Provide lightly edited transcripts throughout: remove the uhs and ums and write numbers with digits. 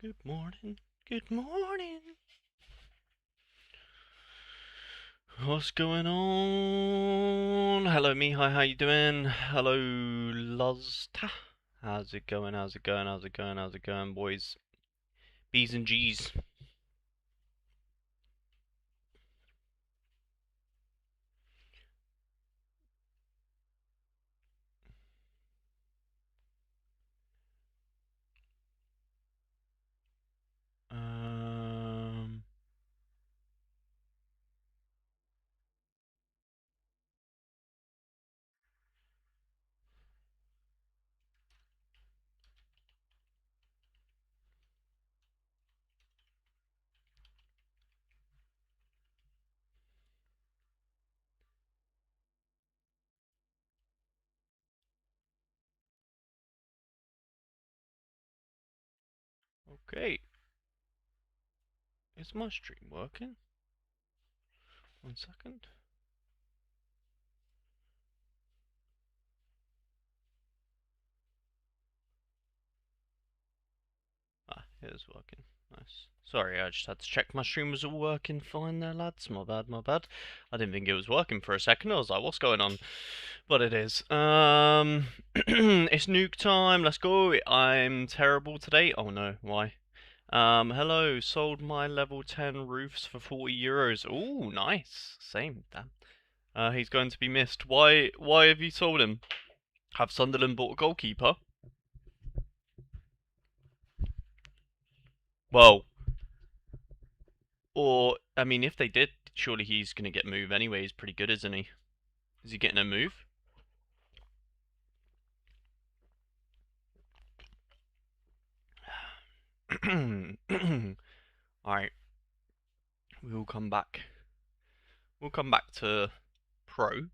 Good morning. Good morning. What's going on? Hello, Mihai. How you doing? Hello, Luzta. How's it going? How's it going? How's it going? How's it going, boys? B's and G's. Um. Okay. Is my stream working? 1 second. Ah, it is working. Nice. Sorry, I just had to check my stream was all working fine there, lads. My bad, my bad. I didn't think it was working for a second. I was like, what's going on? But it is. It's nuke time. Let's go. I'm terrible today. Oh no, why? Hello. Sold my level 10 roofs for €40. Ooh, nice. Same, damn. He's going to be missed. Why have you sold him? Have Sunderland bought a goalkeeper? Well, or, I mean, if they did, surely he's going to get moved anyway. He's pretty good, isn't he? Is he getting a move? Alright, we'll come back. We'll come back to Pro.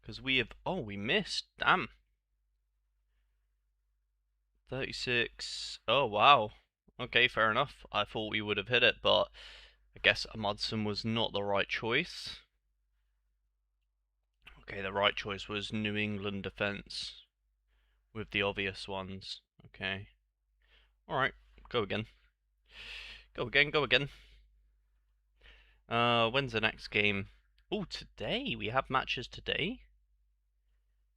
Because we have... Oh, we missed. Damn. 36. Oh, wow. Okay, fair enough. I thought we would have hit it, but I guess Amundsen was not the right choice. Okay, the right choice was New England defense with the obvious ones. Okay. Alright, go again. Go again, go again. When's the next game? Oh, today. We have matches today.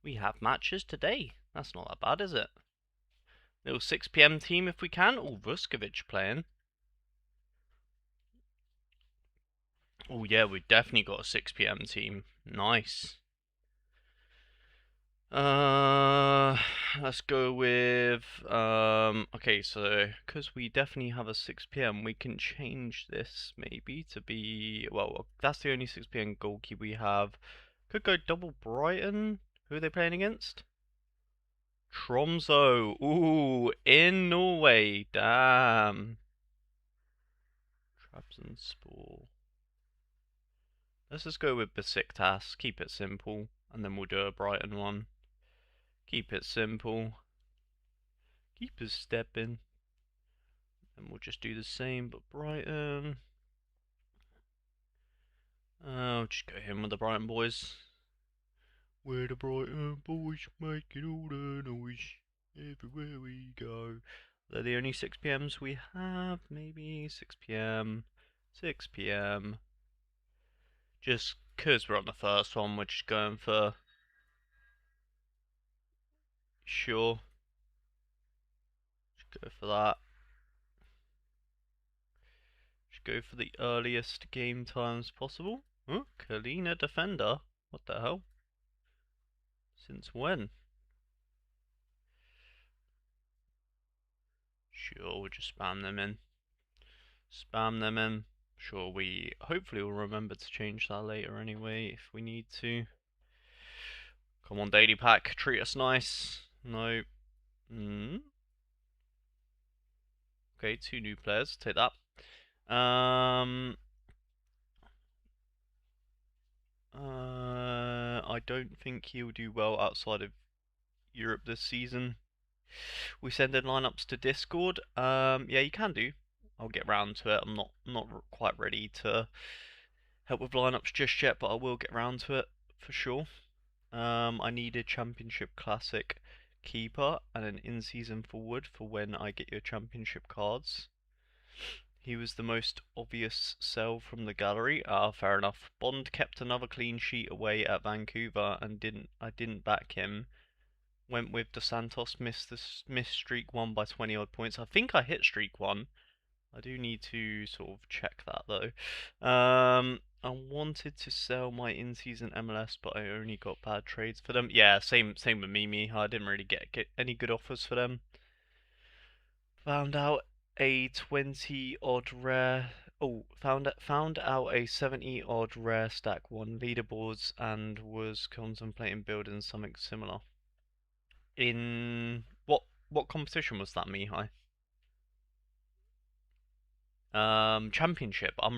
We have matches today. That's not that bad, is it? Little 6 p.m. team if we can. Oh, Vuskovic playing. Oh yeah, we definitely got a 6 p.m. team. Nice. Uh, let's go with okay, so because we definitely have a 6 p.m., we can change this maybe to be, well, that's the only 6 p.m. goalkeeper we have. Could go double Brighton. Who are they playing against? Tromso. Ooh, in Norway. Damn. Trabzonspor. Let's just go with Besiktas. Keep it simple, and then we'll do a Brighton one. Keep it simple. Keep it stepping. And we'll just do the same, but Brighton. I'll just go in with the Brighton boys. We're the Brighton boys, making all the noise everywhere we go. They're the only 6 p.m.s we have, maybe 6 p.m. 6 p.m. Just because we're on the first one, we're just going for sure. Just go for that. Just go for the earliest game times possible. Oh, Kalina defender. What the hell? Since when? Sure, we'll just spam them in. Spam them in. Sure, we hopefully will remember to change that later anyway if we need to. Come on, daily pack, treat us nice. No. Okay, 2 new players. Take that. I don't think he'll do well outside of Europe this season. We send in lineups to Discord. Yeah, you can do. I'll get round to it. I'm not quite ready to help with lineups just yet, but I will get round to it for sure. I need a Championship Classic keeper and an in-season forward for when I get your championship cards. He was the most obvious sell from the gallery. Ah, fair enough. Bond kept another clean sheet away at Vancouver and I didn't back him. Went with Dos Santos, missed streak one by 20 odd points. I think I hit streak one. I do need to sort of check that though. I wanted to sell my in-season MLS, but I only got bad trades for them. Yeah, same with me. I didn't really get any good offers for them. Found out a 20 odd rare. Oh, found out a 70 odd rare stack won leaderboards and was contemplating building something similar. In what competition was that, Mihai? Championship. I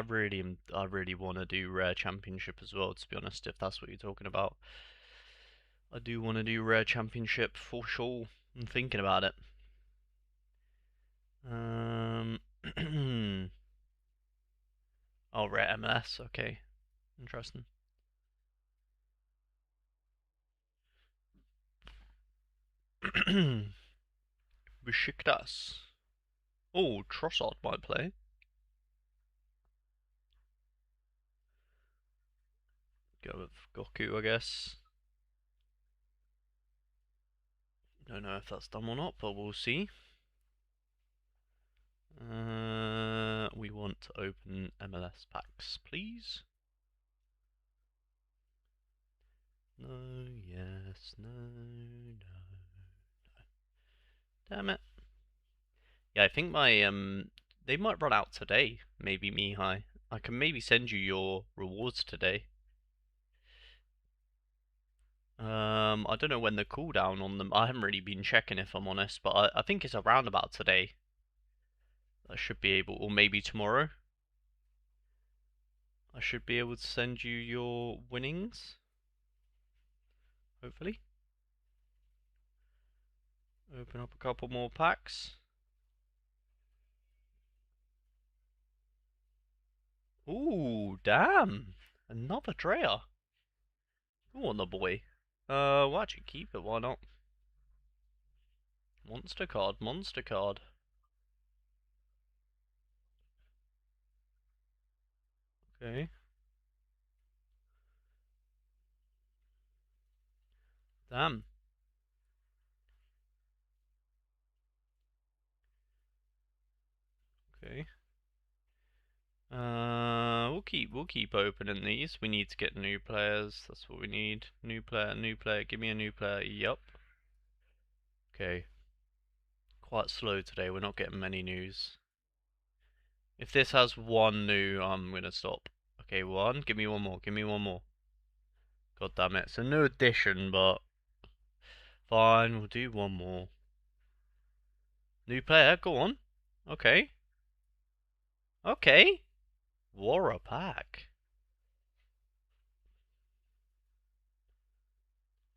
really want to do rare championship as well. To be honest, if that's what you're talking about, I do want to do rare championship for sure. I'm thinking about it. Um, oh, rare MLS. Okay, interesting. Besiktas. Oh, Trossard might play. Go with Goku, I guess. Don't know if that's done or not, but we'll see. We want to open MLS packs, please. No, yes, no, no, no. Damn it. Yeah, I think they might run out today, maybe Mihai. I can maybe send you your rewards today. I don't know when the cooldown on them. I haven't really been checking if I'm honest, but I think it's around about today. I should be able, or maybe tomorrow. I should be able to send you your winnings. Hopefully. Open up a couple more packs. Ooh, damn. Another Drea. Who on the boy? We'll actually keep it, why not? Monster card, monster card. Okay. Damn. Okay. We'll keep opening these. We need to get new players. That's what we need. New player, new player. Give me a new player. Yup. Okay. Quite slow today. We're not getting many news. If this has one new, I'm gonna stop. Okay, one. Give me one more. Give me one more. God damn it. It's a new addition, but fine. We'll do one more. New player. Go on. Okay. Okay. War a pack.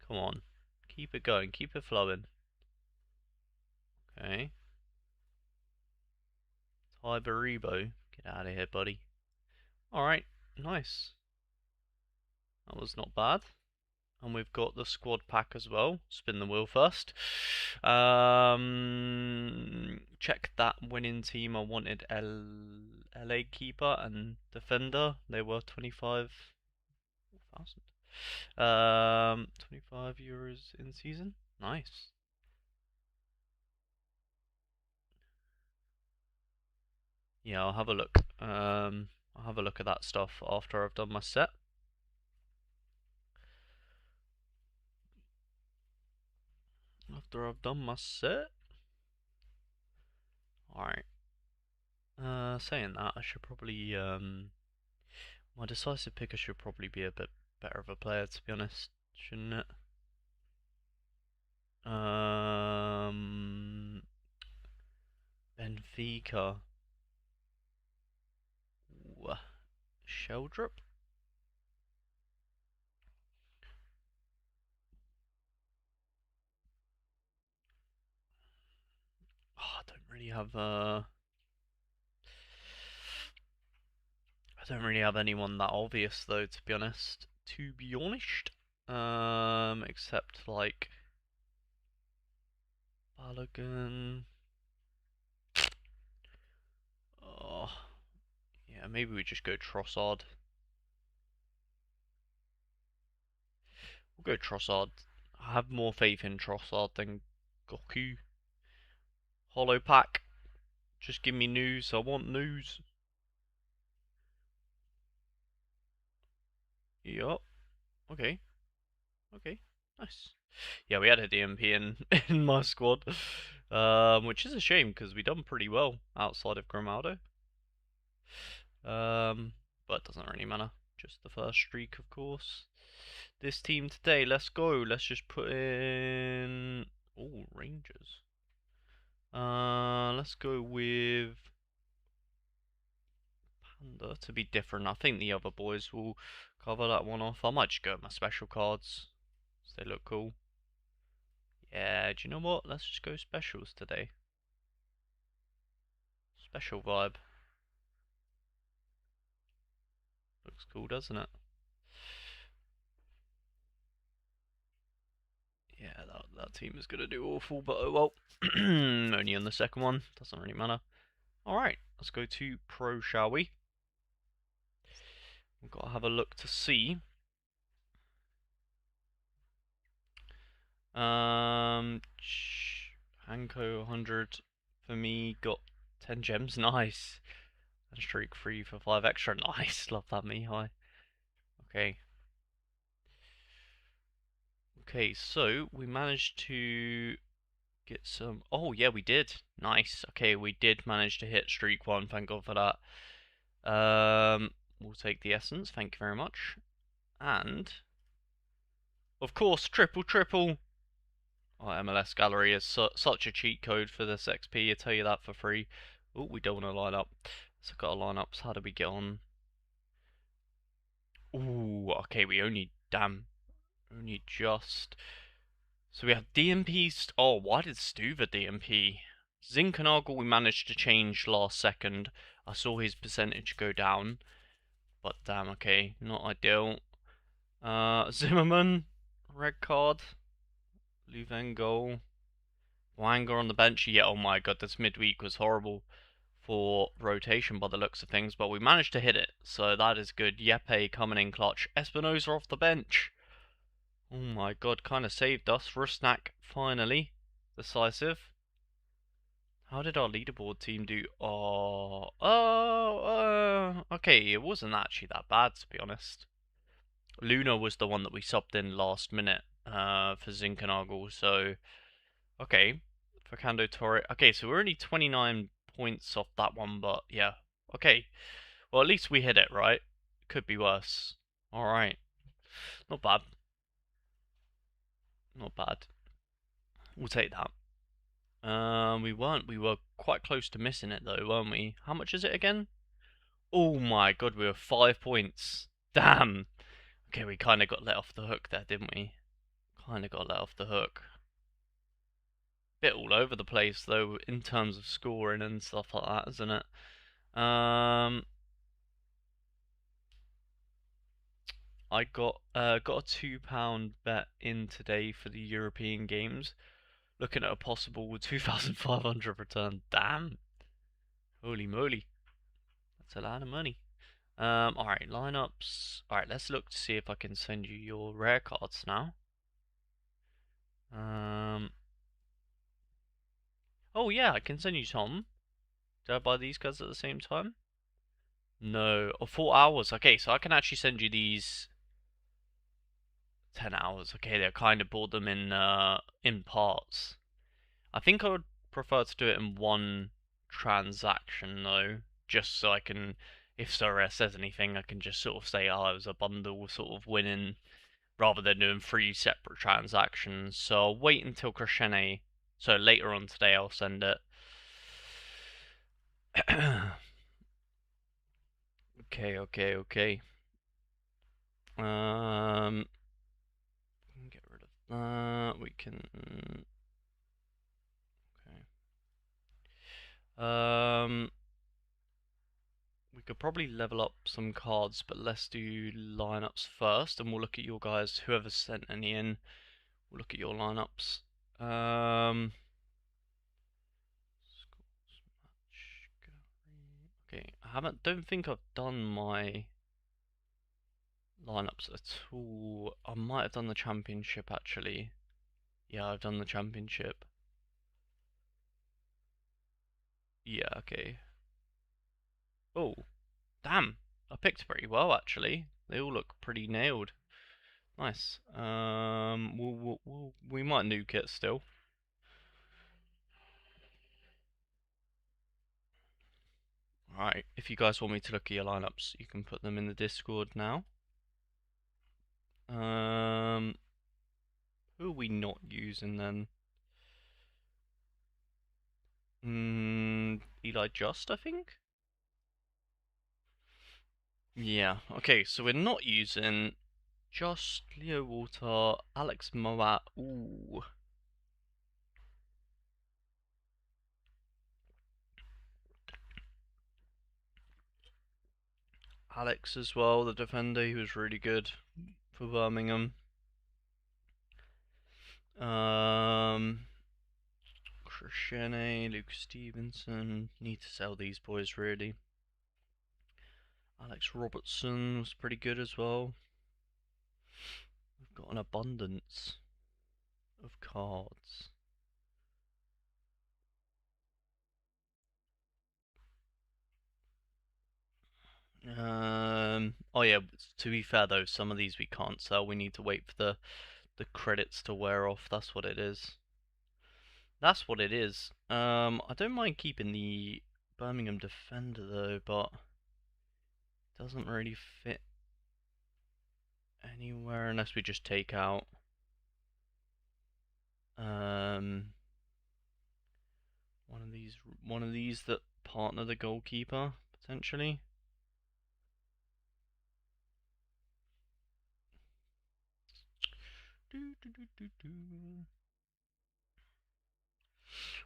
Come on. Keep it going. Keep it flowing. Okay. Tyberibo. Get out of here, buddy. Alright. Nice. That was not bad. And we've got the squad pack as well. Spin the wheel first. Check that winning team. I wanted LA keeper and defender. They were 25,000. 25 euros in season. Nice. Yeah, I'll have a look. I'll have a look at that stuff after I've done my set. After I've done my set. Alright. Saying that, I should probably, my decisive picker should probably be a bit better of a player, to be honest, shouldn't it? Benfica. Ooh, Sheldrop? Oh, I don't really have, I don't really have anyone that obvious, though, to be honest. Except, like, Balogun. Oh, yeah, maybe we just go Trossard. We'll go Trossard. I have more faith in Trossard than Goku. Hollow pack. Just give me news. I want news. Yup. Okay. Okay. Nice. Yeah, we had a DMP in in my squad, which is a shame because we done pretty well outside of Grimaldo. But it doesn't really matter. Just the first streak, of course. This team today, let's go. Let's just put in. Oh, Rangers. Let's go with Panda to be different. I think the other boys will cover that one off. I might just go with my special cards. So they look cool. Yeah, do you know what? Let's just go specials today. Special vibe. Looks cool, doesn't it? Yeah, that team is going to do awful, but oh well. Only on the second one. Doesn't really matter. Alright, let's go to Pro, shall we? We've got to have a look to see. Hanko 100 for me, got 10 gems, nice. And streak 3 for 5 extra, nice. Love that me high. Okay. Okay, so we managed to get some. Oh, yeah, we did. Nice. Okay, we did manage to hit streak 1, thank God for that. We'll take the essence, thank you very much. And, of course, triple. Oh, MLS Gallery is such a cheat code for this XP, I tell you that for free. Oh, we don't want to line up. So got to line up, so how do we get on? Ooh, okay, we only just. So we have DMP. Oh, why did Stuva DMP? Zinkernagel we managed to change last second. I saw his percentage go down. But damn, okay, not ideal. Zimmerman, red card. Louvain goal. Wanger on the bench. Yeah, oh my god, this midweek was horrible for rotation by the looks of things, but we managed to hit it, so that is good. Yepe coming in clutch. Espinosa off the bench. Oh my god, kind of saved us. Rusnak finally decisive. How did our leaderboard team do? Okay, it wasn't actually that bad to be honest. Luna was the one that we subbed in last minute for Zinkernagel, so okay. Fernando Torre. Okay, so we're only 29 points off that one, but yeah. Okay. Well, at least we hit it, right? Could be worse. Alright. Not bad. Not bad. We'll take that. We weren't. We were quite close to missing it, though, weren't we? How much is it again? Oh my god, we were 5 points. Damn. Okay, we kind of got let off the hook there, didn't we? Kind of got let off the hook. Bit all over the place, though, in terms of scoring and stuff like that, isn't it? I got a £2 bet in today for the European Games, looking at a possible 2,500 return. Damn, holy moly, that's a lot of money. All right, lineups. All right, let's look to see if I can send you your rare cards now. Oh yeah, I can send you Tom. Did I buy these cards at the same time? No, oh, 4 hours. Okay, so I can actually send you these 10 hours. Okay, they kind of bought them in parts. I think I would prefer to do it in one transaction though, just so I can, if Sorare says anything, I can just sort of say, oh, it was a bundle sort of winning, rather than doing 3 separate transactions. So I'll wait until Crescene, so later on today I'll send it. Okay. Get rid of that. We can. Okay. We could probably level up some cards, but let's do lineups first, and we'll look at your guys. Whoever's sent any in, we'll look at your lineups. don't think I've done my lineups at all. I might have done the championship actually. Yeah, I've done the championship. Yeah, okay. Oh, damn. I picked pretty well actually. They all look pretty nailed. Nice. We might nuke it still. Alright, if you guys want me to look at your lineups, you can put them in the Discord now. Who are we not using then? Eli Just, I think? Yeah, okay, so we're not using Just, Leo Walter, Alex Moat. Ooh. Alex as well, the defender, he was really good for Birmingham. Christiane, Luke Stevenson. Need to sell these boys really. Alex Robertson was pretty good as well. We've got an abundance of cards. Oh yeah, to be fair though, some of these we can't sell. We need to wait for the credits to wear off. That's what it is. That's what it is. I don't mind keeping the Birmingham defender though, but it doesn't really fit anywhere unless we just take out um one of these that partner the goalkeeper potentially.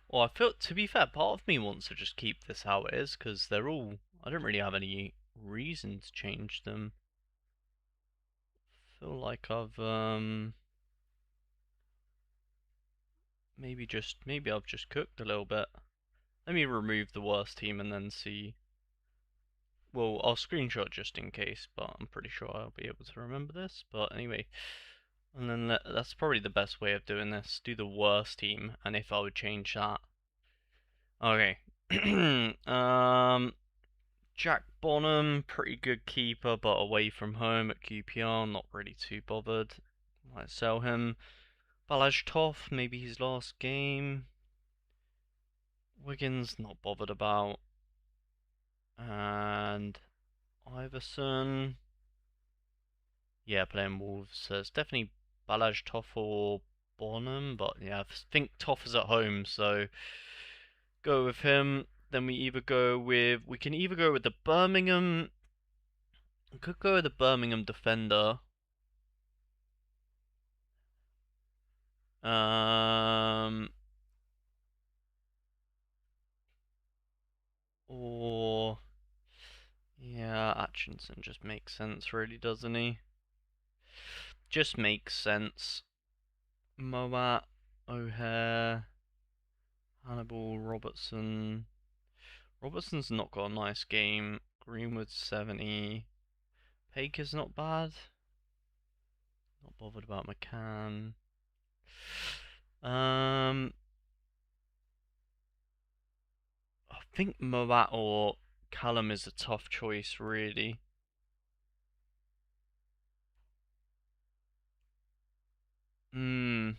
Well, I feel, to be fair, part of me wants to just keep this how it is because they're all. I don't really have any reason to change them. I feel like I've maybe I've just cooked a little bit. Let me remove the worst team and then see. Well, I'll screenshot just in case, but I'm pretty sure I'll be able to remember this. But anyway, and then that's probably the best way of doing this. Do the worst team, and if I would change that. Okay. Jack Bonham, pretty good keeper, but away from home at QPR, not really too bothered. Might sell him. Balazs Toff, maybe his last game. Wiggins, not bothered about. And Iverson. Yeah, playing Wolves. So it's definitely Balazs Toff or Bonham, but yeah, I think Toff is at home, so go with him. Then we can either go with the Birmingham. We could go with the Birmingham defender. Um, or yeah, Atchinson just makes sense, really, doesn't he? Just makes sense. Moat, O'Hare, Hannibal, Robertson. Robertson's not got a nice game. Greenwood 70. Paker's not bad. Not bothered about McCann. Um, I think Moat or Callum is a tough choice, really. Hmm.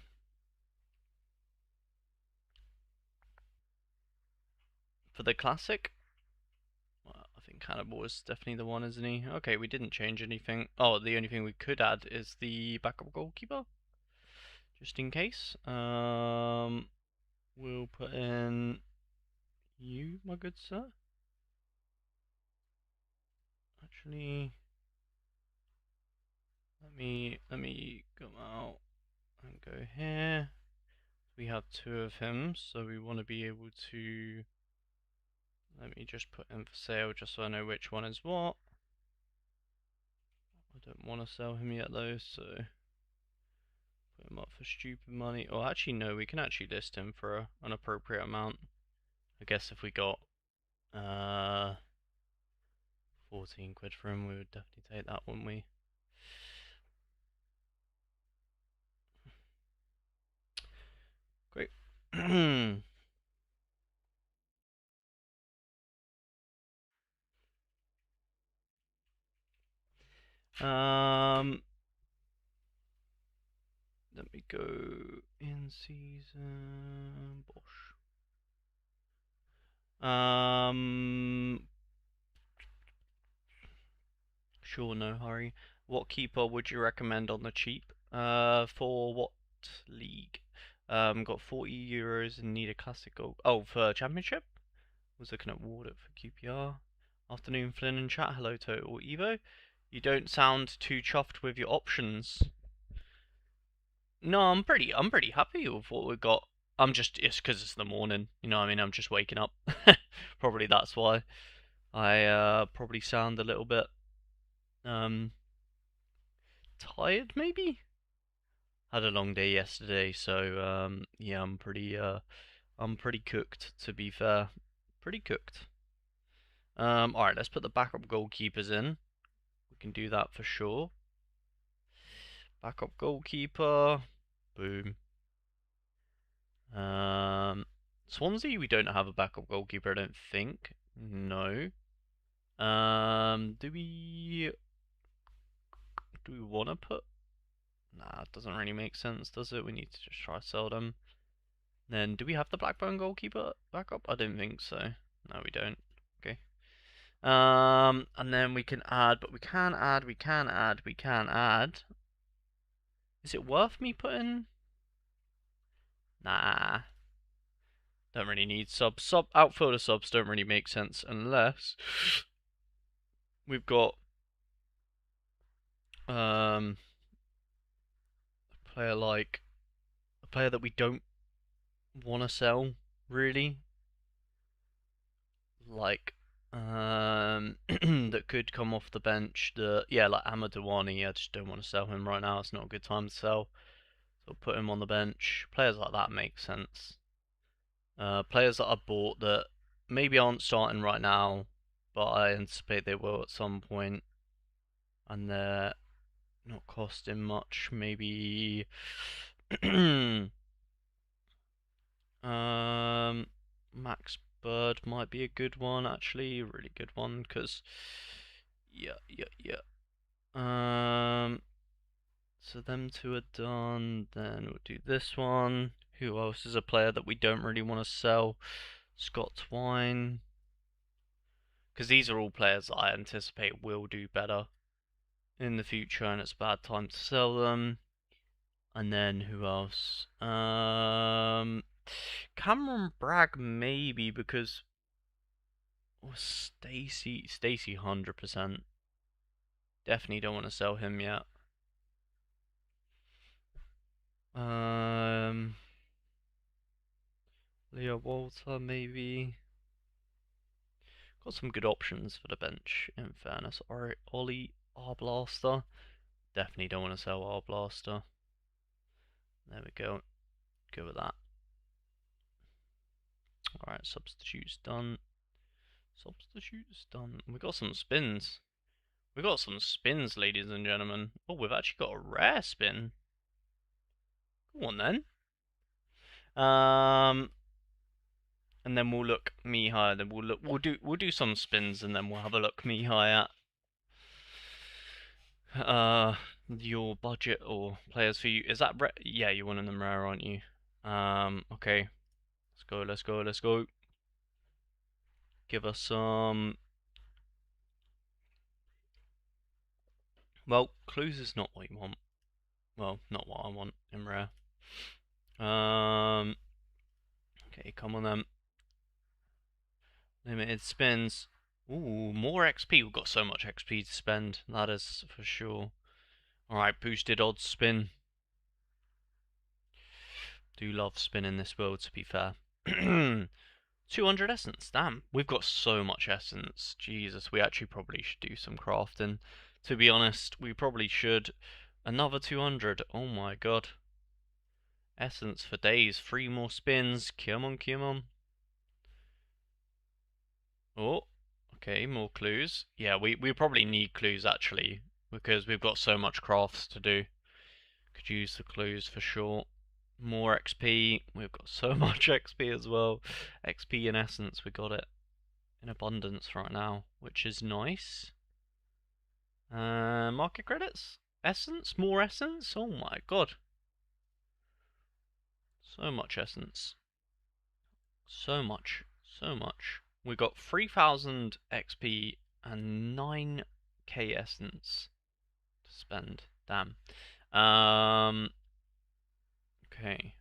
For the classic, well, I think Hannibal is definitely the one, isn't he? Okay, we didn't change anything. Oh, the only thing we could add is the backup goalkeeper, just in case. We'll put in you, my good sir. Actually, let me go out and go here. We have two of him, so we want to be able to. Let me just put him for sale, just so I know which one is what. I don't want to sell him yet though, so put him up for stupid money. Or actually, no, we can actually list him for an appropriate amount. I guess if we got, uh, 14 quid for him, we would definitely take that, wouldn't we? Great. Let me go in season. Bosh. Sure, no hurry. What keeper would you recommend on the cheap? For what league? Got 40 euros and need a classic goal. Oh, for championship? Was looking at Ward for QPR. Afternoon, Flynn and chat. Hello, Total Evo. You don't sound too chuffed with your options. No, I'm pretty happy with what we got. It's because it's the morning. You know what I mean? I'm just waking up. Probably that's why. I probably sound a little bit um tired, maybe. Had a long day yesterday, so yeah, I'm pretty cooked, to be fair. Pretty cooked. Alright, let's put the backup goalkeepers in. We can do that for sure. Backup goalkeeper. Boom. Swansea, we don't have a backup goalkeeper, I don't think. No. Do we want to put? Nah, it doesn't really make sense, does it? We need to just try sell them. Then, do we have the Blackburn goalkeeper backup? I don't think so. No, we don't. Okay. And then we can add, but we can add. Is it worth me putting? Nah. Don't really need subs. Outfielder subs don't really make sense unless we've got a player like a player that we don't want to sell, really. Like that could come off the bench. Like Amadouani. I just don't want to sell him right now. It's not a good time to sell. So put him on the bench. Players like that make sense. Players that I bought that maybe aren't starting right now, but I anticipate they will at some point, and they're not costing much. Maybe Max Bird might be a good one, actually, a really good one, because yeah. So them two are done. Then we'll do this one. Who else is a player that we don't really want to sell? Scott Twine. Because these are all players that I anticipate will do better in the future, and it's a bad time to sell them. And then who else? Cameron Bragg maybe, because Stacy 100%. Definitely don't want to sell him yet. Leo Walter maybe. Got some good options for the bench, in fairness. Ollie Arblaster. Definitely don't want to sell Arblaster. There we go. Go with that. Alright, substitutes done. Substitutes done. We got some spins. We got some spins, ladies and gentlemen. Oh, we've actually got a rare spin. Go on then. And then we'll look Mihai. Then we'll do some spins, and then we'll have a look Mihai at your budget or players for you. Is that yeah, you're one of them rare, aren't you? Okay. Let's go. Give us some. Well, clues is not what you want. Well, not what I want in rare. Okay, come on then. Limited spins. Ooh, more XP. We've got so much XP to spend. That is for sure. Alright, boosted odds spin. Do love spin in this world, to be fair. 200 essence. Damn, we've got so much essence. Jesus, we actually probably should do some crafting. To be honest, we probably should. Another 200. Oh my god. Essence for days. 3 more spins. Come on. Oh, Okay, more clues. Yeah, we probably need clues actually, because we've got so much crafts to do. Could use the clues for sure. More XP. We've got so much XP as well. XP in essence, we got it in abundance right now, which is nice. Market credits? Essence? More essence? Oh my god. So much essence. So much. So much. We got 3,000 XP and 9k essence to spend. Damn. Okay.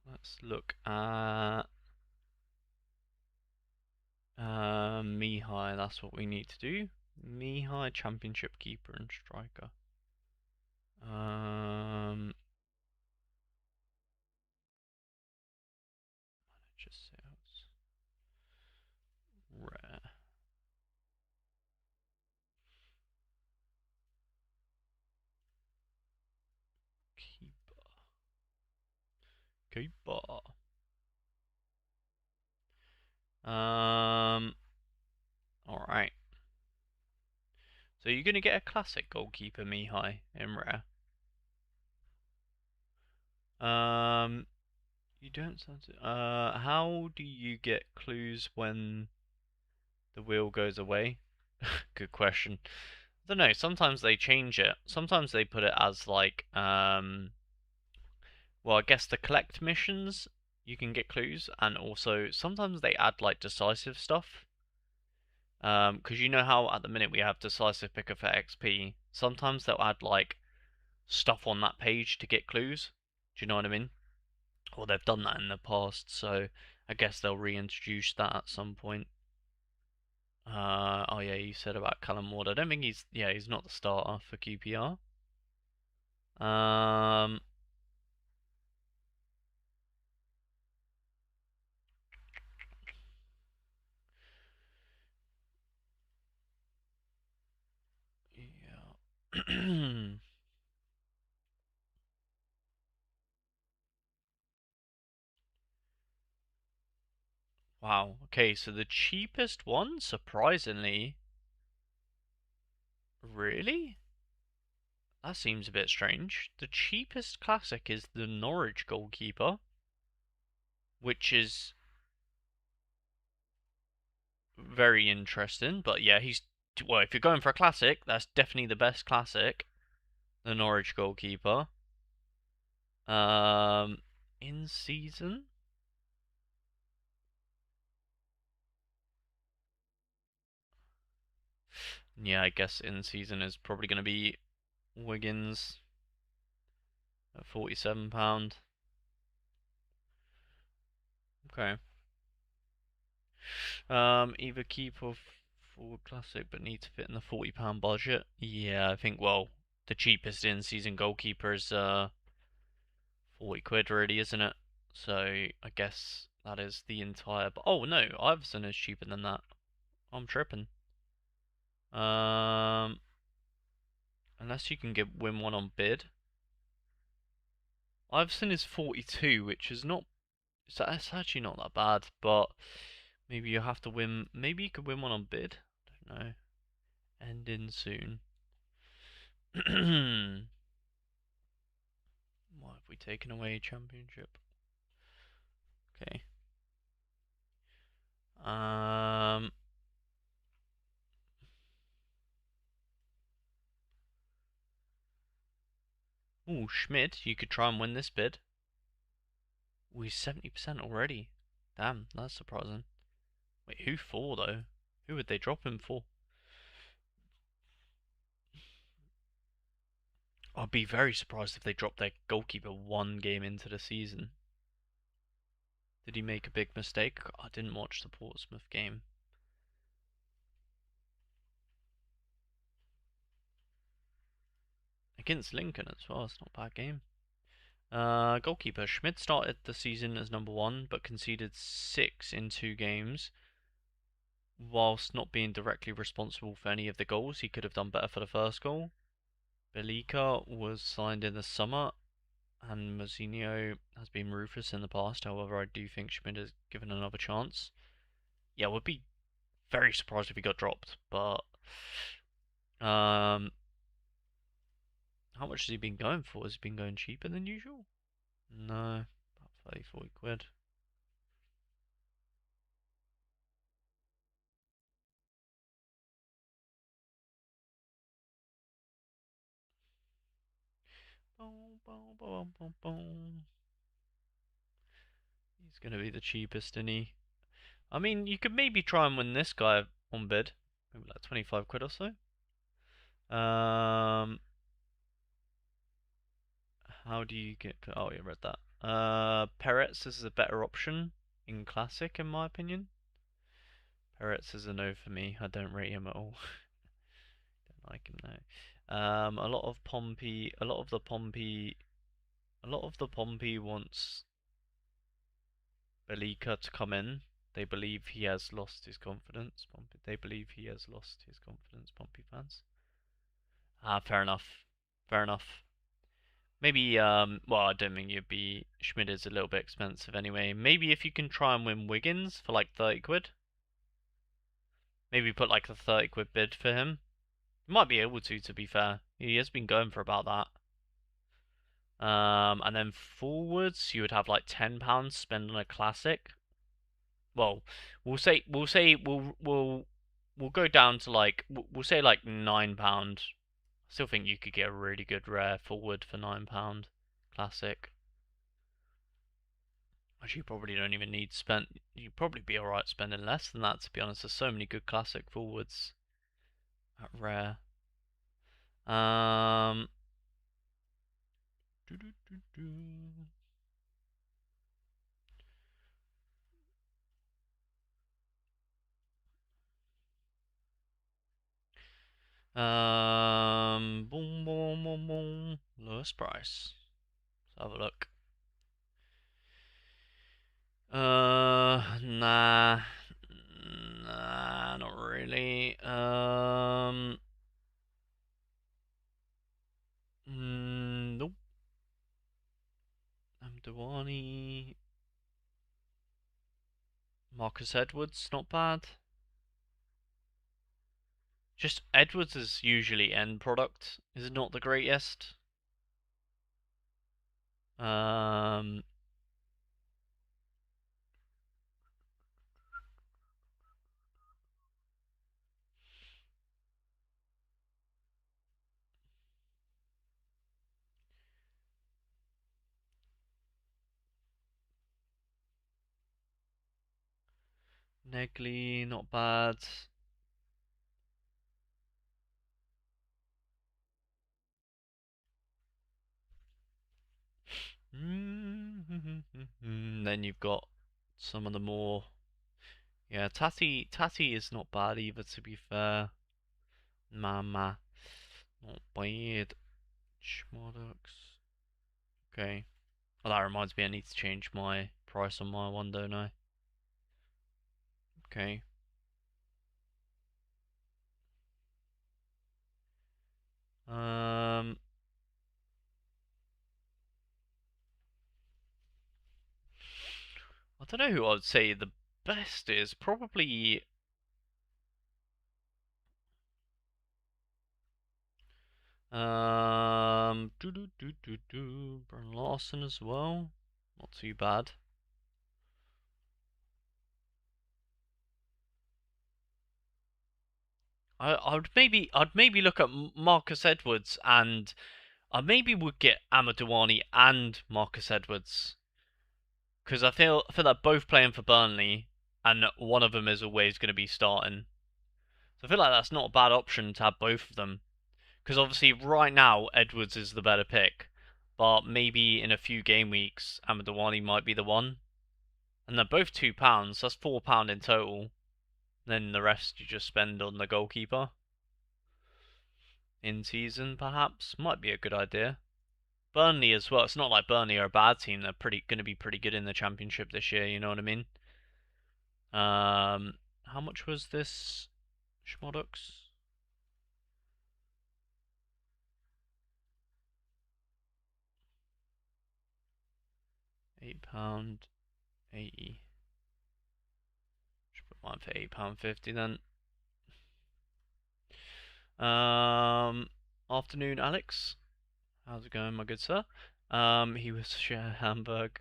Let's look at Mihai. That's what we need to do. Mihai, championship keeper and striker. Manager sales. Rare. Keeper. Keeper. Alright. So you're gonna get a classic goalkeeper, Mihai, in rare. You don't sound to, how do you get clues when the wheel goes away? Good question. I don't know, sometimes they change it. Sometimes they put it as like, well, I guess the collect missions, you can get clues, and also sometimes they add like decisive stuff. Because you know how at the minute we have decisive picker for XP. Sometimes they'll add like stuff on that page to get clues. Do you know what I mean? Or they've done that in the past, so I guess they'll reintroduce that at some point. Oh yeah, you said about Callum Ward. I don't think he's not the starter for QPR. Um, yeah. Wow. Okay, so the cheapest one, surprisingly, really? That seems a bit strange. The cheapest classic is the Norwich goalkeeper, which is very interesting. But yeah, well, if you're going for a classic, that's definitely the best classic. The Norwich goalkeeper. Um, in season. Yeah, I guess in season is probably going to be Wiggins at £47. Okay. Either keep or forward classic, but need to fit in the £40 budget. Yeah, I think. Well, the cheapest in-season goalkeeper is 40 quid, really, isn't it? So I guess that is the entire. Oh no, Iverson is cheaper than that. I'm tripping. Um, unless you can get win one on bid. Iverson is 42, which is not. It's actually not that bad, but maybe you have to win. Maybe you could win one on bid. I don't know. Ending soon. What have we taken away? Championship. Okay. Um. Oh, Schmidt. You could try and win this bid. We 70% already. Damn, that's surprising. Wait, who for though? Who would they drop him for? I'd be very surprised if they dropped their goalkeeper one game into the season. Did he make a big mistake? I didn't watch the Portsmouth game. Against Lincoln as well, it's not a bad game. Goalkeeper. Schmidt started the season as number one, but conceded 6 in 2 games. Whilst not being directly responsible for any of the goals, he could have done better for the first goal. Belika was signed in the summer, and Mousinho has been ruthless in the past. However, I do think Schmidt is given another chance. Yeah, would be very surprised if he got dropped. But how much has he been going for? Has he been going cheaper than usual? No, about 30, 40 quid. Boom, boom, boom, boom, boom. He's gonna be the cheapest, isn't he? I mean, you could maybe try and win this guy on bid. Maybe like 25 quid or so. How do you get... Oh, you read that. Peretz is a better option in Classic, in my opinion. Peretz is a no for me. I don't rate him at all. Don't like him, no. A lot of Pompey... A lot of the Pompey... A lot of the Pompey wants Belika to come in. They believe he has lost his confidence. They believe he has lost his confidence, Pompey fans. Ah, fair enough. Fair enough. Maybe, well, I don't think you'd be... Schmidt is a little bit expensive anyway. Maybe if you can try and win Wiggins for like 30 quid. Maybe put like a 30 quid bid for him. You might be able to be fair. He has been going for about that. And then forwards, you would have like £10 spend on a classic. Well, we'll go down to like we'll say like £9. Still think you could get a really good rare forward for £9 classic. Actually, you probably don't even need to spend. You'd probably be alright spending less than that, to be honest. There's so many good classic forwards at rare. Um, doo -doo -doo -doo. Boom, boom, boom, boom. Lowest price. Let's have a look. Nah, not really. Nope. Amdawani. Marcus Edwards, not bad. Just Edwards is usually end product is not the greatest. Um, Negley, not bad. Then you've got some of the more. Yeah, Tati is not bad either, to be fair. Mama, not bad. Schmodox. Okay. Well, that reminds me, I need to change my price on my one, don't I? Okay. Um, I don't know who I would say the best is. Probably. Brian Larson as well. Not too bad. I'd maybe look at Marcus Edwards, and I maybe would get Amadouani and Marcus Edwards, because I feel like both playing for Burnley, and one of them is always going to be starting. So I feel like that's not a bad option to have both of them, because obviously right now Edwards is the better pick, but maybe in a few game weeks Amadouani might be the one, and they're both £2. That's £4 in total. Then the rest you just spend on the goalkeeper in season, perhaps. Might be a good idea. Burnley as well. It's not like Burnley are a bad team. They're going to be pretty good in the Championship this year. You know what I mean? How much was this Schmodox? £8.80. Fine for £8.50 then. Afternoon, Alex. How's it going, my good sir? He was share Hamburg.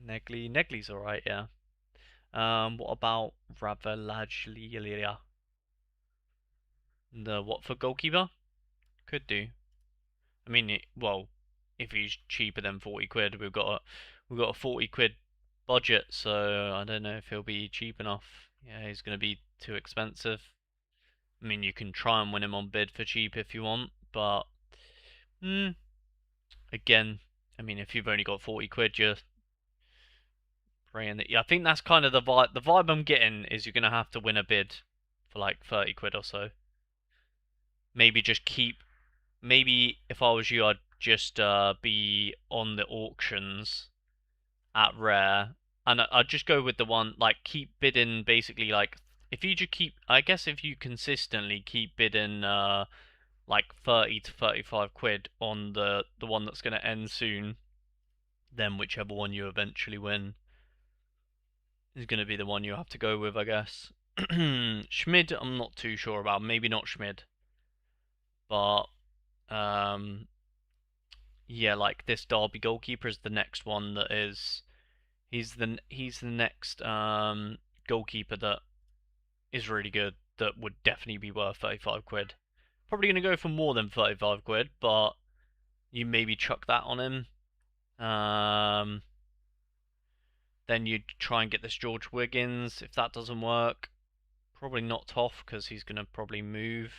Negly's alright, yeah. What about Ravellaglia? The Watford goalkeeper? Could do. I mean, well, if he's cheaper than 40 quid, we've got a 40 quid budget, so I don't know if he'll be cheap enough. Yeah, he's gonna be too expensive. I mean, you can try and win him on bid for cheap if you want, but again, I mean, if you've only got 40 quid, you're praying that. Yeah, I think that's kind of the vibe. The vibe I'm getting is you're gonna have to win a bid for like 30 quid or so. Maybe just keep. Maybe if I was you, I'd just be on the auctions at rare, and I'd just go with the one like keep bidding. Basically, like if you just keep, I guess if you consistently keep bidding like 30 to 35 quid on the one that's gonna end soon, then whichever one you eventually win is going to be the one you have to go with, I guess. Schmid, I'm not too sure about. Maybe not Schmid, but um, yeah, like this Derby goalkeeper is the next one that is. He's the next goalkeeper that is really good. That would definitely be worth 35 quid. Probably going to go for more than 35 quid, but you maybe chuck that on him. Then you try and get this George Wiggins. If that doesn't work, probably not Toff because he's going to probably move.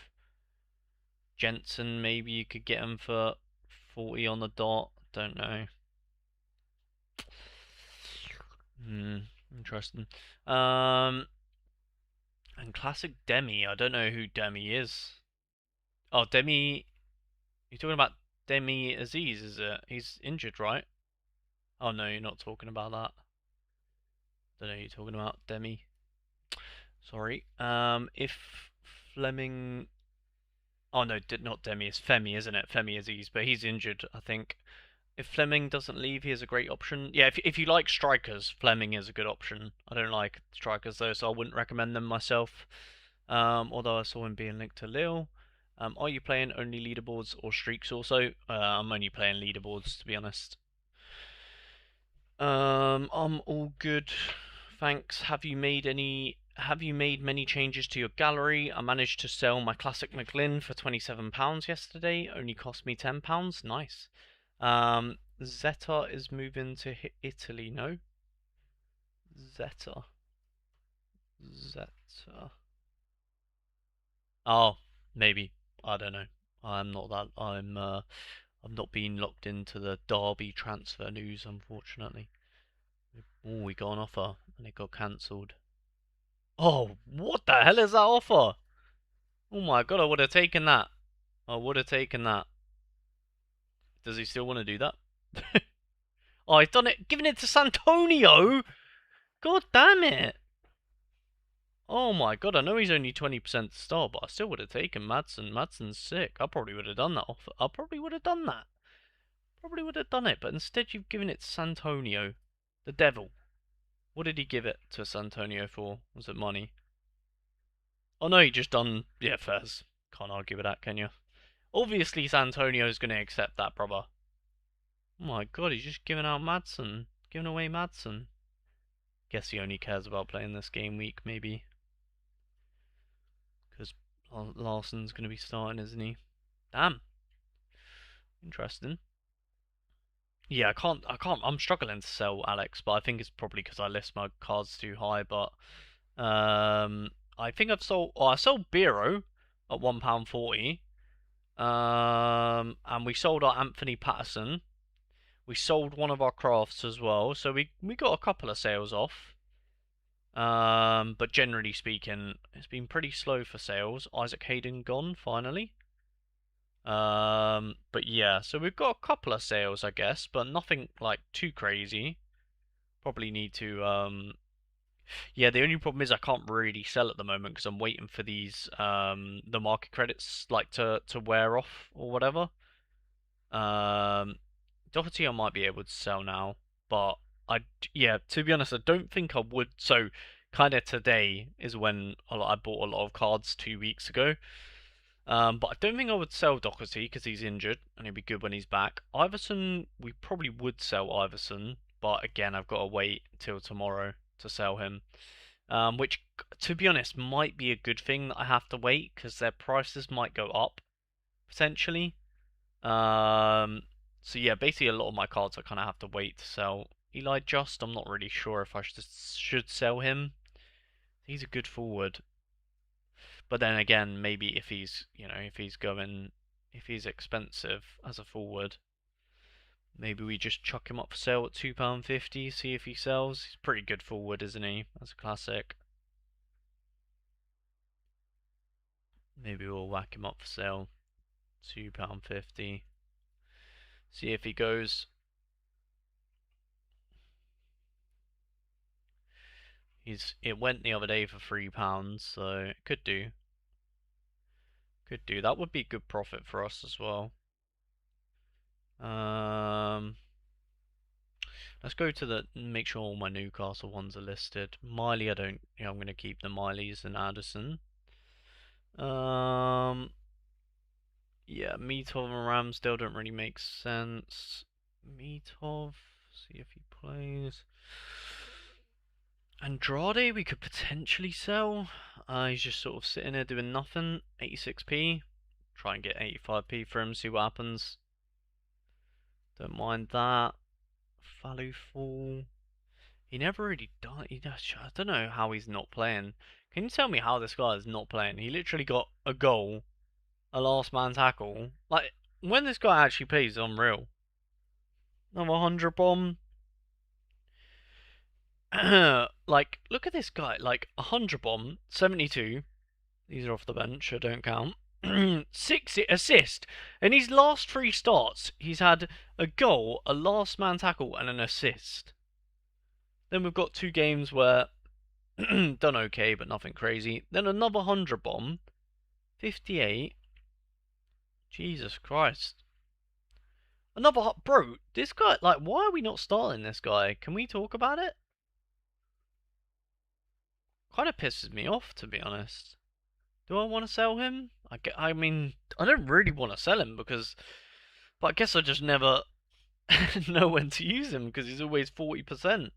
Jensen, maybe you could get him for 40 on the dot. Don't know. Interesting. And classic Demi. I don't know who Demi is. Oh, Demi. You're talking about Demi Aziz, is it? He's injured, right? Oh no, you're not talking about that. Don't know who you're talking about, Demi. Sorry. If Fleming. Oh no, not Demi. It's Femi, isn't it? Femi Aziz, but he's injured, I think. If Fleming doesn't leave, he is a great option. Yeah, if you like strikers, Fleming is a good option. I don't like strikers though, so I wouldn't recommend them myself. Although I saw him being linked to Lille. Are you playing only leaderboards or streaks also? I'm only playing leaderboards to be honest. I'm all good. Thanks. Have you made many changes to your gallery? I managed to sell my classic McLin for £27 yesterday. Only cost me £10. Nice. Zeta is moving to Italy, no? Zeta. Zeta. Oh, maybe. I don't know. I'm not that. I've not been locked into the Derby transfer news, unfortunately. Oh, we got an offer and it got cancelled. Oh, what the hell is that offer? Oh my god, I would have taken that. I would have taken that. Does he still want to do that? Oh, he's done it, giving it to Santonio. God damn it. Oh my god, I know he's only 20% star, but I still would have taken Madsen. Madsen's sick. I probably would have done that offer. I probably would have done that. Probably would have done it, but instead you've given it to Santonio. The devil. What did he give it to Santonio for? Was it money? Oh no, he just done. Yeah, fairs. Can't argue with that, can you? Obviously, Santonio's going to accept that, brother. Oh my god, he's just giving out Madsen. Giving away Madsen. Guess he only cares about playing this game week, maybe. Because Larsen's going to be starting, isn't he? Damn. Interesting. Yeah, I'm struggling to sell Alex, but I think it's probably because I list my cards too high, but I think I sold Biro at £1.40. And we sold our Anthony Patterson. We sold one of our crafts as well, so we got a couple of sales off. But generally speaking, it's been pretty slow for sales. Isaac Hayden gone finally. But yeah, so we've got a couple of sales, I guess, but nothing like too crazy. Probably need to yeah, the only problem is I can't really sell at the moment because I'm waiting for these the market credits like to wear off or whatever. Doherty I might be able to sell now, but yeah, to be honest, I don't think I would. So kind of today is when I bought a lot of cards 2 weeks ago. But I don't think I would sell Doherty because he's injured and he'd be good when he's back. Iverson, we probably would sell Iverson, but again, I've got to wait till tomorrow to sell him. Which, to be honest, might be a good thing that I have to wait because their prices might go up potentially. So yeah, basically a lot of my cards I kind of have to wait to sell. Eli Just, I'm not really sure if I should sell him. He's a good forward. But then again, maybe if he's, if he's expensive as a forward, maybe we just chuck him up for sale at £2.50, see if he sells. He's a pretty good forward, isn't he? As a classic. Maybe we'll whack him up for sale, £2.50. See if he goes. It went the other day for £3, so it could do. Could do. That would be good profit for us as well. Let's go to make sure all my Newcastle ones are listed. Miley, I don't. I'm going to keep the Mileys and Addison. Yeah, Mitov and Ramsdale don't really make sense. Mitov, see if he plays. Andrade, we could potentially sell. He's just sort of sitting there doing nothing. 86p. Try and get 85p for him, see what happens. Don't mind that. Fall. He never really died. I don't know how he's not playing. Can you tell me how this guy is not playing? He literally got a goal, a last man tackle. Like, when this guy actually plays, it's unreal. Another 100 bomb. Like, look at this guy. Like, 100 bomb, 72. These are off the bench, I don't count. 6 assist. In his last 3 starts, he's had a goal, a last man tackle, and an assist. Then we've got 2 games where done okay, but nothing crazy. Then another 100 bomb, 58. Jesus Christ. Another bro. This guy, like, why are we not starting this guy? Can we talk about it? Kind of pisses me off, to be honest. Do I want to sell him? I mean, I don't really want to sell him because, but I guess I just never know when to use him because he's always 40%.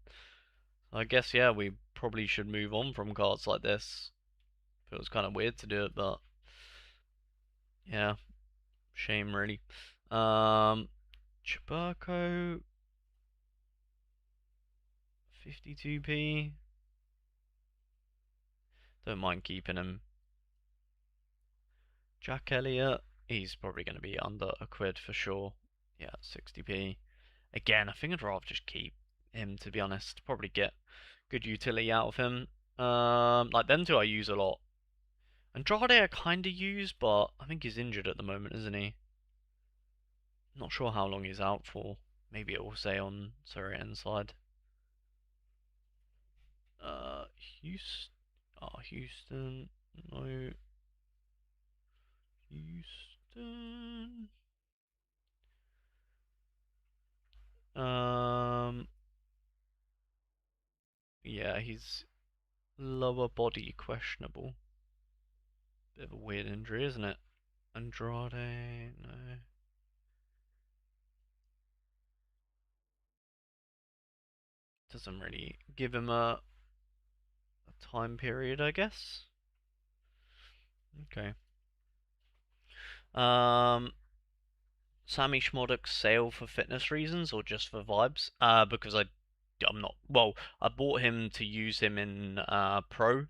I guess, yeah, we probably should move on from cards like this. Feels kind of weird to do it, but yeah, shame really. Chaburko, 52p. Don't mind keeping him. Jack Elliott, he's probably going to be under a quid for sure. Yeah, 60p. Again, I think I'd rather just keep him, to be honest. Probably get good utility out of him. Like them two I use a lot. Andrade I kind of use, but I think he's injured at the moment, isn't he? Not sure how long he's out for. Maybe it will say on Sorare inside. Houston. Oh, Houston. No. Houston. Yeah, he's lower body questionable. Bit of a weird injury, isn't it? Andrade, no. Doesn't really give him a time period, I guess. Okay. Sammy Schmoddock's sale for fitness reasons or just for vibes? Because I'm not. Well, I bought him to use him in Pro,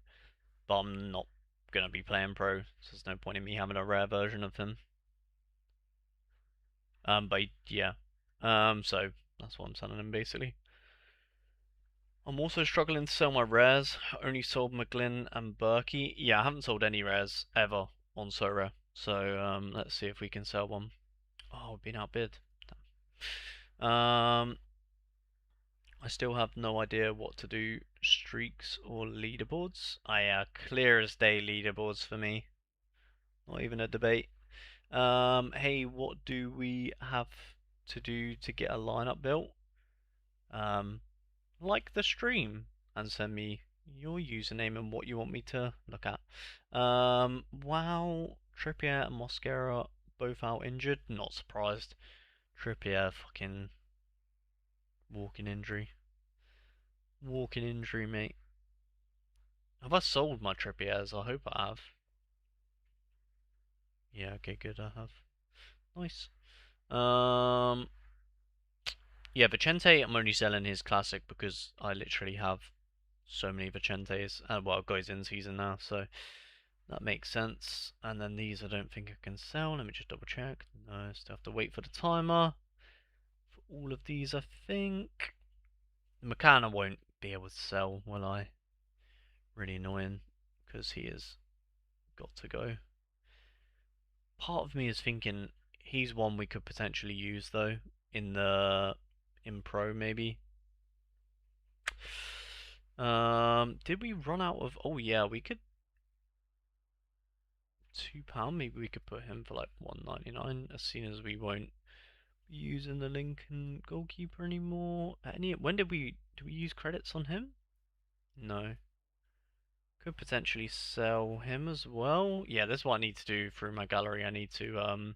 but I'm not gonna be playing Pro, so there's no point in me having a rare version of him. But yeah. So that's what I'm selling him basically. I'm also struggling to sell my rares. I only sold McGlynn and Berkey. Yeah, I haven't sold any rares ever on Sorare. So let's see if we can sell one. Oh, we've been outbid. I still have no idea what to do. Streaks or leaderboards? Clear as day leaderboards for me. Not even a debate. Hey, what do we have to do to get a lineup built? Like the stream and send me your username and what you want me to look at. Wow, Trippier and Mosquera both out injured. Not surprised. Trippier, fucking walking injury. Walking injury, mate. Have I sold my Trippiers? I hope I have. Yeah, okay, good, I have. Nice. Um, yeah, Vicente, I'm only selling his classic because I literally have so many Vicentes. Well, guys in season now, so that makes sense. And then these I don't think I can sell. Let me just double check. No, still have to wait for the timer. For all of these, I think. The McCann won't be able to sell, will I? Really annoying, because he has got to go. Part of me is thinking he's one we could potentially use though in pro maybe. Did we run out of? Oh yeah, we could £2. Maybe we could put him for like 1.99 as soon as we won't be using the Lincoln goalkeeper anymore. When did we use credits on him? No. Could potentially sell him as well. Yeah, that's what I need to do through my gallery. I need to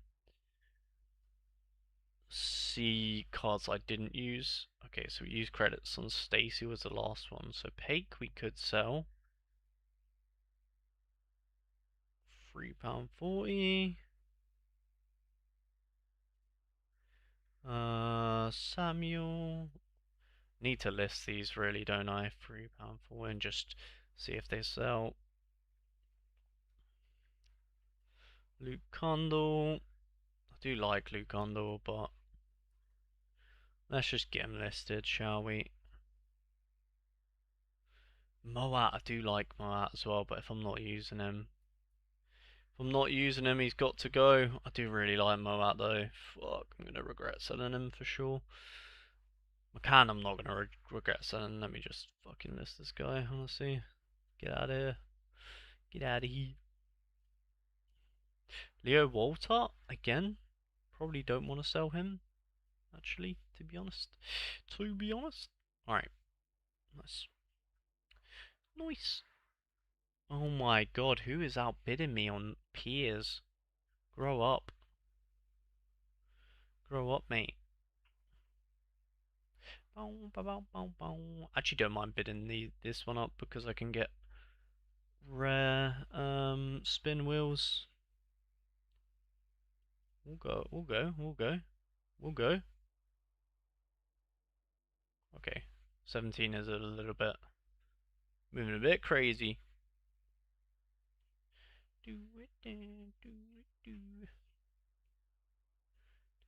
see cards I didn't use. Okay, so we used credits on Stacy was the last one. So Pake we could sell. £3.40. Samuel. Need to list these really, don't I? £3.40 and just see if they sell. Luke Condell. I do like Luke Condell, but let's just get him listed, shall we? Moat, I do like Moat as well, but if I'm not using him, he's got to go. I do really like Moat though. Fuck, I'm gonna regret selling him for sure. McCann, I'm not gonna regret selling. Let me just fucking list this guy, honestly. Get out of here. Get out of here. Leo Walter, again. Probably don't want to sell him, actually, to be honest. Alright, nice. Nice. Oh my god, who is outbidding me on peers? Grow up. Grow up, mate. Actually, don't mind bidding this one up because I can get rare spin wheels. We'll go, we'll go, we'll go, we'll go. Okay, 17 is a little bit moving a bit crazy. Do it, do it, do it. Do we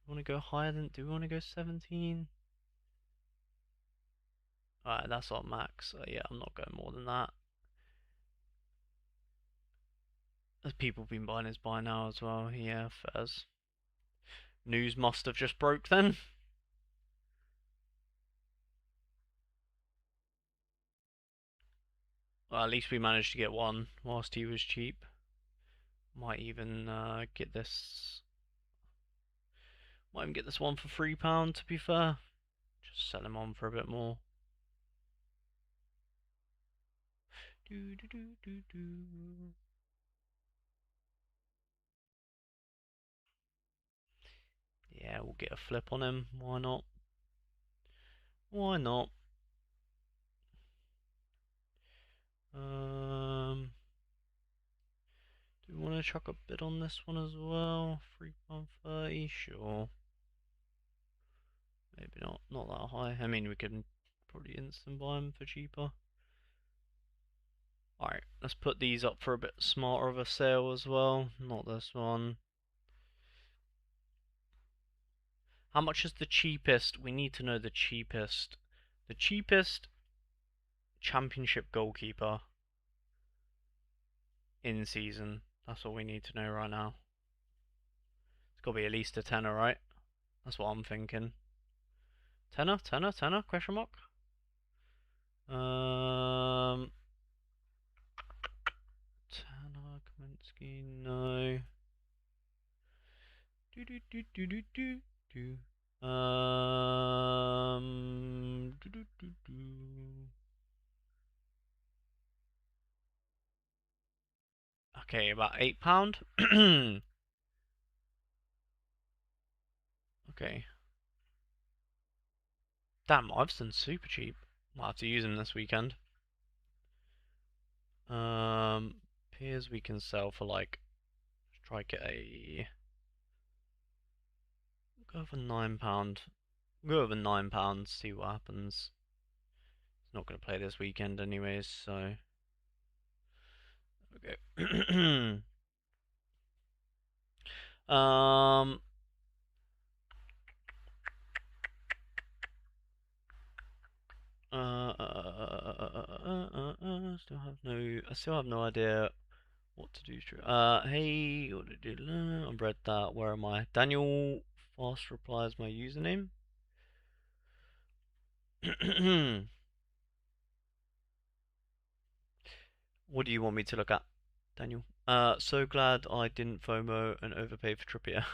want to go higher than? Do we want to go 17? Alright, that's our max. Yeah, I'm not going more than that. As people been buying his by now as well. Yeah, Fez. News must have just broke then. Well, at least we managed to get one whilst he was cheap. Might even get this. Might even get this one for £3. To be fair, just sell him on for a bit more. Do do do do do. Yeah, we'll get a flip on him. Why not? Why not? Do we want to chuck a bit on this one as well? £3.30, sure. Maybe not that high. I mean, we can probably instant buy them for cheaper. Alright, let's put these up for a bit smarter of a sale as well. Not this one. How much is the cheapest? We need to know the cheapest. The cheapest championship goalkeeper in season. That's all we need to know right now. It's got to be at least a tenner, right? That's what I'm thinking. Tenner? Tenner? Tenner? Question mark? Tanner, Kaminsky, no. Do do do do do do do. Do do do do. Okay, about £8. Okay. Damn, Iverson's super cheap. I'll have to use him this weekend. Peers we can sell for like, try get a, go for £9. Go over £9, see what happens. He's not gonna play this weekend anyways, so okay. um, I still have no idea what to do. Hey, I've read that. Where am I? Daniel Fast replies my username. What do you want me to look at, Daniel? So glad I didn't FOMO and overpay for Trippier.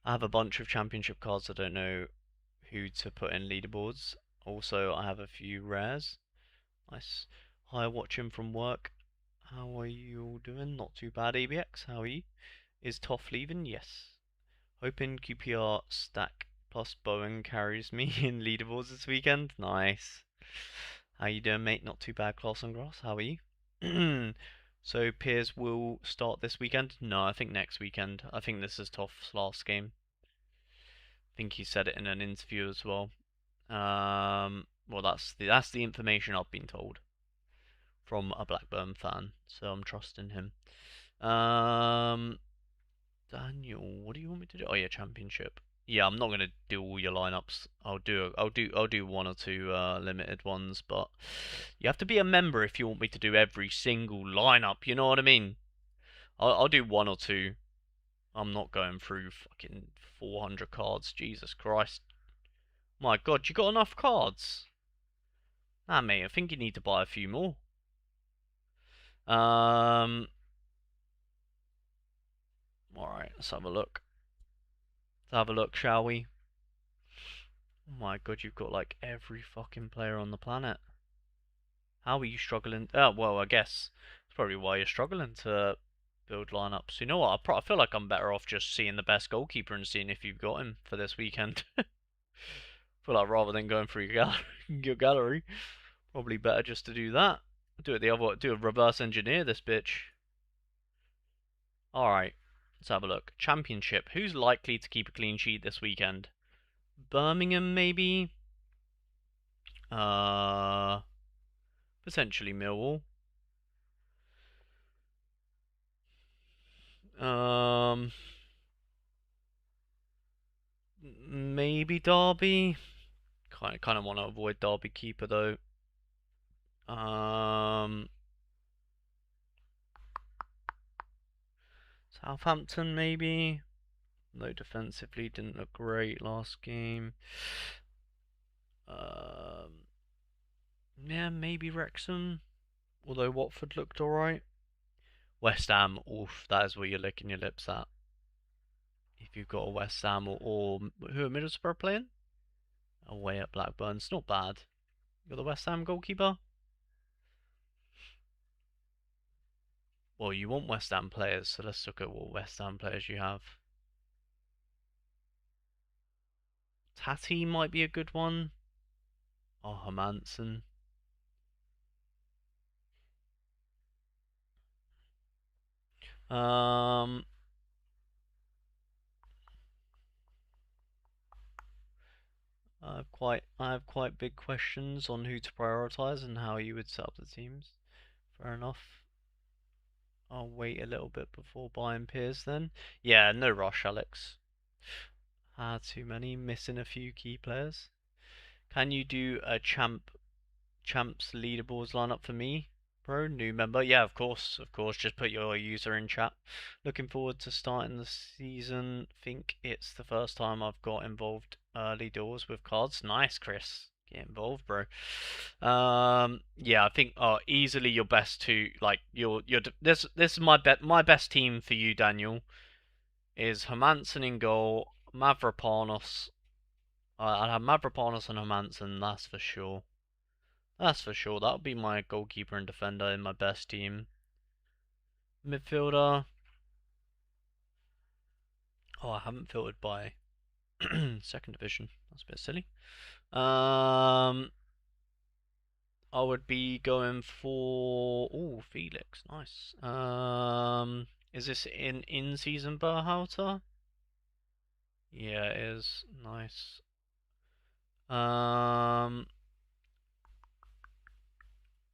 I have a bunch of championship cards. I don't know who to put in leaderboards. Also, I have a few rares. Nice. Hi, watching from work. How are you all doing? Not too bad, ABX. How are you? Is Toff leaving? Yes. Hoping QPR stack plus Bowen carries me in leaderboards this weekend. Nice. How you doing, mate? Not too bad, Class on Grass. How are you? So Piers will start this weekend? No, I think next weekend. I think this is Toff's last game. I think he said it in an interview as well. Well, that's the information I've been told from a Blackburn fan, so I'm trusting him. Daniel, what do you want me to do? Oh yeah, championship. Yeah, I'm not gonna do all your lineups. I'll do one or two limited ones, but you have to be a member if you want me to do every single lineup. You know what I mean? I'll do one or two. I'm not going through fucking 400 cards. Jesus Christ. My God, you got enough cards? Nah, mate, I think you need to buy a few more. Alright, let's have a look. Let's have a look, shall we? Oh my God, you've got like every fucking player on the planet. How are you struggling? Oh, well, I guess that's probably why you're struggling to build lineups. You know what? I feel like I'm better off just seeing the best goalkeeper and seeing if you've got him for this weekend. I feel like rather than going through your gallery, probably better just to do that. Do it the other way. Do a reverse engineer this bitch. All right, let's have a look. Championship. Who's likely to keep a clean sheet this weekend? Birmingham, maybe. Uh, Potentially Millwall. Um, Maybe Derby. Kind of want to avoid Derby keeper though. Um, Southampton maybe. No, defensively didn't look great last game. Um, yeah, maybe Wrexham. Although Watford looked alright. West Ham, oof, that is where you're licking your lips at. If you've got a West Ham or who are Middlesbrough playing? Away at Blackburn, it's not bad. You got the West Ham goalkeeper? Well, you want West Ham players, so let's look at what West Ham players you have. Tati might be a good one. Oh, Hermansen. Um, I have quite big questions on who to prioritize and how you would set up the teams. Fair enough. I'll wait a little bit before buying peers then. Yeah, no rush, Alex. Too many, missing a few key players. Can you do a champs leaderboards lineup for me, bro? New member? Yeah, of course, of course. Just put your user in chat. Looking forward to starting the season. Think it's the first time I've got involved early doors with cards. Nice, Chris. Get involved, bro. Yeah, I think easily your best two. Like your this is my best team for you, Daniel. Is Hermansen in goal, Mavropanos. I'd have Mavropanos and Hermansen. That's for sure. That's for sure. That would be my goalkeeper and defender in my best team. Midfielder. Oh, I haven't filtered by second division. That's a bit silly. I would be going for Felix. Nice. Is this in season Berhalter? Yeah, it is. Nice. Um,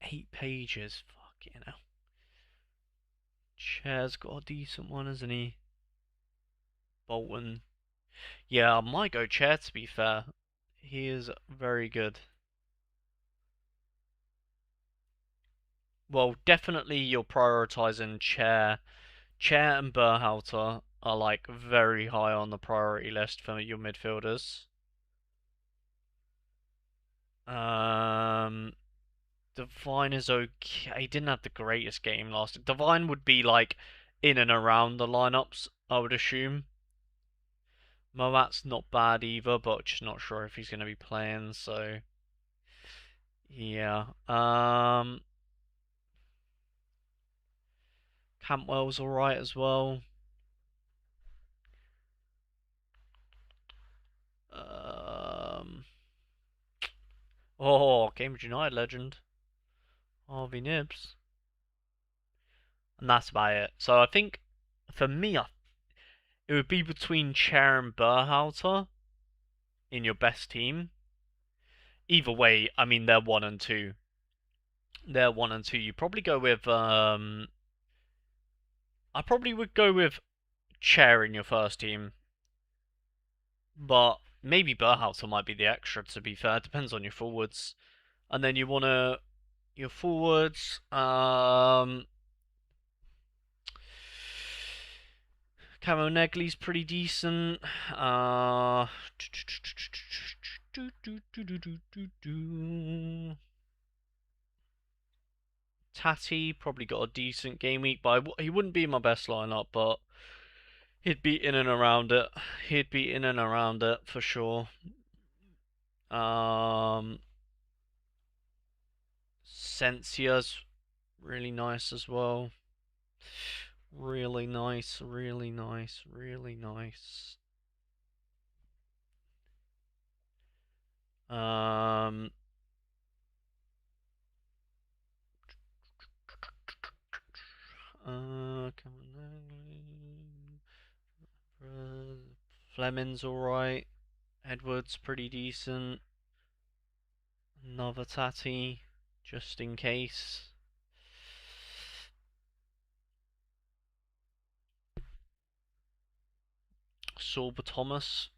8 pages. Fucking hell. Chair's got a decent one, hasn't he? Bolton. Yeah, I might go Chair to be fair. He is very good. Well, definitely you're prioritizing Chair. Chair and Berhalter are like very high on the priority list for your midfielders. Um, Divine is okay. He didn't have the greatest game last. Divine would be like in and around the lineups, I would assume. Moat's not bad either, but just not sure if he's going to be playing. So yeah. Campbell's alright as well. Um, Cambridge United legend Harvey Nibbs, and that's about it. So I think for me, it would be between Chair and Berhalter in your best team. Either way, I mean they're 1 and 2. They're 1 and 2. You probably go with I probably would go with Chair in your first team, but maybe Berhalter might be the extra. To be fair, depends on your forwards. And then you wanna your forwards. Camo Negli's pretty decent. Tatty probably got a decent game week, but he wouldn't be in my best lineup, but he'd be in and around it. He'd be in and around it for sure. Sensia's really nice as well. Really nice, really nice, really nice. Um, come on. Fleming's alright. Edwards pretty decent. Another Tatty, just in case. Sorba Thomas,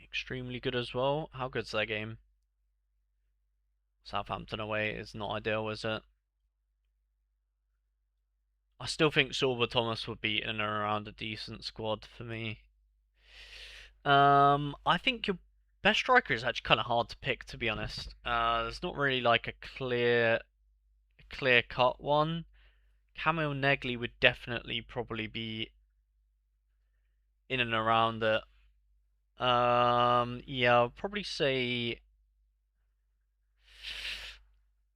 extremely good as well. How good's that game? Southampton away is not ideal, is it? I still think Sorba Thomas would be in and around a decent squad for me. I think your best striker is actually kind of hard to pick, to be honest. There's not really like a clear cut one. Camille Negli would definitely probably be in and around it. Yeah, I'll probably say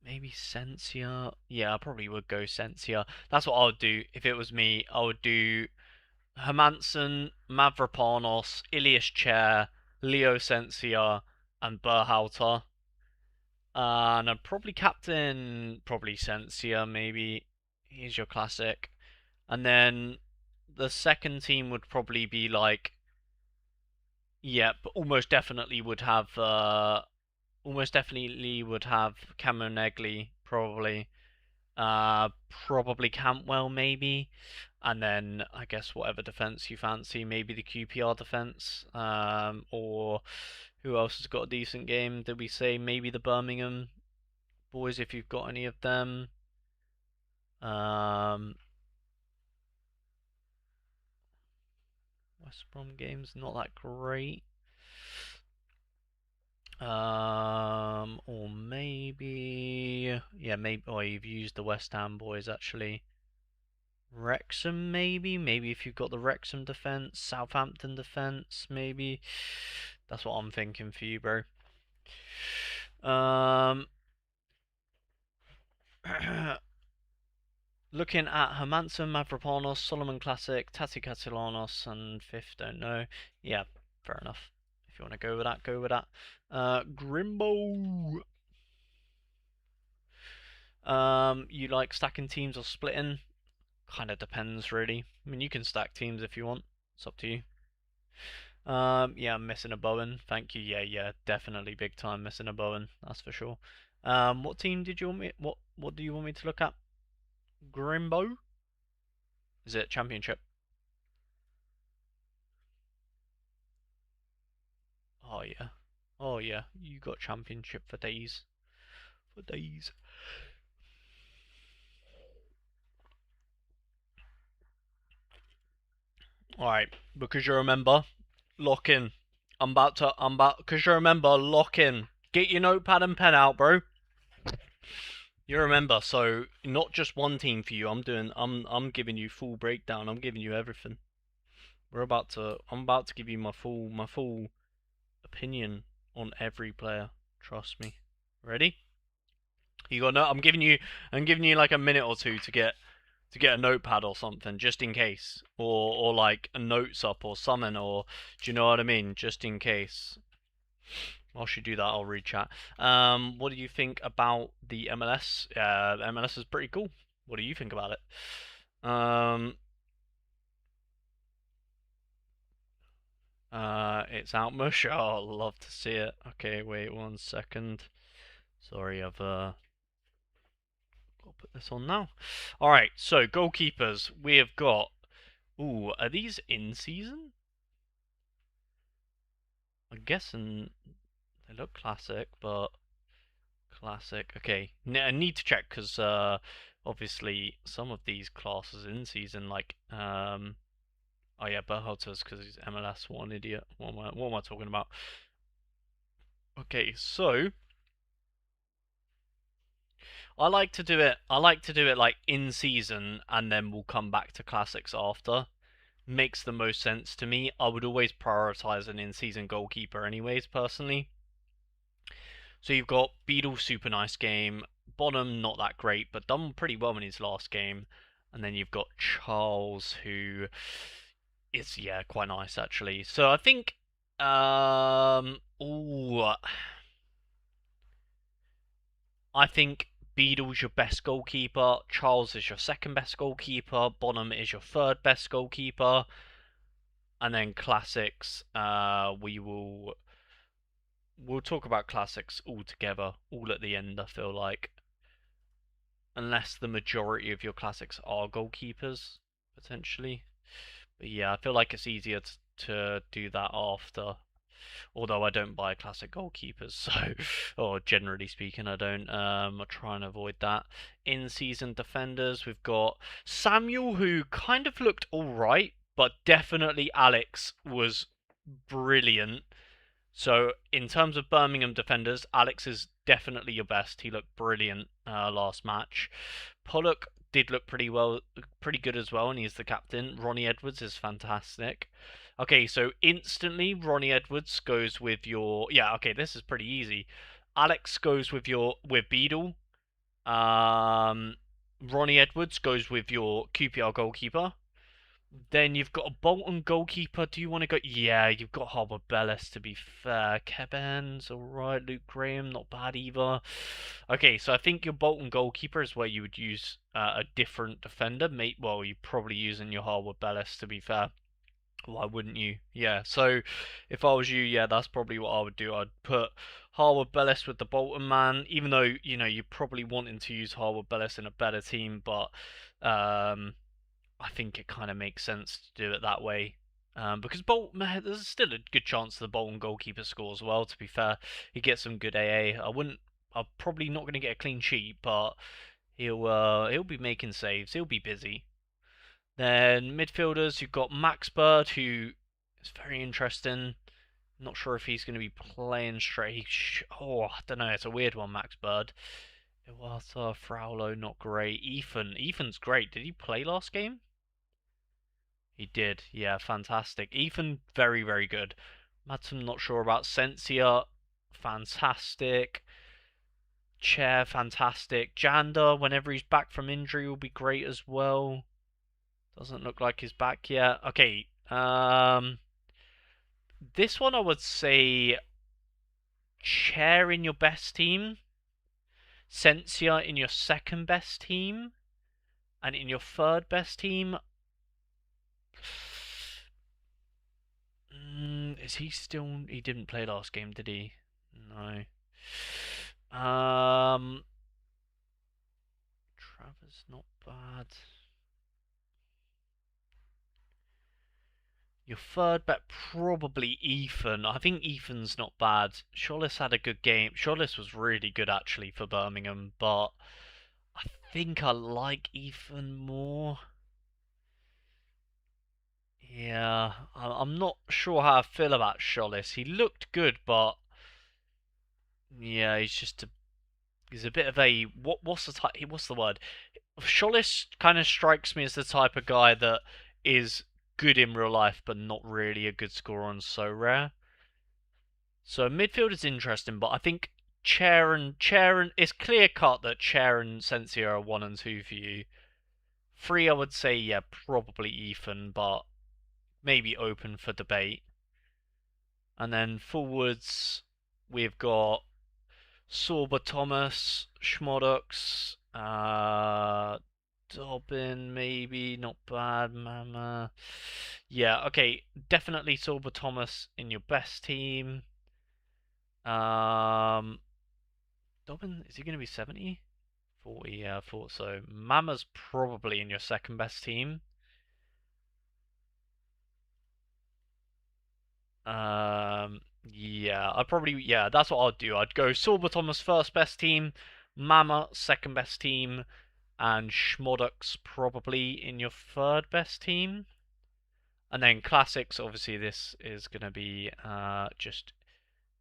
maybe Sensia. Yeah, I probably would go Sensia. That's what I would do if it was me. I would do Hermansen, Mavropanos, Ilias Chair, Leo Sensia, and Berhalter. And I'd probably captain probably Sensia, maybe. He's your classic. And then the second team would probably be like, yep, almost definitely would have Cameron Negli, probably. Probably Cantwell, maybe. And then I guess whatever defense you fancy, maybe the QPR defense. Or who else has got a decent game? Did we say maybe the Birmingham boys if you've got any of them? Um, West Brom games not that great. Or maybe yeah, maybe. Oh, you've used the West Ham boys actually. Wrexham, maybe if you've got the Wrexham defense, Southampton defense, maybe. That's what I'm thinking for you, bro. Um, Looking at Hermanson, Mavropanos, Solomon Classic, Tati Katilanos, and fifth, don't know. Yeah, fair enough. If you want to go with that, go with that. Grimbo. You like stacking teams or splitting? Kind of depends, really. I mean, you can stack teams if you want. It's up to you. Yeah, I'm missing a Bowen. Thank you. Yeah, definitely big time missing a Bowen. That's for sure. What team did you want me? What do you want me to look at? Grimbo? Is it Championship? Oh yeah. Oh yeah. You got Championship for days. For days. All right. Because you're a member, lock in. Because you're a member, lock in. Get your notepad and pen out, bro. You're a member, so not just one team for you. I'm giving you full breakdown. I'm giving you everything. I'm about to give you my full opinion on every player. Trust me. Ready? You got no. I'm giving you like a minute or two to get a notepad or something, just in case, or like a notes up or something, or do you know what I mean? Just in case. Whilst you do that, I'll read chat. What do you think about the MLS? The MLS is pretty cool. What do you think about it? It's out mush. Oh, I'll love to see it. Okay, wait 1 second. Sorry, I've got to put this on now. All right, so goalkeepers. We have got. Ooh, are these in season? I'm guessing they look classic, but classic. Okay, I need to check because obviously some of these classes in season, like oh yeah, Berhalter's because he's MLS. What an idiot. What am I talking about? Okay, so I like to do it. I like to do it like in season, and then we'll come back to classics after. Makes the most sense to me. I would always prioritize an in-season goalkeeper, anyways, personally. So you've got Beadle, super nice game. Bonham, not that great, but done pretty well in his last game. And then you've got Charles, who is quite nice actually. So I think, ooh, I think Beadle's your best goalkeeper. Charles is your second best goalkeeper. Bonham is your third best goalkeeper. And then classics, we'll talk about classics all together, all at the end. I feel like, unless the majority of your classics are goalkeepers potentially. But yeah, I feel like it's easier to do that after. Although I don't buy classic goalkeepers, so or generally speaking, I don't. I try and avoid that. In-season defenders, we've got Samuel, who kind of looked all right, but definitely Alex was brilliant. So in terms of Birmingham defenders, Alex is definitely your best. He looked brilliant last match. Pollock did look pretty good as well, and he's the captain. Ronnie Edwards is fantastic. Okay, so instantly Ronnie Edwards goes with your Okay, this is pretty easy. Alex goes with Beadle. Um, Ronnie Edwards goes with your QPR goalkeeper. Then you've got a Bolton goalkeeper. Do you want to go? Yeah, you've got Harbour Bellis, to be fair. Keben's alright. Luke Graham, not bad either. Okay, so I think your Bolton goalkeeper is where you would use a different defender. Well, you're probably using your Harbour Bellis, to be fair. Why wouldn't you? Yeah, so if I was you, yeah, that's probably what I would do. I'd put Harwood Bellis with the Bolton man, even though, you're probably wanting to use Harwood Bellis in a better team, but I think it kind of makes sense to do it that way. Because Bolton, there's still a good chance the Bolton goalkeeper scores well. To be fair, he gets some good AA. I'm probably not going to get a clean sheet, but he'll be making saves. He'll be busy. Then midfielders, you've got Max Bird, who is very interesting. Not sure if he's going to be playing straight. I don't know. It's a weird one, Max Bird. Iwata, Fraulo, not great. Ethan's great. Did he play last game? He did. Yeah, fantastic. Ethan, very, very good. Madsen, not sure about. Sensia, fantastic. Chair, fantastic. Janda, whenever he's back from injury, will be great as well. Doesn't look like he's back yet. Okay, this one I would say Chair in your best team, Sensia in your second best team, and in your third best team. Is he still? He didn't play last game, did he? No. Trevor's not bad. Your third bet, probably Ethan. I think Ethan's not bad. Sholis had a good game. Sholis was really good actually for Birmingham, but I think I like Ethan more. Yeah, I'm not sure how I feel about Sholis. He looked good, but yeah, he's a bit of a what's the type? What's the word? Sholis kind of strikes me as the type of guy that is good in real life, but not really a good scorer on Sorare. So midfield is interesting, but I think Chair and it's clear cut that Chair and Sensio are 1 and 2 for you. 3, I would say, yeah, probably Ethan, but maybe open for debate. And then forwards, we've got Sorba Thomas, Schmodox, Dobbin, maybe, not bad, Mama. Yeah, okay, definitely Sorba Thomas in your best team. Dobbin, is he going to be 70? 40, yeah, I thought so. Mama's probably in your second best team. Yeah, that's what I'd do. I'd go Sorba Thomas first best team, Mama second best team, and Schmodox probably in your third best team. And then classics, obviously this is going to be just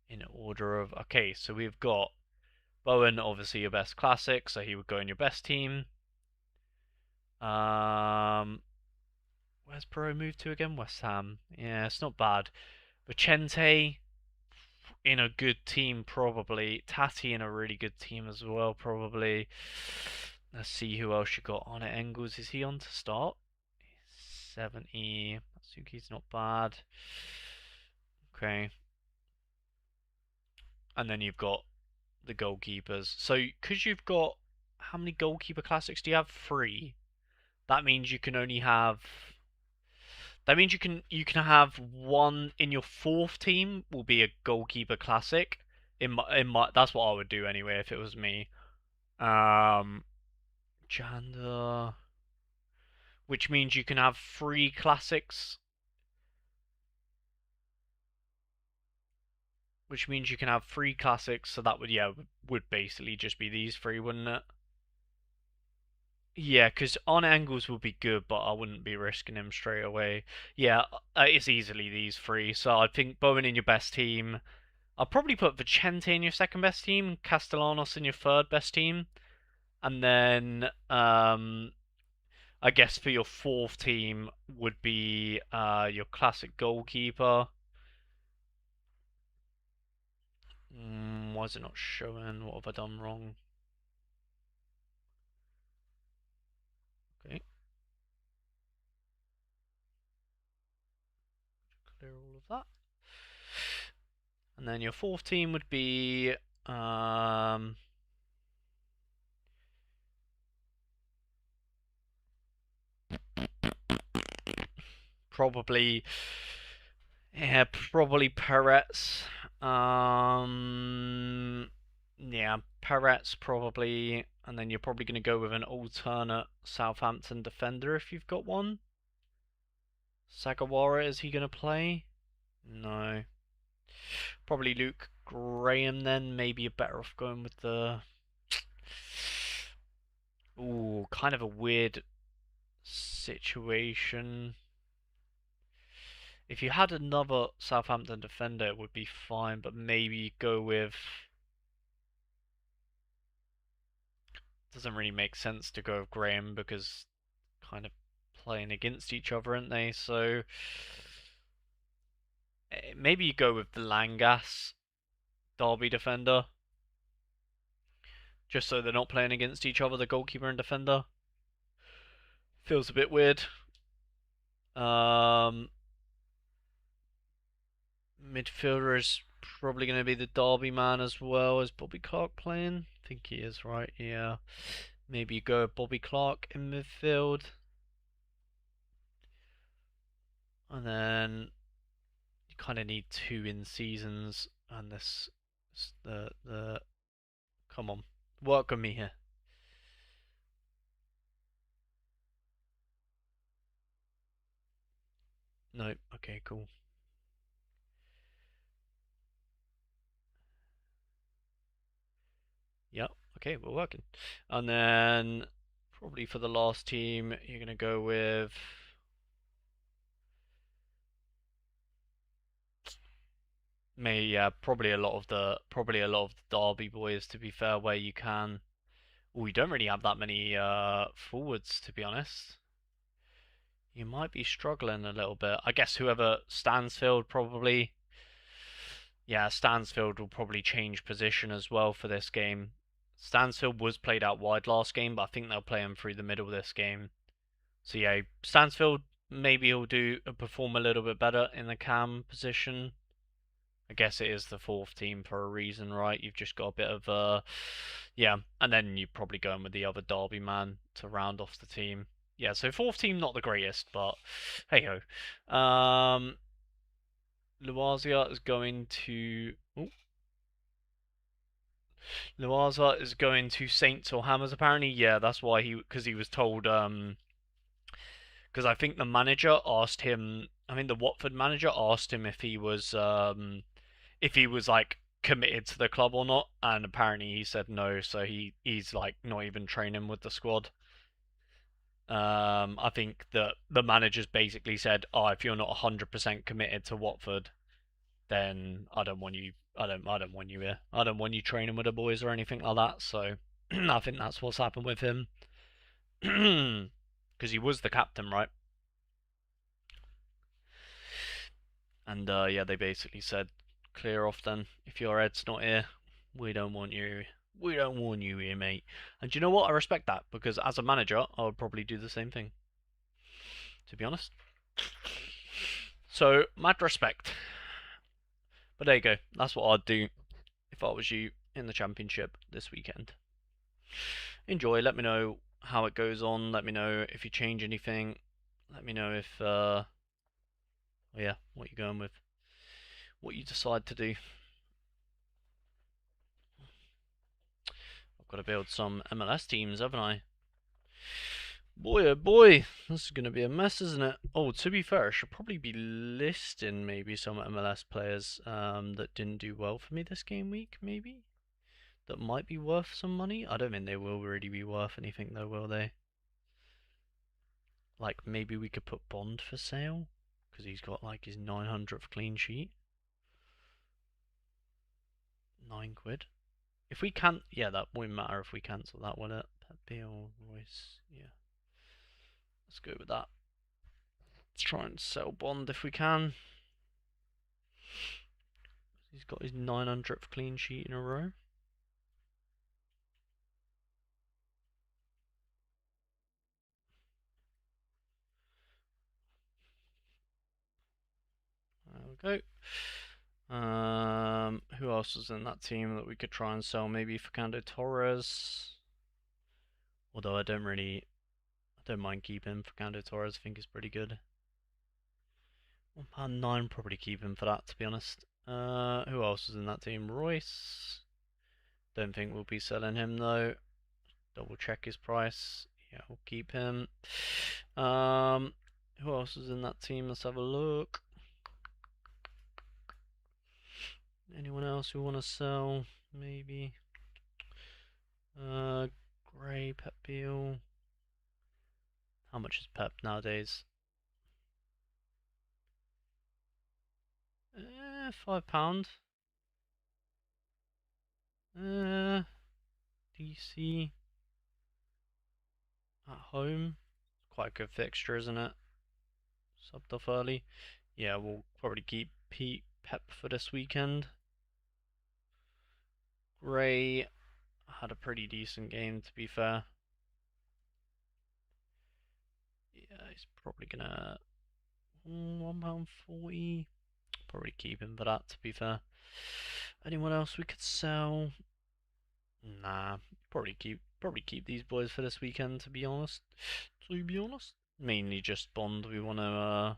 in order of... Okay, so we've got Bowen, obviously your best classic, so he would go in your best team. Where's Perot moved to again? West Ham. Yeah, it's not bad. Vicente in a good team, probably. Tati in a really good team as well, probably. Let's see who else you got on it. Engels, is he on to start? 70. Matsuki's not bad. Okay. And then you've got the goalkeepers. So, because you've got... How many goalkeeper classics do you have? 3. That means you can only have... That means you can have one in your fourth team will be a goalkeeper classic. In my that's what I would do anyway if it was me. Um, Janda, which means you can have 3 classics. Which means you can have 3 classics. So that would basically just be these 3, wouldn't it? Yeah, because on angles would be good, but I wouldn't be risking him straight away. Yeah, it's easily these 3. So I think Bowen in your best team. I'll probably put Vicente in your second best team, Castellanos in your third best team, and then I guess for your fourth team would be your classic goalkeeper. Why is it not showing? What have I done wrong? Okay, clear all of that. And then your fourth team would be probably probably Peretz. Yeah, Peretz probably, and then you're probably going to go with an alternate Southampton defender if you've got one. Sagawara, is he going to play? No. Probably Luke Graham then. Maybe you're better off going with the... Ooh, kind of a weird situation. If you had another Southampton defender, it would be fine, but maybe go with... Doesn't really make sense to go with Graham because kind of playing against each other, aren't they? So maybe you go with the Langas Derby defender. just so they're not playing against each other, the goalkeeper and defender. Feels a bit weird. Midfielder is probably going to be the Derby man as well. Is Bobby Clark playing? I think he is, right? Yeah. Maybe you go with Bobby Clark in midfield. And then you kind of need two in seasons. And this, the come on, work with me here. No, okay, cool. Yep, okay, we're working. And then probably for the last team, you're gonna go with me. Yeah, probably a lot of the Derby boys. To be fair, where you can. We don't really have that many forwards, to be honest. You might be struggling a little bit. I guess whoever Stansfield probably. Yeah, Stansfield will probably change position as well for this game. Stansfield was played out wide last game, but I think they'll play him through the middle this game. So yeah, Stansfield maybe he'll perform a little bit better in the cam position. I guess it is the fourth team for a reason, right? You've just got a bit of yeah, and then you're probably going with the other Derby man to round off the team. Yeah, so fourth team not the greatest, but hey ho. Loazia is going to. Ooh, Loaza is going to Saints or Hammers apparently. Yeah, that's why because he was told because I think the manager asked him. I mean, the Watford manager asked him if he was like committed to the club or not, and apparently he said no. So he's like not even training with the squad. I think that the managers basically said, "Oh, if you're not 100% committed to Watford, then I don't want you. I don't want you here. I don't want you training with the boys or anything like that." So I think that's what's happened with him, because he was the captain, right? And yeah, they basically said, "Clear off then. If your head's not here, we don't want you. We don't want you here, mate." And do you know what? I respect that because as a manager, I would probably do the same thing. To be honest. So mad respect. But there you go. That's what I'd do if I was you in the championship this weekend. Enjoy. Let me know how it goes on. Let me know if you change anything. Let me know if yeah, what you're going with, what you decide to do. I've got to build some MLS teams, haven't I? Boy, oh boy, this is going to be a mess, isn't it? Oh, to be fair, I should probably be listing maybe some MLS players that didn't do well for me this game week, maybe? That might be worth some money? I don't think they will really be worth anything though, will they? Like, maybe we could put Bond for sale? Because he's got like his 900th clean sheet. 9 quid. If we can't, yeah, that won't matter if we cancel that, will it? Bill, Royce, yeah. Let's go with that. Let's try and sell Bond if we can. He's got his 900th clean sheet in a row. There we go. Who else was in that team that we could try and sell? Maybe Fernando Torres. Although I don't mind keeping Fernando Torres. I think he's pretty good. £1.9 probably keep him for that, to be honest. Who else is in that team? Royce. Don't think we'll be selling him though. Double check his price. Yeah, we'll keep him. Who else is in that team? Let's have a look. Anyone else who want to sell? Maybe. Gray, Pep Beal. How much is Pep nowadays? £5. DC at home. Quite a good fixture, isn't it? Subbed off early. Yeah, we'll probably keep Pep for this weekend. Gray. had a pretty decent game, to be fair. Yeah, he's probably gonna £1.40. Probably keep him for that, to be fair. Anyone else we could sell? Nah, probably keep these boys for this weekend, to be honest. Mainly just Bond we want to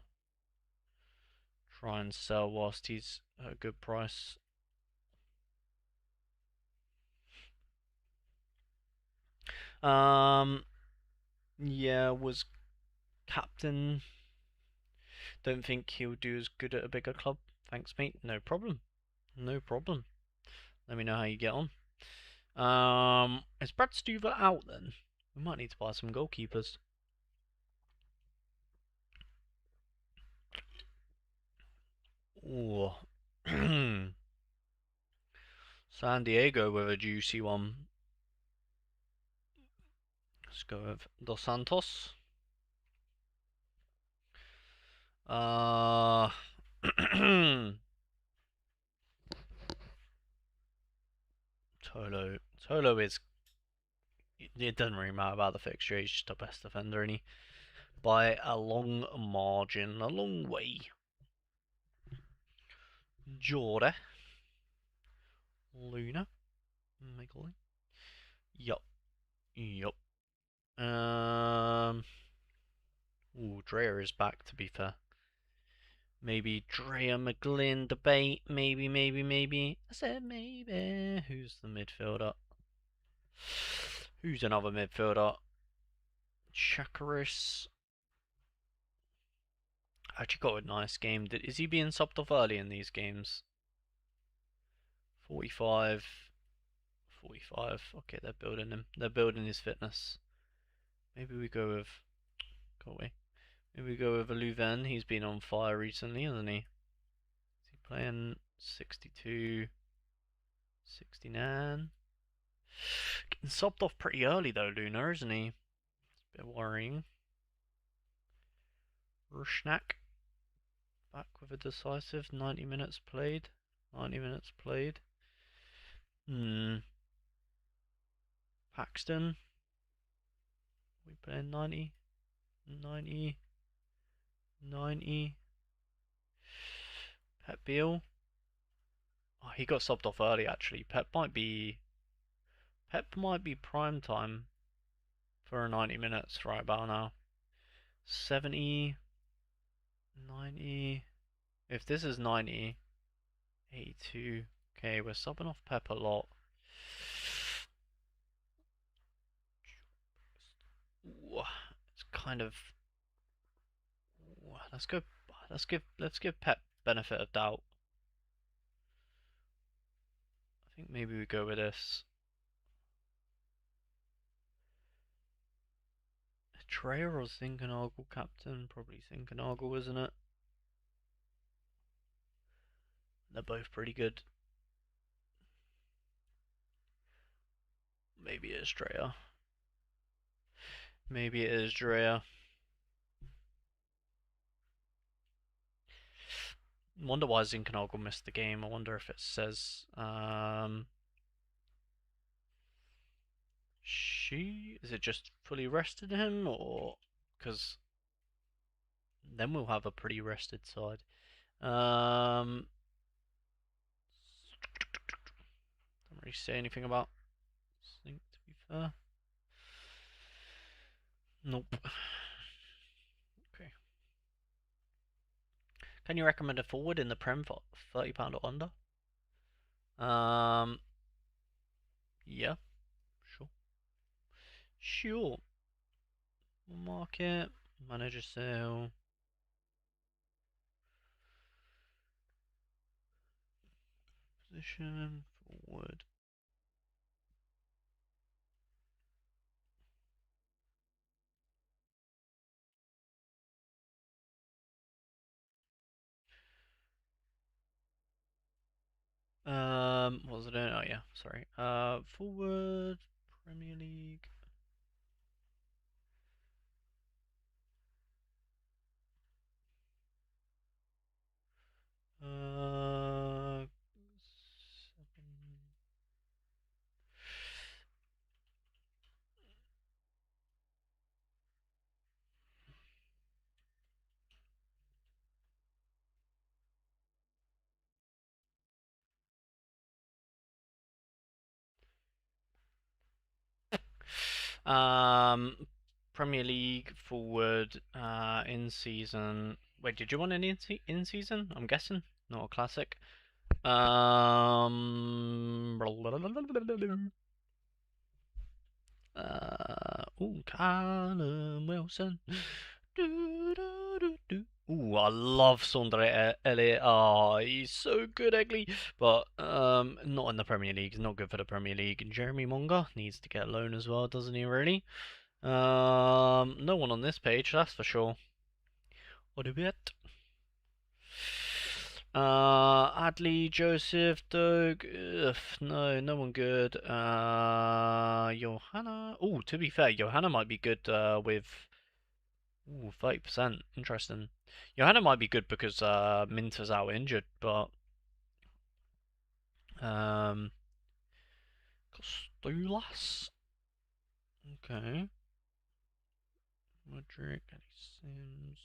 try and sell whilst he's at a good price. Yeah, was captain. Don't think he'll do as good at a bigger club. Thanks, mate. No problem. No problem. Let me know how you get on. Is Brad Stuver out then? We might need to buy some goalkeepers. Ooh. San Diego with a juicy one. Let's go with Dos Santos. Uh, Tolo. Tolo is. It doesn't really matter about the fixture. He's just the best defender, and he by a long margin, a long way. Jorda. Luna. Michael. Yup. Yup. Ooh, Drea is back, to be fair. Maybe Drea McGlynn debate. Maybe. I said maybe. Who's the midfielder? Who's another midfielder? Chakaris. Actually got a nice game. Is he being subbed off early in these games? 45. 45. Okay, they're building him. They're building his fitness. Maybe we go with. Go away. Maybe we go with a Louvain. He's been on fire recently, hasn't he? Is he playing 62, 69? Getting subbed off pretty early though, Luna, isn't he? It's a bit worrying. Rushnak back with a decisive 90 minutes played. 90 minutes played. Paxton. We playing 90. 90. 90. Pep Beal. Oh, he got subbed off early actually. Pep might be prime time for a 90 minutes right about now. 70. 90. If this is 90. 82. Okay, we're subbing off Pep a lot. Ooh, it's kind of. Ooh, let's go. Let's give Pep benefit of doubt. I think maybe we go with this. Treyer or Zinkernagel captain? Probably Zinkernagel, isn't it? They're both pretty good. Maybe it is Dreyer. Maybe it is Dreyer. Wonder why Zinkernagel missed the game. I wonder if it says is it just fully rested him, or because then we'll have a pretty rested side. Don't really say anything about Zink, to be fair. Nope. Okay. Can you recommend a forward in the Prem for £30 or under? Yeah, sure. Sure. Market, manager sale. Position, forward. What was it doing? Oh yeah, sorry. Forward, Premier League. Uh, Premier League forward in season. Wait, did you want an in season? I'm guessing not a classic. Callum Wilson. Ooh, I love Sorare Elliott. Oh, he's so good, Egley. But not in the Premier League. He's not good for the Premier League. Jeremy Monga needs to get a loan as well, doesn't he? Really? No one on this page, that's for sure. What a bit. Adley, Joseph, Doug. Ugh, no, no one good. Johanna. Oh, to be fair, Johanna might be good with 30%. Interesting. Johanna might be good because Minter's out injured, but Costulas. Okay. Modric, Sims.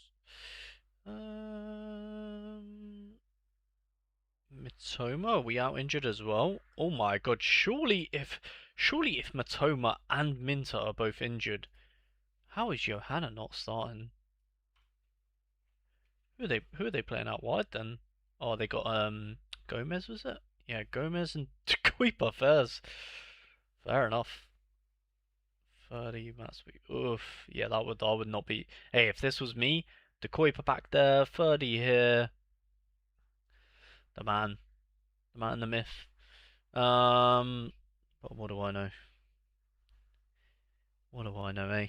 Matoma, are we out injured as well? Oh my god, surely if Matoma and Minter are both injured, how is Johanna not starting? Who are they playing out wide then? Oh, they got Gomez, was it? Yeah, Gomez and Kuiper first. Fair enough. 30 must be oof. Yeah, that would not be. Hey, if this was me, the Kuiper back there, 30 here. The man, the man, the myth. But what do I know? What do I know, eh?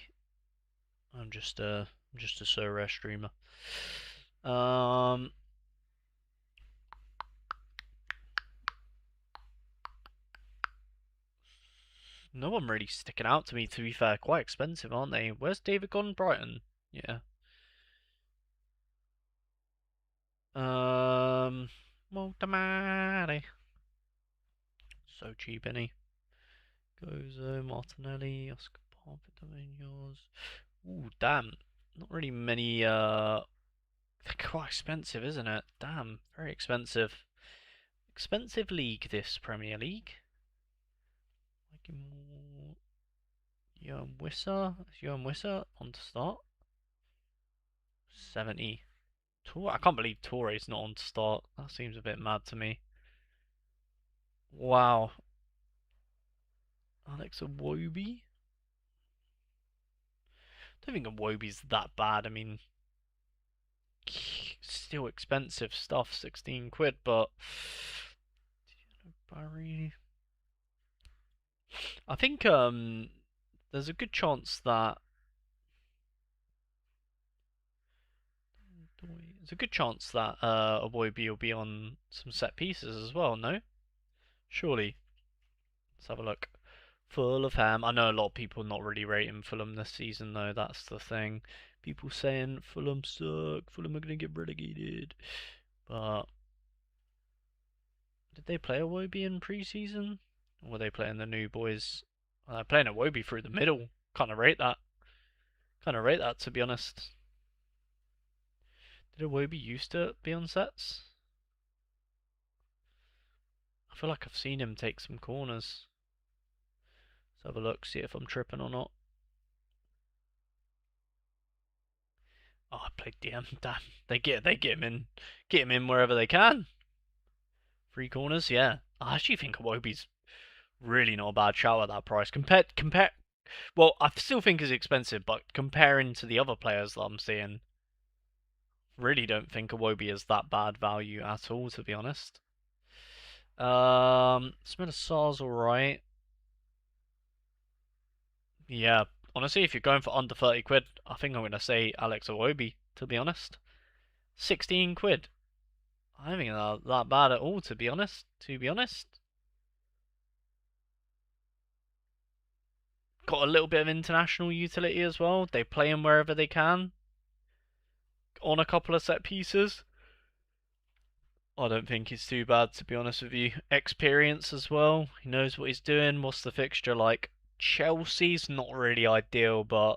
I'm just a Sorare streamer. No one really sticking out to me. To be fair, quite expensive, aren't they? Where's David gone? Brighton. Yeah. Moltamare. So cheap, isn't he? Gozo, Martinelli, Oscar Papadominios. Ooh, damn. Not really many. They're quite expensive, isn't it? Damn, very expensive. Expensive league, this Premier League. Like more. Johan Wissa on to start. 70. I can't believe Torre's not on to start. That seems a bit mad to me. Wow. Alex Iwobi? I don't think Iwobi's that bad. I mean, still expensive stuff, 16 quid, but Barry. I think there's a good chance that Iwobi will be on some set pieces as well, no? Surely. Let's have a look. Fulham. I know a lot of people not really rating Fulham this season though, that's the thing. People saying Fulham suck, Fulham are gonna get relegated. But did they play Iwobi in pre-season? Or were they playing the new boys? Playing Iwobi through the middle. Kind of rate that. Kind of rate that, to be honest. Did Iwobi used to be on sets? I feel like I've seen him take some corners. Let's have a look, see if I'm tripping or not. Oh, I played DM. Damn, they get him in wherever they can. Free corners, yeah. I actually think Iwobi's really not a bad shout at that price. Compare. Well, I still think it's expensive, but comparing to the other players that I'm seeing, really don't think Iwobi is that bad value at all, to be honest. Smith Sar's alright. Yeah, honestly, if you're going for under 30 quid, I think I'm going to say Alex Iwobi, to be honest. 16 quid. I don't think that bad at all, to be honest. Got a little bit of international utility as well. They play him wherever they can. On a couple of set pieces. I don't think he's too bad, to be honest with you. Experience as well. He knows what he's doing. What's the fixture like? Chelsea's not really ideal, but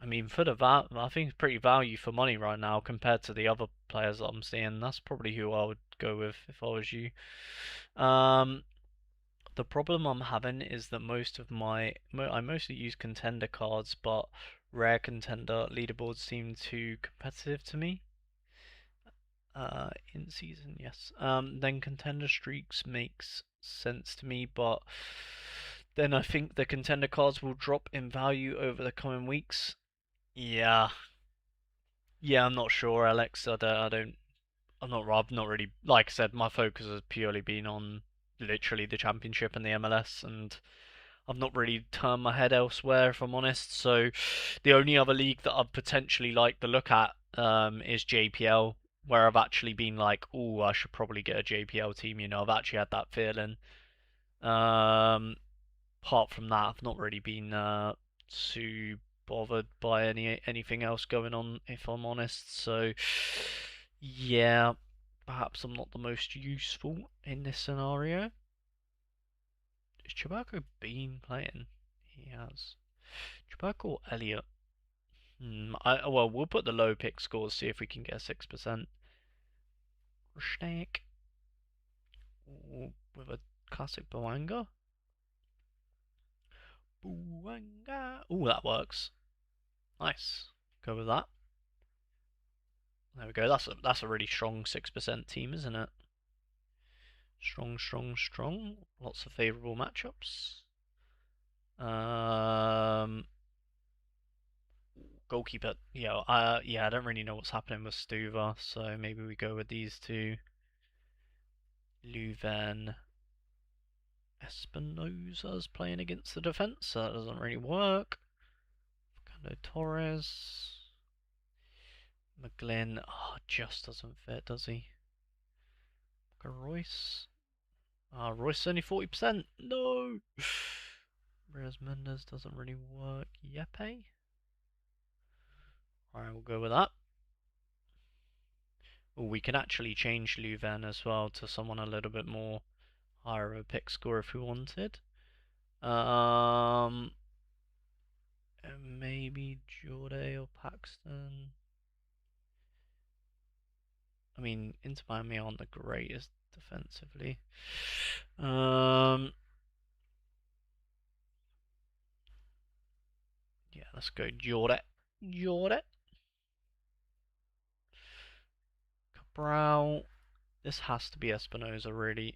I mean, for the I think it's pretty value for money right now compared to the other players that I'm seeing. That's probably who I would go with if I was you. The problem I'm having is that most of I mostly use contender cards, but rare contender leaderboards seem too competitive to me. In season, yes. Then contender streaks makes sense to me, but then I think the contender cards will drop in value over the coming weeks. Yeah, yeah, I'm not sure, Alex. I've not really, like I said, my focus has purely been on literally the championship and the MLS, and I've not really turned my head elsewhere, if I'm honest. So the only other league that I'd potentially like to look at is JPL, where I've actually been like, oh, I should probably get a JPL team. I've actually had that feeling. Um, Apart from that, I've not really been too bothered by anything else going on, if I'm honest. So yeah, perhaps I'm not the most useful in this scenario. Has Chewbacca been playing? He has. Chewbacca or Elliot? Well, we'll put the low pick scores, see if we can get 6%. Snake with a classic Boanga. Boanga. Oh, that works. Nice. Go with that. There we go. That's a really strong 6% team, isn't it? Strong, strong, strong. Lots of favourable matchups. Um, Goalkeeper. Yeah, I don't really know what's happening with Stuva, so maybe we go with these two. Leuven Espinosa's playing against the defence, so that doesn't really work. Fernando Torres. McGlynn, just doesn't fit, does he? Royce. Royce only 40%. No! Reyes Mendes doesn't really work. Yepe? Alright, we'll go with that. Well, we can actually change Leuven as well to someone a little bit more higher of a pick score if we wanted. Um, Maybe Jordan or Paxton. I mean, Inter Miami aren't the greatest defensively. Yeah, let's go Jordan. Jordan. Cabral. This has to be Espinosa, really.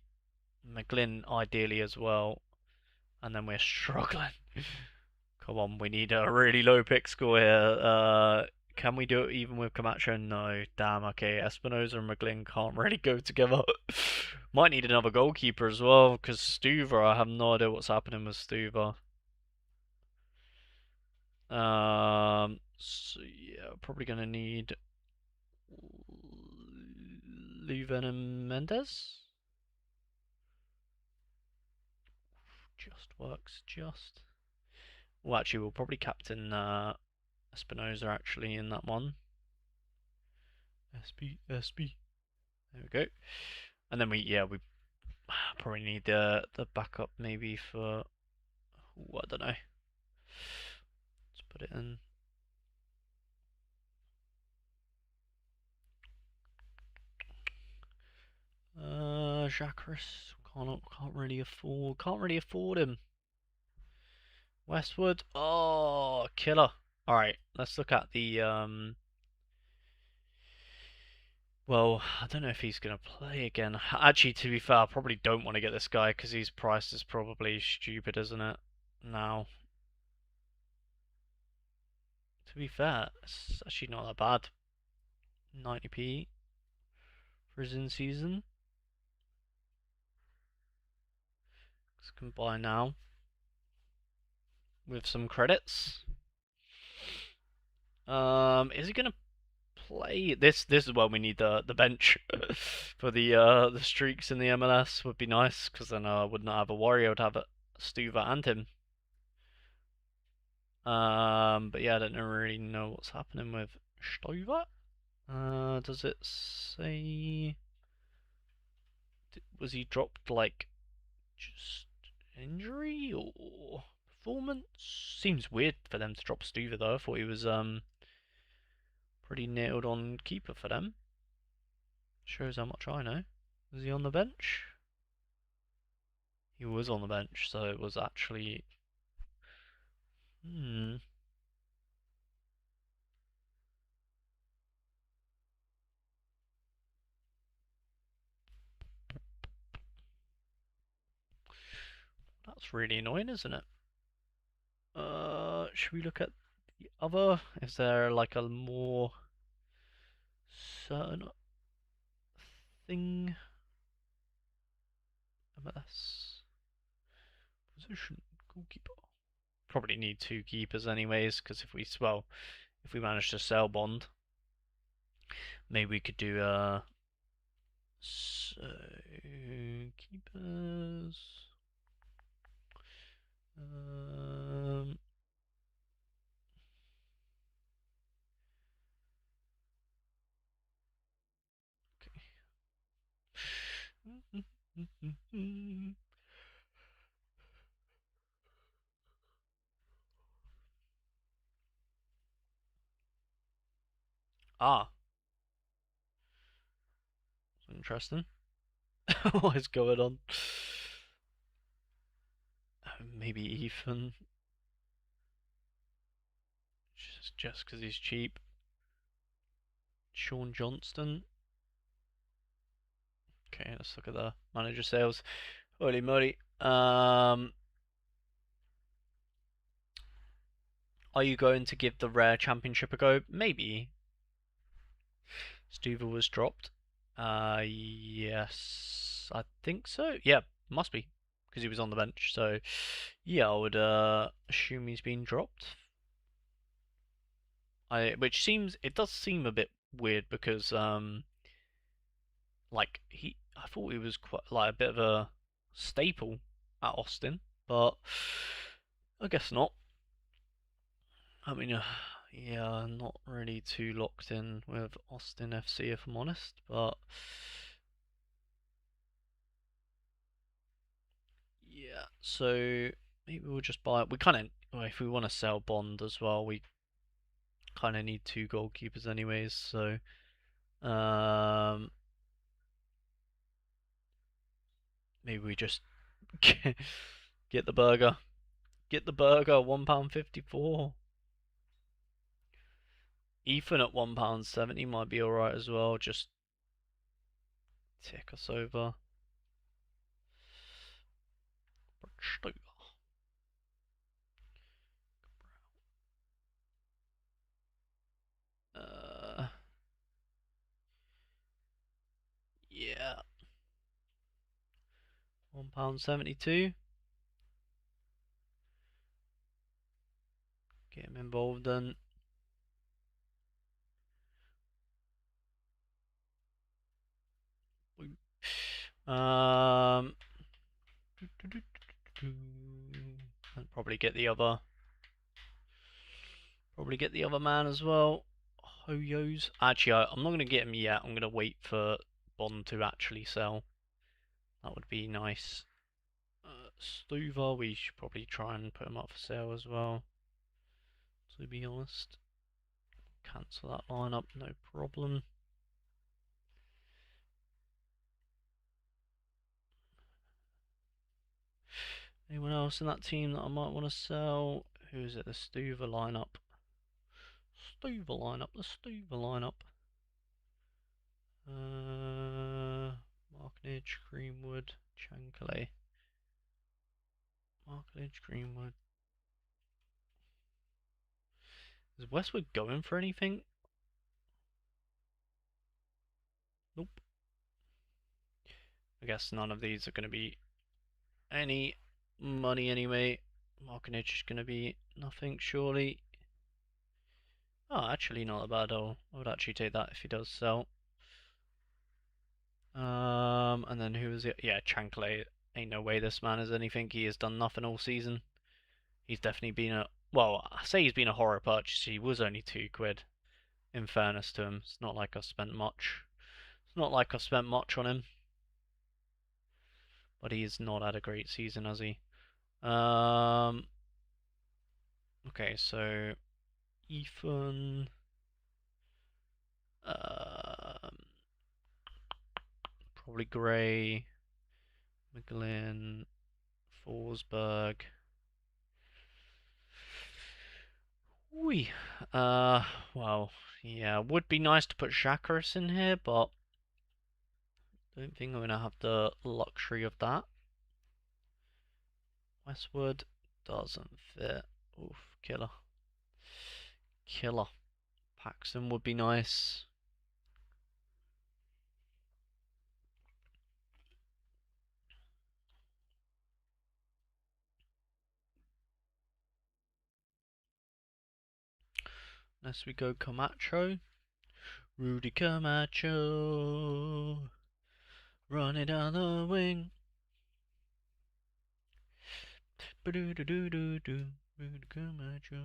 McGlynn, ideally, as well. And then we're struggling. Come on, we need a really low pick score here. Can we do it even with Camacho? No. Damn, okay. Espinosa and McGlynn can't really go together. Might need another goalkeeper as well, because Stuver, I have no idea what's happening with Stuver. So yeah, probably gonna need Leuven and Mendes. Just works, just. Well, actually, we'll probably captain Espinosa actually in that one. SB, SB. There we go. And then we probably need the backup maybe for, I don't know. Let's put it in. Jacques can't really afford him. Westwood, oh killer. All right, let's look at the Well, I don't know if he's going to play again. Actually, to be fair, I probably don't want to get this guy because his price is probably stupid, isn't it? Now, to be fair, it's actually not that bad. 90p for his in season. Let's can buy now with some credits. Is he going to play this? Is where we need the bench for the streaks in the MLS would be nice because then I would not have a worry. I would have a Stuva and him. But yeah, I don't really know what's happening with Stoiber. Does it say? Was he dropped like just injury or performance? Seems weird for them to drop Stuver though. I thought he was pretty nailed on keeper for them. Shows how much I know. Is he on the bench? He was on the bench, so it was actually. Hmm, that's really annoying, isn't it? Should we look at the other? Is there like a more certain thing? MLS position goalkeeper. Probably need two keepers anyways, because if we manage to sell Bond, maybe we could do so keepers. Um, okay. Ah, interesting. What is going on? Maybe Ethan, just because he's cheap. Sean Johnston. Okay, let's look at the manager sales. Holy moly. Are you going to give the rare championship a go? Maybe. Stuver was dropped. Yes, I think so. Yeah, must be because he was on the bench. So, yeah, I would assume he's been dropped. It does seem a bit weird because I thought he was quite like a bit of a staple at Austin, but I guess not. I mean, yeah, I'm not really too locked in with Austin FC if I'm honest, but yeah. So maybe we'll just buy. We kind of, well, if we want to sell Bond as well, we kind of need two goalkeepers anyways. So maybe we just get the burger. Get the burger. £1.54. Ethan at £1.70 might be alright as well. Just tick us over. Uh, yeah, £1.72. Get him involved then. Um, and probably get the other man as well. Hoyos. Actually, I'm not gonna get him yet. I'm gonna wait for Bond to actually sell. That would be nice. Stuva, we should probably try and put him up for sale as well. To be honest, cancel that lineup, no problem. Anyone else in that team that I might want to sell? Who is it? The Stuva lineup. The Stuva lineup. Markinage, Greenwood, Chankale. Markinage, Greenwood. Is Westwood going for anything? Nope. I guess none of these are going to be any money anyway. Markinage is going to be nothing, surely. Oh, actually not a bad all. I would actually take that if he does sell. And then who was it? Yeah, Chankle. Ain't no way this man is anything. He has done nothing all season. He's definitely been well, I say he's been a horror purchase. He was only £2. In fairness to him, it's not like I spent much. It's not like I spent much on him, but he's not had a great season, has he? Um. Okay, so Ethan. Um. Probably Gray. McGlynn. Forsberg. Wee. Well, yeah, would be nice to put Xhakaras in here, but don't think I'm gonna have the luxury of that. Westwood doesn't fit. Oof, killer. Killer. Paxton would be nice. Unless we go Camacho. Rudy Camacho. Running down the wing. Rudy Camacho.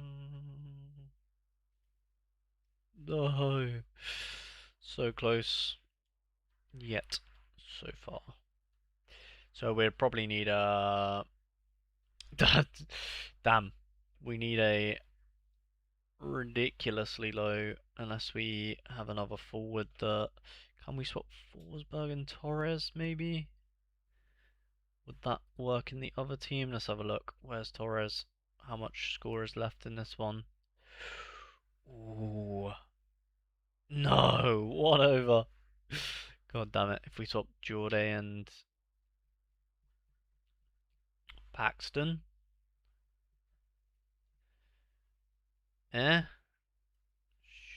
Oh, so close. Yet. So far. So we'd probably need a... Damn. We need a ridiculously low unless we have another forward that... Can we swap Forsberg and Torres maybe? Would that work in the other team? Let's have a look. Where's Torres? How much score is left in this one? Ooh. No! 1 over. God damn it. If we swap Jordan and Paxton. Eh?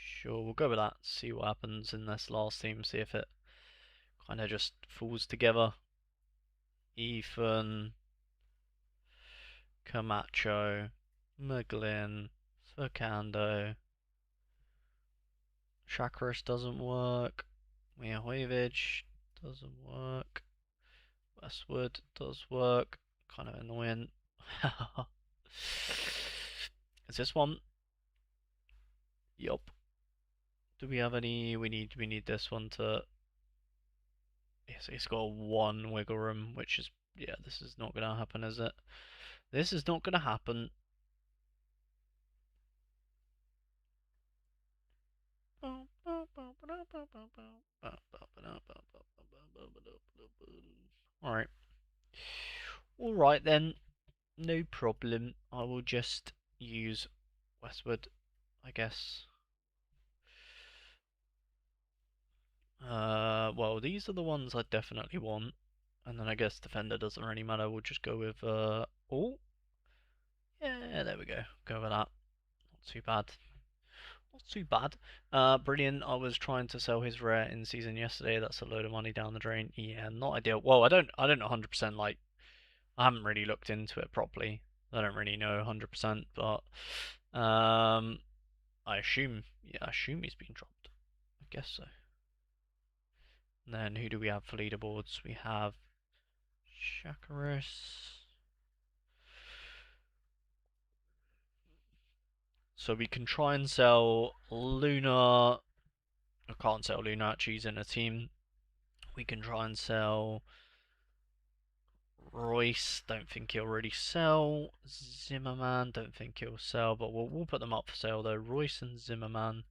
Sure, we'll go with that. See what happens in this last team. See if it kind of just falls together. Ethan, Camacho, McGlynn, Fernando. Chakras doesn't work. Mijajovic doesn't work. Westwood does work. Kind of annoying. Is this one? Yup. Do we have any? We need this one to. Yes, it's got one wiggle room, which is yeah. This is not gonna happen, is it? This is not gonna happen. Alright. Alright then. No problem. I will just use Westwood, I guess. Well, these are the ones I definitely want. And then I guess defender doesn't really matter. We'll just go with, oh, yeah, there we go. Go with that. Not too bad. Not too bad. Brilliant. I was trying to sell his rare in season yesterday. That's a load of money down the drain. Yeah, not ideal. Well, I don't know 100% like, I haven't really looked into it properly. I don't really know 100%, but, I assume, yeah, I assume he's been dropped. I guess so. And then who do we have for leaderboards? We have Chakaris. So we can try and sell Luna. I can't sell Luna actually, he's in a team. We can try and sell Royce. Don't think he'll really sell. Zimmerman. Don't think he'll sell, but we'll put them up for sale though. Royce and Zimmerman.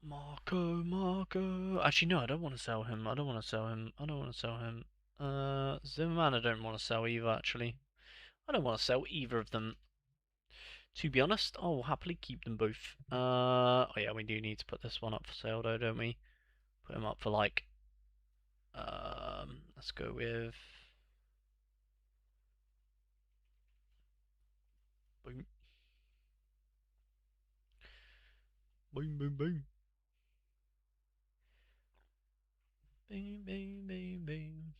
Marco. Actually, no, I don't want to sell him. I don't want to sell him. I don't want to sell him. Zimmerman, I don't want to sell either, actually. I don't want to sell either of them. To be honest, I'll happily keep them both. Oh yeah, we do need to put this one up for sale though, don't we? Put him up for like, let's go with, boom, boom, boom, boom. Boom, boom, boom, boom.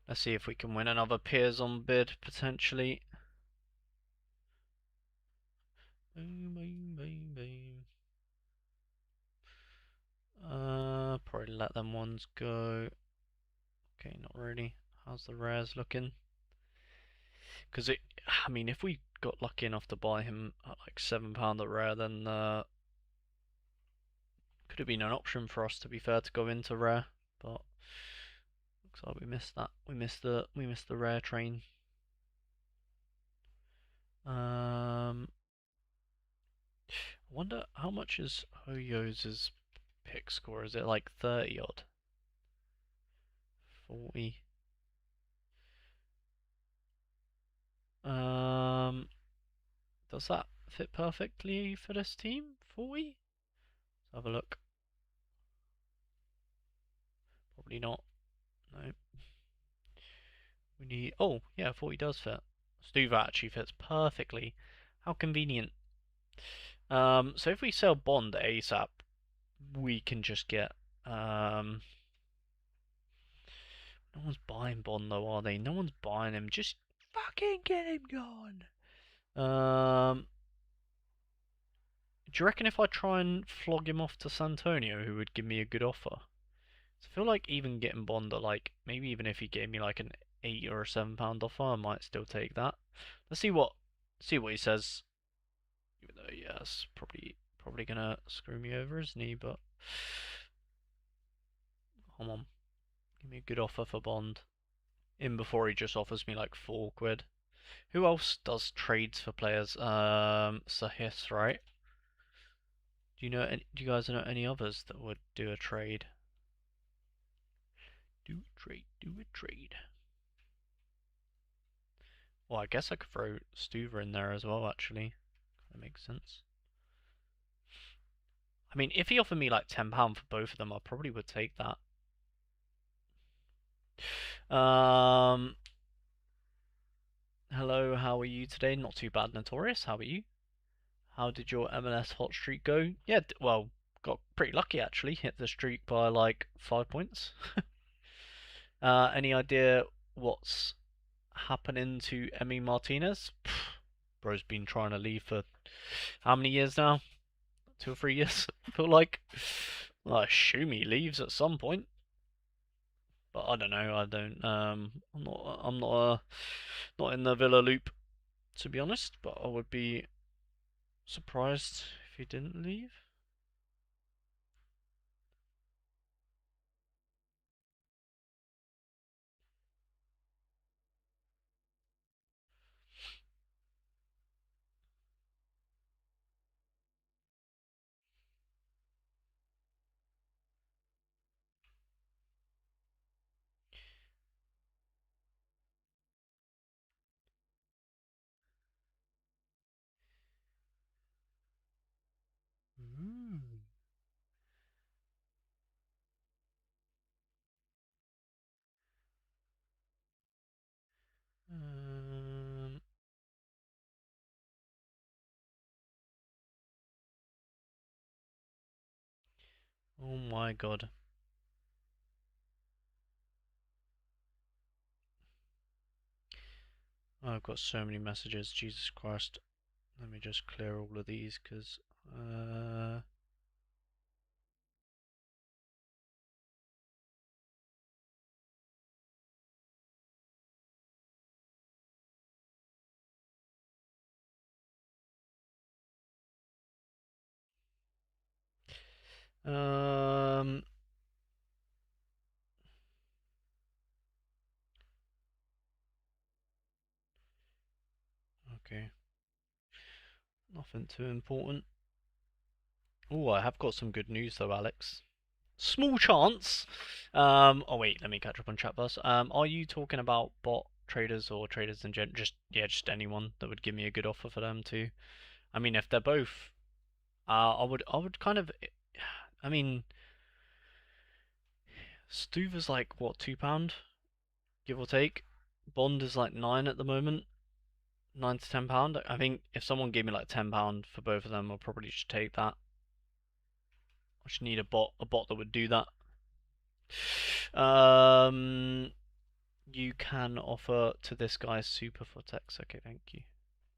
Let's see if we can win another Peers on bid, potentially. Boom, boom, boom, boom. Probably let them ones go. Okay, not really. How's the rares looking? Because I mean, if we got lucky enough to buy him at like £7 a rare, then could have been an option for us, to be fair, to go into rare. But looks like we missed that. We missed the rare train. I wonder how much is Hoyo's pick score? Is it like 30 odd? 40. Um, does that fit perfectly for this team? 40? Let's have a look. Probably not. No. We need. Oh, yeah, 40 does fit. Stuva actually fits perfectly. How convenient. So if we sell Bond ASAP, we can just get. Um, no one's buying Bond though, are they? No one's buying him. Just fucking get him gone. Do you reckon if I try and flog him off to Santonio, who would give me a good offer? So I feel like even getting Bond at like maybe even if he gave me like an £8 or £7 offer, I might still take that. Let's see what he says. Even though yes, probably gonna screw me over, isn't he? But come on, give me a good offer for Bond. In before he just offers me like £4. Who else does trades for players? Sahis, right? Do you guys know any others that would do a trade? Do a trade, do a trade. Well, I guess I could throw Stuver in there as well, actually. That makes sense. I mean, if he offered me like £10 for both of them, I probably would take that. Hello, how are you today? Not too bad, Notorious. How are you? How did your MLS hot streak go? Yeah, well, got pretty lucky actually. Hit the streak by like 5 points. Any idea what's happening to Emmy Martinez? Bro's been trying to leave for how many years now? 2 or 3 years, I feel like. Well, I assume he leaves at some point, but I don't know. I don't. I'm not. Not in the Villa loop, to be honest. But I would be surprised if he didn't leave. Ooh. Um, oh my god. Oh, I've got so many messages. Jesus Christ. Let me just clear all of these because. Um. Okay. Nothing too important. Oh, I have got some good news though, Alex. Small chance. Oh wait, let me catch up on chat first. Are you talking about bot traders or traders in gen? Just yeah, just anyone that would give me a good offer for them too. I mean, if they're both, I would kind of. I mean, Stuver's like what, £2, give or take. Bond is like 9 at the moment, £9 to £10. I think if someone gave me like £10 for both of them, I'll probably just take that. I just need a bot that would do that. Um, you can offer to this guy super for text. Okay, thank you.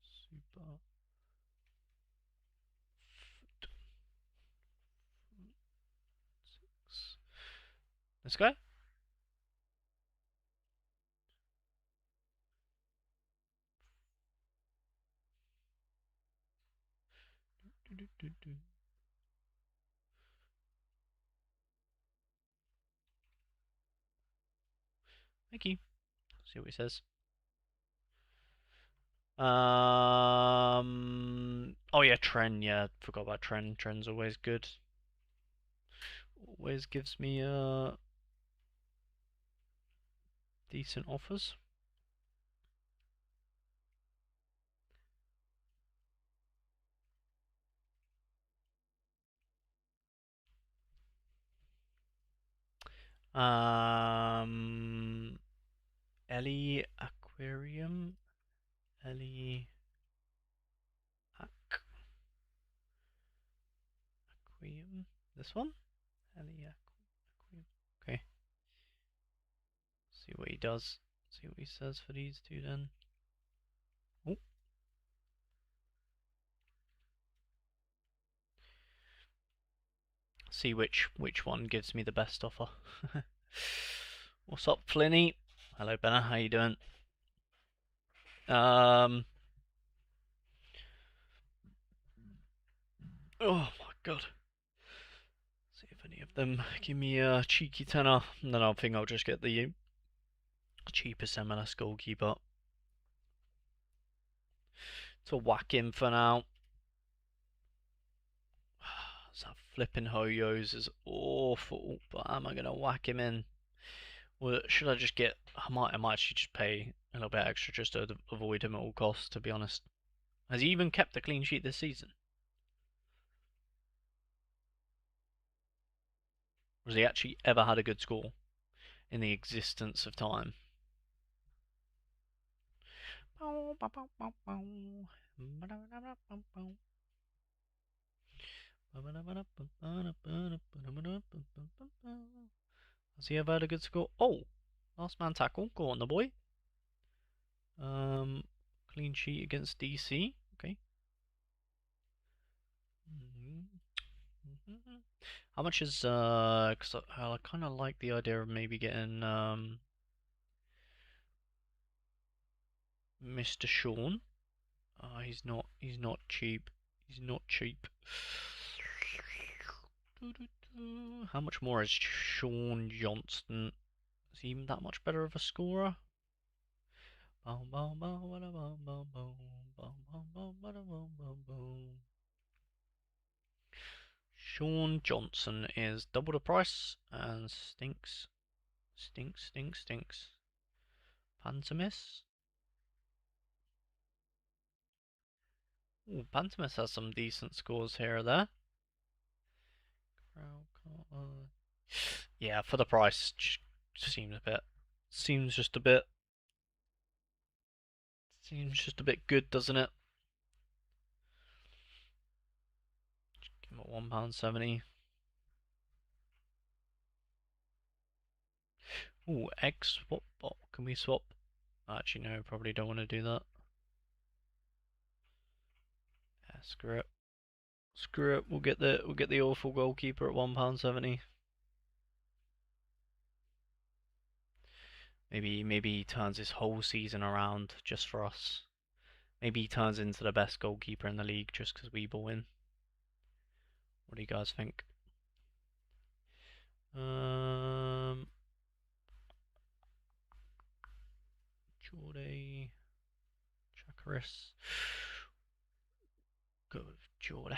Super. This guy? Thank you. See what he says. Oh yeah, Tren. Yeah, forgot about Tren. Tren's always good. Always gives me decent offers. Um, Ellie Aquarium. Ellie Aquarium. This one? Ellie Aquarium. Okay. See what he does. See what he says for these two then. Oh. See which one gives me the best offer. What's up, Flinny? Hello, Benna. How you doing? Um. Oh my god. See if any of them give me a cheeky tenner. And then I think I'll just get the cheapest MLS goalkeeper to whack in for now. That flipping Hoyos is awful, but am I gonna whack him in? Or should I just get? I might actually just pay a little bit extra just to avoid him at all costs. To be honest, has he even kept a clean sheet this season? Or has he actually ever had a good score in the existence of time? Has he ever had a good score? Oh, last man tackle. Go on, the boy. Um, Clean sheet against DC. Okay. How much is Because I kind of like the idea of maybe getting Mr. Sean. He's not cheap. He's not cheap. How much more is Sean Johnston? Is he even that much better of a scorer? Sean Johnson is double the price and stinks. Stinks, stinks, stinks. Pantomis? Ooh, Pantomis has some decent scores here or there. Yeah, for the price, seems a bit. Seems just a bit. Seems just a bit good, doesn't it? Give him at £1.70. Ooh, egg swap. Oh, can we swap? Actually, no, probably don't want to do that. Yeah, screw it. Screw it. We'll get the awful goalkeeper at £1.70. Maybe he turns his whole season around just for us. Maybe he turns into the best goalkeeper in the league just because we ball in. What do you guys think? Jordy, Chakaris. Go with Jordy.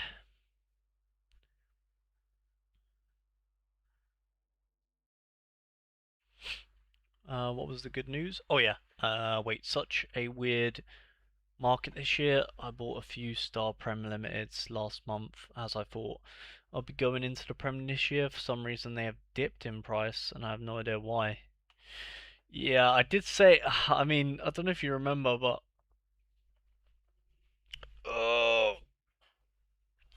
What was the good news? Oh yeah. Wait, such a weird market this year. I bought a few Star Prem Limiteds last month as I thought I'll be going into the Prem this year. For some reason they have dipped in price and I have no idea why. Yeah, I did say, I mean, I don't know if you remember, but oh,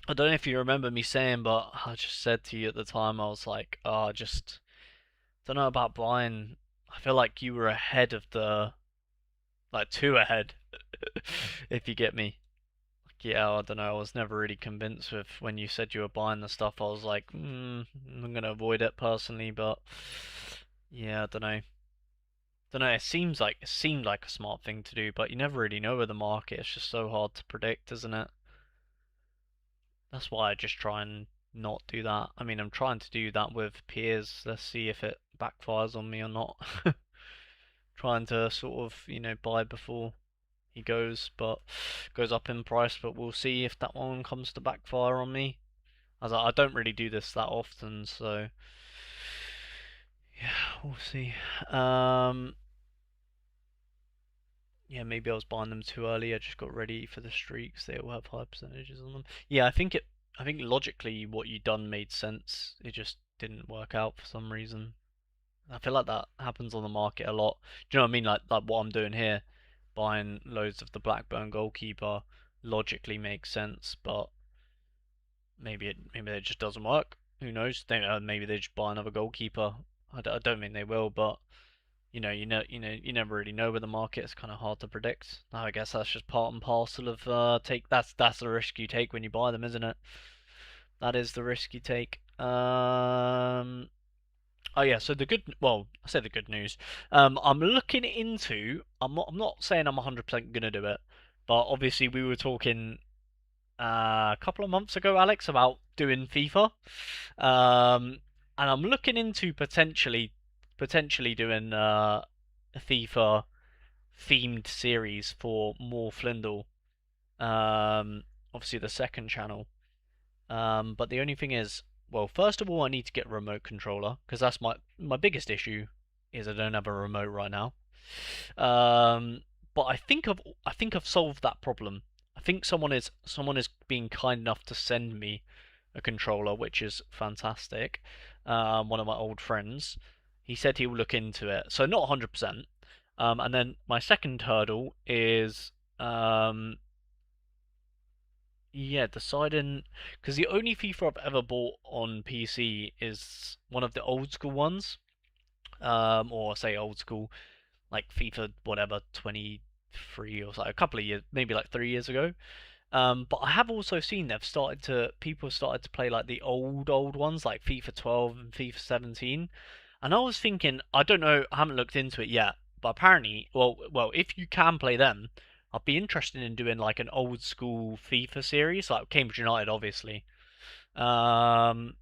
I don't know if you remember me saying, but I just said to you at the time, I was like, oh, I just don't know about buying. I feel like you were ahead of like two ahead, if you get me. Yeah, I don't know. I was never really convinced with when you said you were buying the stuff. I was like, I'm gonna avoid it personally, but yeah, I don't know. Don't know. It seemed like a smart thing to do, but you never really know with the market. It's just so hard to predict, isn't it? That's why I just try and not do that. I mean, I'm trying to do that with peers. Let's see if it backfires on me or not. Trying to sort of, buy before he but goes up in price, but we'll see if that one comes to backfire on me. As I don't really do this that often, so yeah, we'll see. yeah, maybe I was buying them too early. I just got ready for the streaks. They all have high percentages on them. Yeah, I think logically what you done made sense. It just didn't work out for some reason. I feel like that happens on the market a lot. Do you know what I mean? Like what I'm doing here, buying loads of the Blackburn goalkeeper logically makes sense, but maybe it just doesn't work. Who knows? Maybe they just buy another goalkeeper. I don't think they will, but you never really know with the market. It's kind of hard to predict. I guess that's just part and parcel of take. That's the risk you take when you buy them, isn't it? That is the risk you take. Oh yeah. So well, I say the good news. I'm looking into. I'm not saying I'm 100% gonna do it, but obviously we were talking a couple of months ago, Alex, about doing FIFA. And I'm looking into potentially doing a FIFA themed series for more Flindle. Um, Obviously the second channel. But the only thing is, well, first of all, I need to get a remote controller because that's my biggest issue is I don't have a remote right now. Um, but I think I've solved that problem. I think someone is being kind enough to send me a controller, which is fantastic. One of my old friends, he said he will look into it, so not 100%. And then my second hurdle is yeah, deciding because the only FIFA I've ever bought on PC is one of the old school ones, or say old school like FIFA whatever 23 or so, a couple of years, maybe like 3 years ago. But I have also seen people started to play like the old ones like FIFA 12 and FIFA 17, and I was thinking I don't know, I haven't looked into it yet, but apparently, if you can play them, I'd be interested in doing like an old school FIFA series, like Cambridge United, obviously. Um,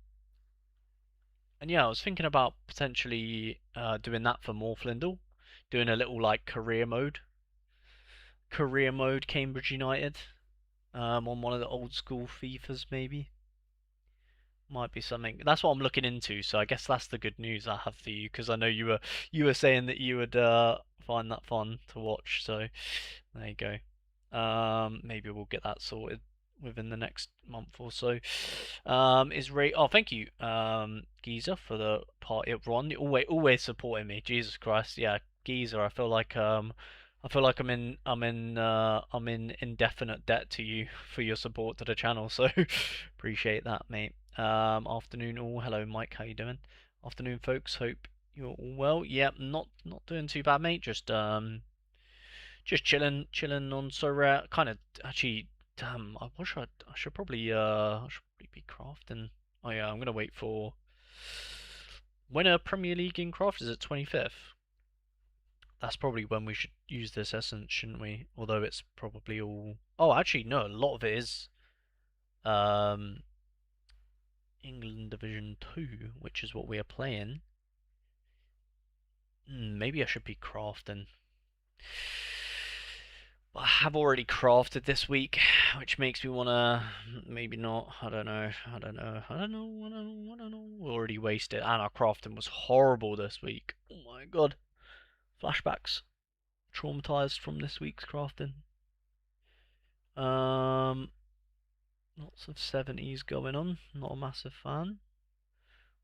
and yeah, I was thinking about potentially doing that for more Flindle, doing a little like career mode Cambridge United, on one of the old school FIFAs maybe. Might be something. That's what I'm looking into. So I guess that's the good news I have for you because I know you were saying that you would find that fun to watch. So there you go. Maybe we'll get that sorted within the next month or so. Is Ray? Oh, thank you, Geezer, for the party up Ron. Always supporting me. Jesus Christ, yeah, Geezer. I feel like I'm in indefinite debt to you for your support to the channel. So appreciate that, mate. Afternoon all. Hello, Mike. How you doing? Afternoon, folks. Hope you're all well. Yep, not doing too bad, mate. Just chilling on Sorare. Kind of actually, damn. I should probably be crafting. Oh yeah, I'm gonna wait for when a Premier League in craft is at 25th. That's probably when we should use this essence, shouldn't we? Although it's probably all. Oh, actually, no. A lot of it is um England Division 2, which is what we are playing. Maybe I should be crafting. I have already crafted this week, which makes me wanna maybe not. I don't know. I don't know. I don't know. I don't know. I don't know. We already wasted, and our crafting was horrible this week. Oh my god, flashbacks. Traumatized from this week's crafting. Um, Lots of 70s going on. Not a massive fan.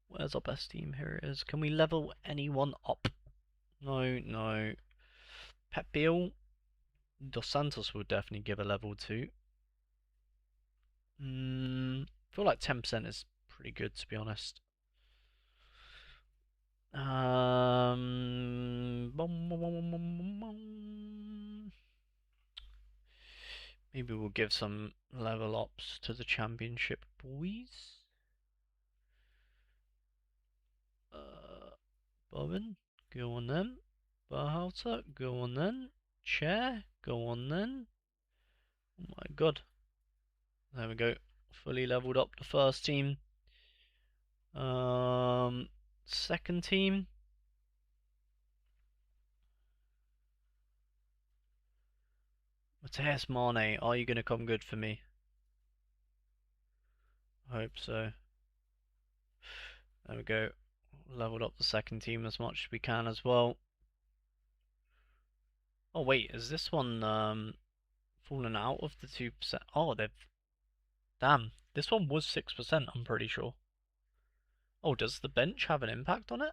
Where's our best team? Here it is. Can we level anyone up? No, no. Pep Biel. Dos Santos will definitely give a level 2. I feel like 10% is pretty good, to be honest. Maybe we'll give some level ups to the championship boys. Bowen, go on then. Berhalter, go on then. Chair, go on then. Oh my god. There we go. Fully leveled up the first team. Second team. Mateus Mane, are you going to come good for me? I hope so. There we go. Leveled up the second team as much as we can as well. Oh wait, is this one fallen out of the 2%? Oh, they've damn. This one was 6%, I'm pretty sure. Oh, does the bench have an impact on it?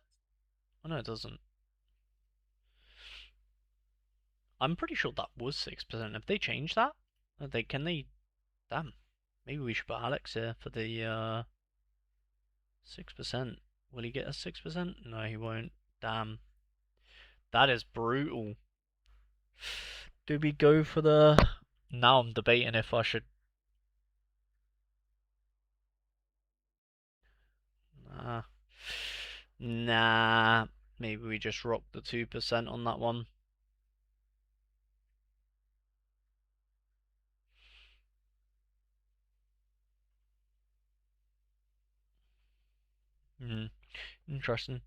Oh no, it doesn't. I'm pretty sure that was 6%. Have they changed that? Can they damn. Maybe we should put Alex here for the 6%. Will he get a 6%? No, he won't. Damn. That is brutal. Do we go for the... Now I'm debating if I should... Nah. Nah. Maybe we just rock the 2% on that one. Hmm. Interesting.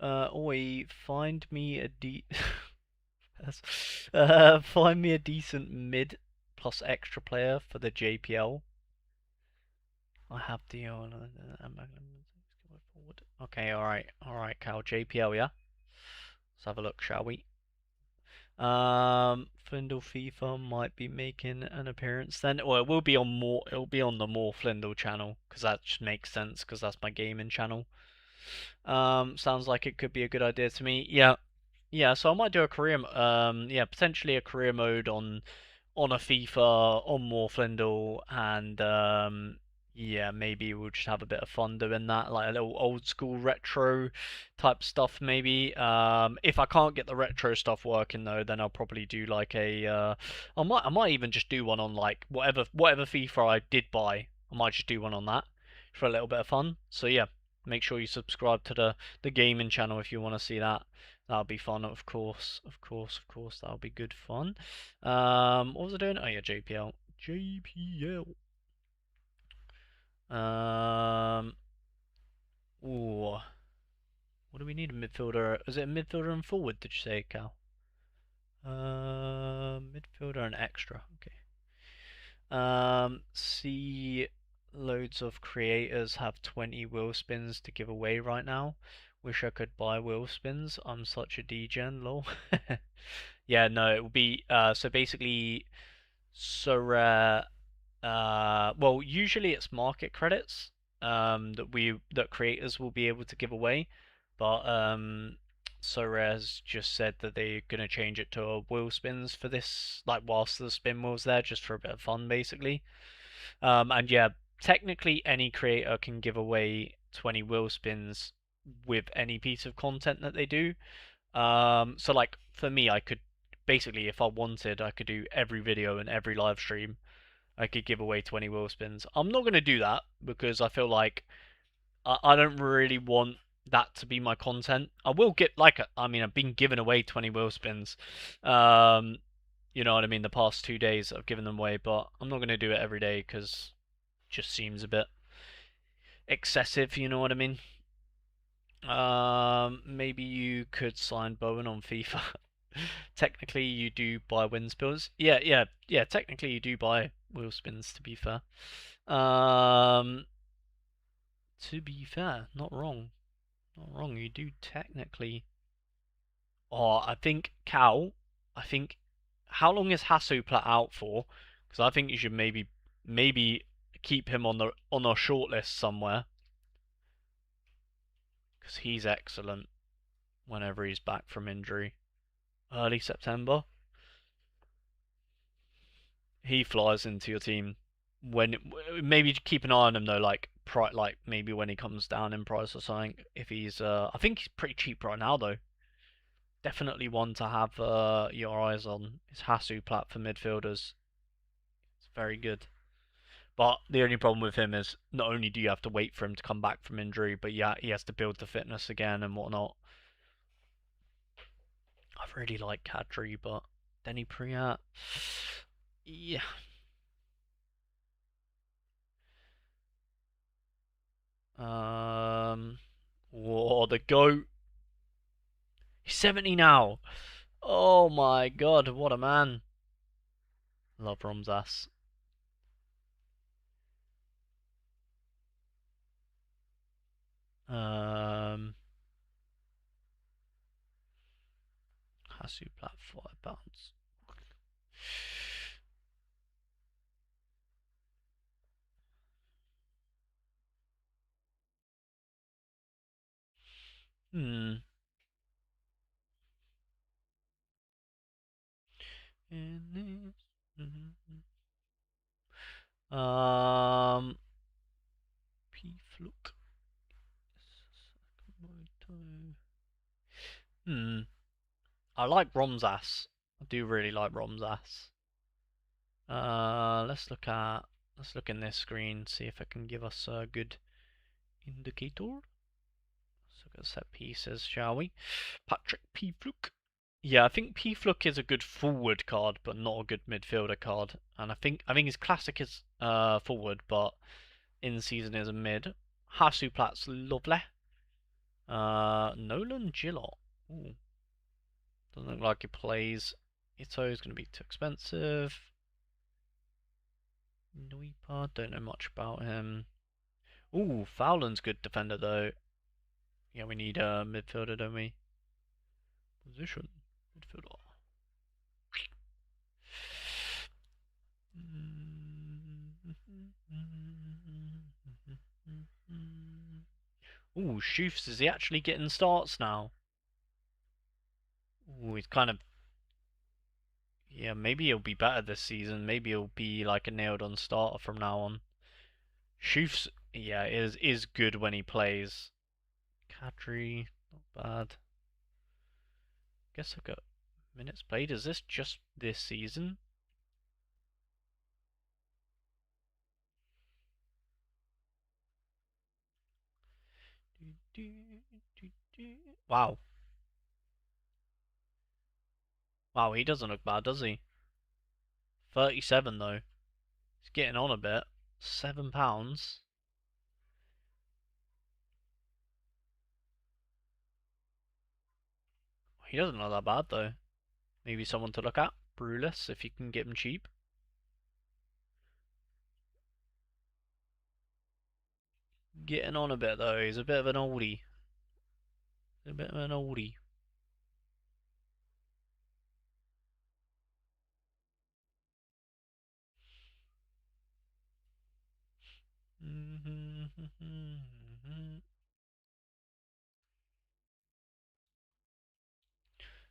Oi, find me a find me a decent mid plus extra player for the JPL. I have the okay, alright, Cal. JPL, yeah. Let's have a look, shall we? Flindle FIFA might be making an appearance then. Well, it will be on more. It'll be on the more Flindle channel because that just makes sense because that's my gaming channel. Sounds like it could be a good idea to me. Yeah, yeah. So I might do a career. Yeah, potentially a career mode on a FIFA, on more Flindle, and yeah, maybe we'll just have a bit of fun doing that, like a little old school retro type stuff, maybe. If I can't get the retro stuff working though, then I'll probably do like I might even just do one on like whatever FIFA I did buy. I might just do one on that for a little bit of fun. So yeah, make sure you subscribe to the gaming channel if you want to see that. That'll be fun, of course, of course, of course. That'll be good fun. What was I doing? Oh yeah, JPL. JPL. Um, ooh, what do we need? A midfielder? Is it a midfielder and forward? Did you say, Cal? Midfielder and extra. Okay. See, loads of creators have 20 wheel spins to give away right now. Wish I could buy wheel spins. I'm such a degen, lol. Yeah, no, it will be so basically Sorare. Well, usually it's market credits that creators will be able to give away, but Sorare's just said that they're gonna change it to wheel spins for this, like whilst the spin wheel's there, just for a bit of fun, basically. And yeah, technically any creator can give away 20 wheel spins with any piece of content that they do. So like for me, I could basically, if I wanted, I could do every video and every live stream. I could give away 20 wheel spins. I'm not going to do that because I feel like I don't really want that to be my content. I will get like I mean I've been giving away 20 wheel spins. Um, you know what I mean, the past 2 days I've given them away, but I'm not going to do it every day because it just seems a bit excessive, you know what I mean? Maybe you could sign Bowen on FIFA. Technically, you do buy win spills. Yeah, yeah, yeah. Technically, you do buy wheel spins. Um, to be fair, not wrong, not wrong. You do technically. Oh, I think Cal. I think how long is Hasuplat out for? Because I think you should maybe keep him on our shortlist somewhere because he's excellent whenever he's back from injury. Early September. He flies into your team when maybe keep an eye on him though, like maybe when he comes down in price or something. If he's I think he's pretty cheap right now though. Definitely one to have your eyes on. Is Hasuplat for midfielders. It's very good. But the only problem with him is not only do you have to wait for him to come back from injury, but yeah, he has to build the fitness again and whatnot. I really like Kadri, but Denny Priat, yeah. Whoa, the goat. He's 70 now. Oh my god, what a man. Love Romsas. Um, Hasu Plat 5 pounds. Hmm. Um, P Fluke. Hmm. I like Rom's. I do really like Rom's. Let's look in this screen, see if it can give us a good indicator. Let's look at set pieces, shall we? Patrick P. Fluke. Yeah, I think P. Fluke is a good forward card, but not a good midfielder card. And I think his classic is forward, but in season is a mid. Hasuplat's lovely. Nolan Gillot. Ooh, doesn't look like he plays. Ito's going to be too expensive. Noipa, don't know much about him. Ooh, Fowland's good defender though. Yeah, we need a midfielder, don't we? Position. Midfielder. Ooh, Shoofs, is he actually getting starts now? Ooh, he's kind of... Yeah, maybe he'll be better this season. Maybe he'll be like a nailed-on starter from now on. Shoofs, yeah, is good when he plays. Kadri, not bad. Guess I've got minutes played. Is this just this season? Wow. Wow, he doesn't look bad, does he? 37 though. He's getting on a bit. £7. He doesn't look that bad though. Maybe someone to look at. Brulus, if you can get him cheap. Getting on a bit though. He's a bit of an oldie. A bit of an oldie.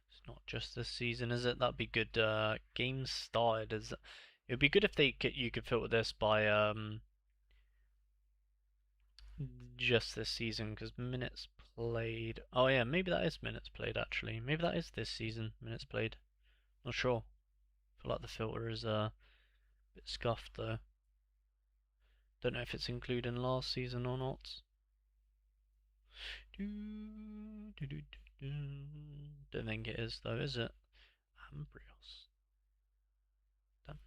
It's not just this season, is it? That'd be good. Games started as. It would be good if you could filter this by just this season because minutes played. Oh yeah, maybe that is minutes played actually. Maybe that is this season minutes played. Not sure. I feel like the filter is a bit scuffed though. Don't know if it's including last season or not. Don't think it is though, is it? Ambrios. Damn,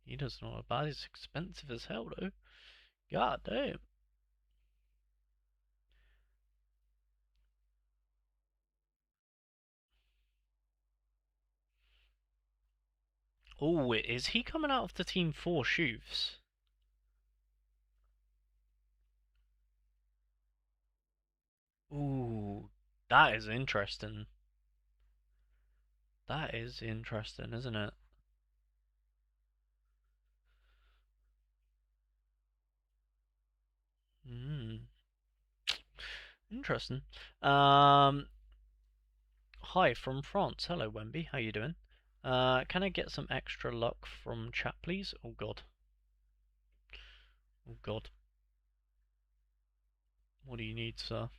he does not look bad. He's expensive as hell though. God damn. Oh, is he coming out of the team for Shoofs? Ooh, that is interesting. That is interesting, isn't it? Hmm. Interesting. Um, Hi from France. Hello, Wemby. How you doing? Can I get some extra luck from chat, please? Oh God. Oh God. What do you need, sir?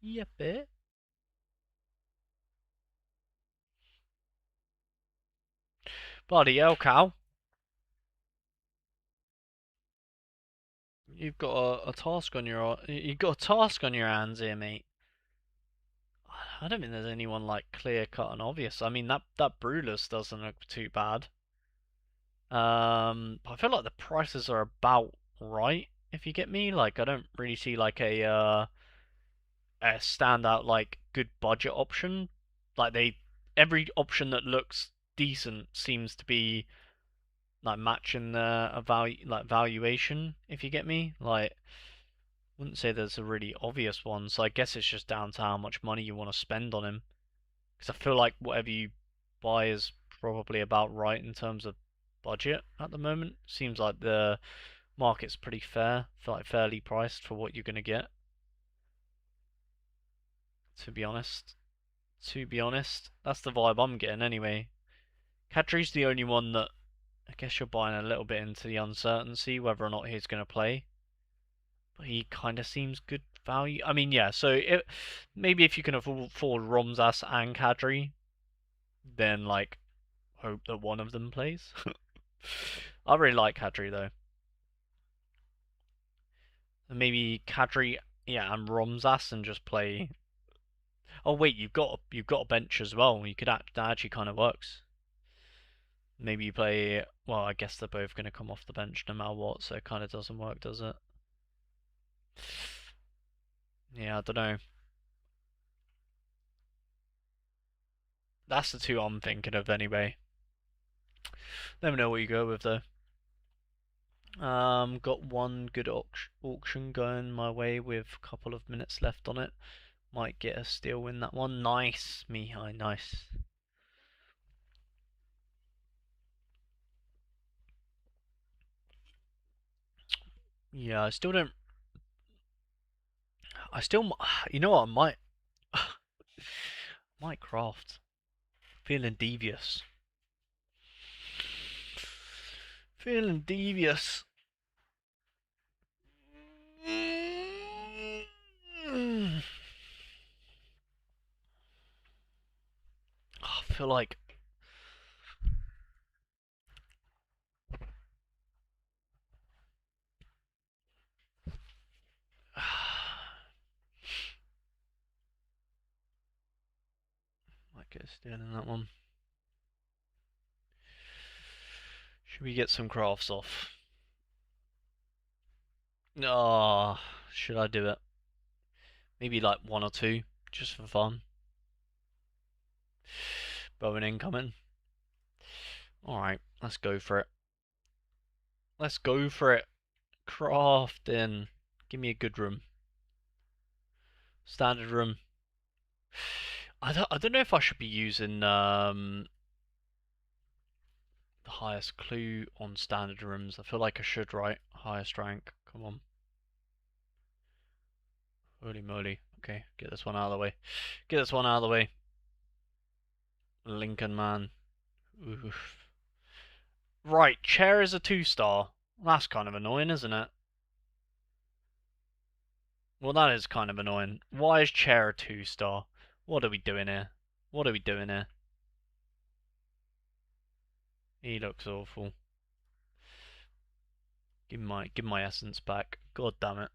Yep, it. Bloody hell, Cal. You've got a task on your you've got a task on your hands here, mate. I don't think there's anyone like clear cut and obvious. I mean that Brulus doesn't look too bad. I feel like the prices are about right. If you get me, like I don't really see like a a standout like good budget option. Like every option that looks decent seems to be like matching the value like valuation. If you get me, like wouldn't say there's a really obvious one. So I guess it's just down to how much money you want to spend on him. Because I feel like whatever you buy is probably about right in terms of budget at the moment. Seems like the market's pretty fair, like fairly priced for what you're gonna get. To be honest, that's the vibe I'm getting anyway. Kadri's the only one that I guess you're buying a little bit into the uncertainty whether or not he's gonna play. But he kind of seems good value. I mean, yeah. So maybe if you can afford Romzas and Kadri, then like hope that one of them plays. I really like Kadri though. Maybe Kadri, yeah, and Romzas and just play. Oh wait, you've got a bench as well. You could that actually kind of works. Maybe you play. Well, I guess they're both going to come off the bench no matter what, so it kind of doesn't work, does it? Yeah, I don't know. That's the two I'm thinking of anyway. Let me know what you go with though. Got one good auction going my way with a couple of minutes left on it. Might get a steal win that one. Nice, Mihai, nice. Yeah, I still don't. I still, you know what? I might craft. Feeling devious. Feeling devious. I feel like might get a steal in that one. Should we get some crafts off? Oh, should I do it? Maybe like one or two, just for fun. Bowen incoming. Alright, let's go for it. Let's go for it. Crafting. Give me a good room. Standard room. I don't know if I should be using the highest clue on standard rooms. I feel like I should, right? Highest rank. Come on. Holy moly. Okay, get this one out of the way. Get this one out of the way. Lincoln man. Oof. Right, chair is a 2-star. That's kind of annoying, isn't it? Well, that is kind of annoying. Why is chair a 2-star? What are we doing here? What are we doing here? He looks awful. Give my essence back. God damn it.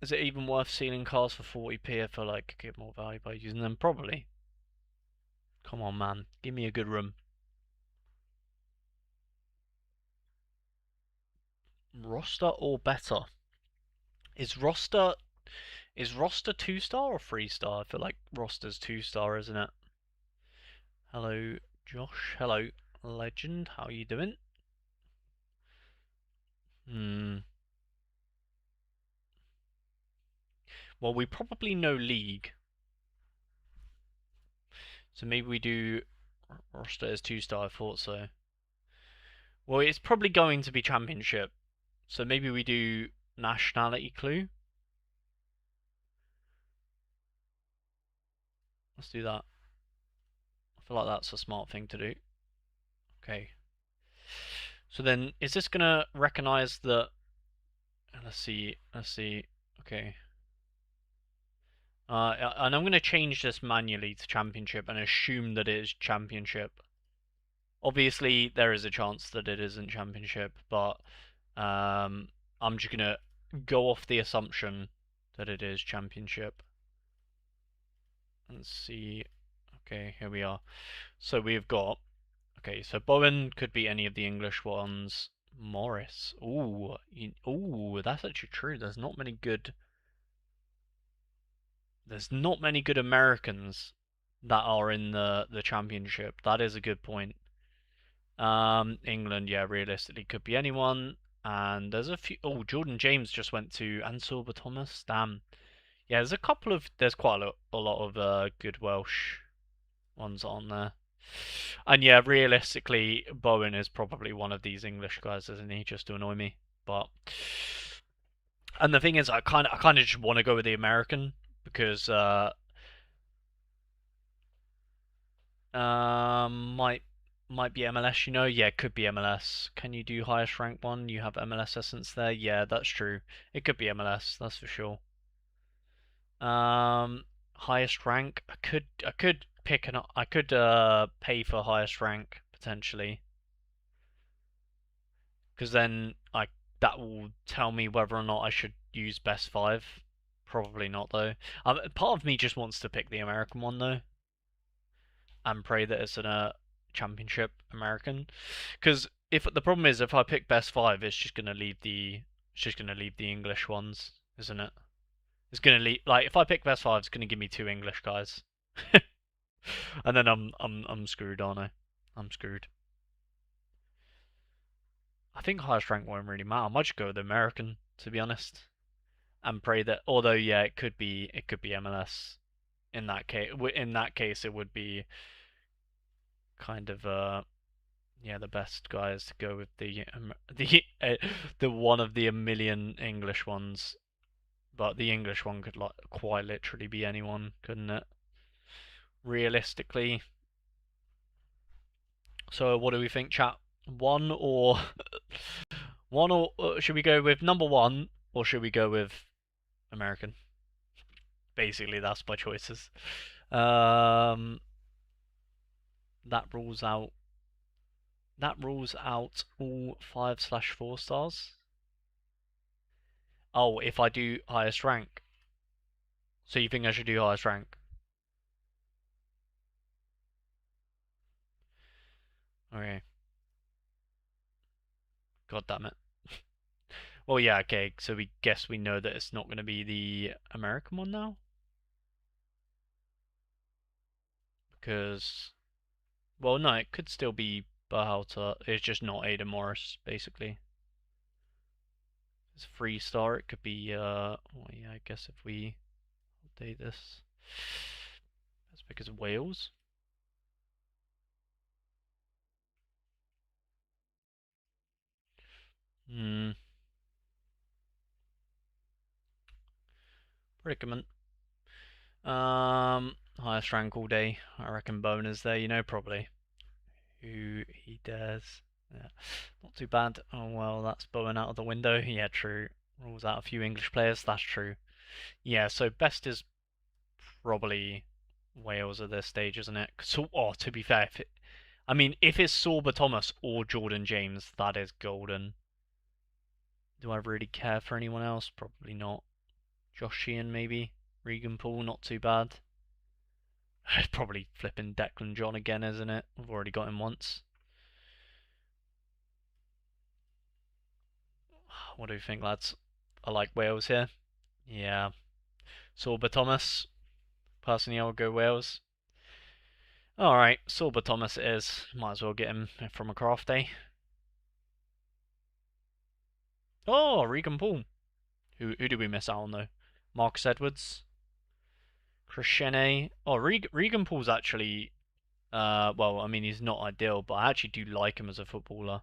Is it even worth sealing cars for 40p? I feel like I get more value by using them. Probably. Come on, man. Give me a good room. Roster or better? Is roster 2-star or 3-star? I feel like roster's 2-star, isn't it? Hello, Josh. Hello, legend. How you doing? Hmm. Well, we probably know league, so maybe we do roster as 2-star. I thought so. Well, it's probably going to be championship, so maybe we do nationality clue. Let's do that. I feel like that's a smart thing to do. Okay. So then, is this gonna recognize that? Let's see. Let's see. Okay. And I'm gonna change this manually to championship and assume that it is championship. Obviously, there is a chance that it isn't championship, but I'm just gonna go off the assumption that it is championship. Let's see. Okay, here we are. So we've got. Okay, so Bowen could be any of the English ones. Morris. Ooh, that's actually true. There's not many good Americans that are in the championship. That is a good point. England, yeah, realistically could be anyone. And there's a few. Oh, Jordan James just went to Ansorba Thomas. Damn. Yeah, there's quite a lot of good Welsh ones on there. And yeah, realistically, Bowen is probably one of these English guys, isn't he? Just to annoy me. But and the thing is, I kind of just want to go with the American because might be MLS. Yeah, it could be MLS. Can you do highest rank one? You have MLS essence there. Yeah, that's true. It could be MLS. That's for sure. Highest rank. I could pick an. I could pay for highest rank potentially, because then I that will tell me whether or not I should use best five. Probably not though. Part of me just wants to pick the American one though, and pray that it's in a championship American. Because if the problem is if I pick best five, it's just gonna leave the English ones, isn't it? It's gonna leave like if I pick best five, it's gonna give me two English guys, and then I'm screwed, aren't I? I'm screwed. I think highest rank won't really matter. I might just go with the American, to be honest, and pray that. Although yeah, it could be MLS. In that case, it would be kind of yeah, the best guys to go with the one of the a million English ones. But the English one could like quite literally be anyone, couldn't it? Realistically. So what do we think, chat? One or one or should we go with number one or should we go with American? Basically, that's my choices. Um, that rules out all 5/4 stars. Oh, if I do highest rank. So you think I should do highest rank? Okay. God damn it. Well, yeah, okay. So we guess we know that it's not going to be the American one now, because well, no, it could still be Berhalter. It's just not Ada Morris, basically. It's a 3 star. It could be well, yeah, I guess if we update this, that's because of Wales. Hmm. Predicament. Highest rank all day. I reckon Boner's there. Probably. Who he dares. Yeah. Not too bad. Oh well, that's Bowen out of the window. Yeah, true. Rules out a few English players. That's true. Yeah, so best is probably Wales at this stage, isn't it? So, oh, to be fair, if it's Sorba Thomas or Jordan James, that is golden. Do I really care for anyone else? Probably not. Josh Sheehan, maybe. Regan Poole, not too bad. It's probably flipping Declan John again, isn't it? We've already got him once. What do you think, lads? I like Wales here. Yeah. Sorba Thomas. Personally, I would go Wales. Alright, Sorba Thomas it is. Might as well get him from a craft day. Oh, Regan Poole. Who did we miss out on though? Marcus Edwards. Krishene. Oh, Regan Poole's actually well, he's not ideal, but I actually do like him as a footballer.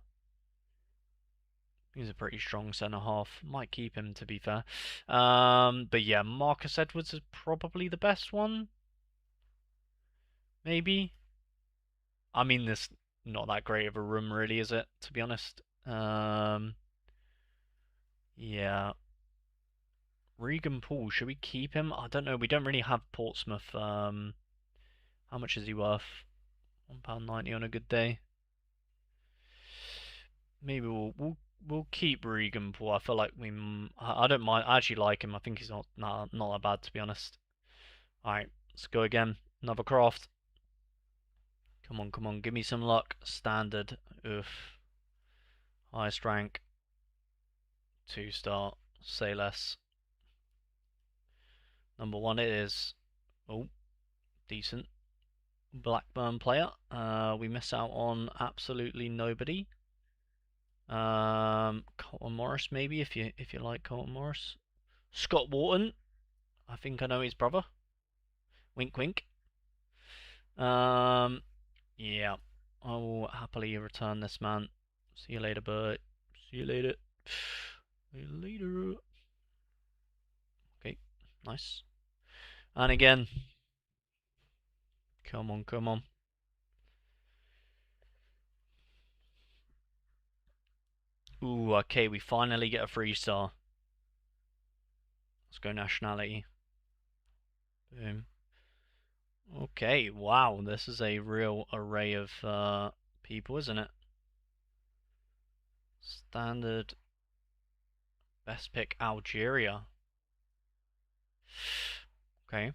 He's a pretty strong centre half. Might keep him, to be fair. But yeah, Marcus Edwards is probably the best one. Maybe. There's not that great of a room, really, is it? To be honest. Yeah. Regan Poole, should we keep him? I don't know. We don't really have Portsmouth. How much is he worth? £1.90 on a good day. Maybe we'll keep Regan Poole. I feel like I don't mind. I actually like him. I think he's not that bad, to be honest. All right, let's go again. Another craft. Come on, give me some luck. Standard. Oof. Highest rank, 2-star, say less. Number 1 it is. Oh, decent. Blackburn player. We miss out on absolutely nobody. Colton Morris maybe if you like Colton Morris. Scott Wharton. I think I know his brother. Wink wink. Yeah. I will happily return this man. See you later, bud. See you later. See you later. Okay, nice. And again. Come on, come on. Ooh, okay, we finally get a 3-star. Let's go nationality. Boom. Okay, wow, this is a real array of people, isn't it? Standard. Best pick Algeria. Okay.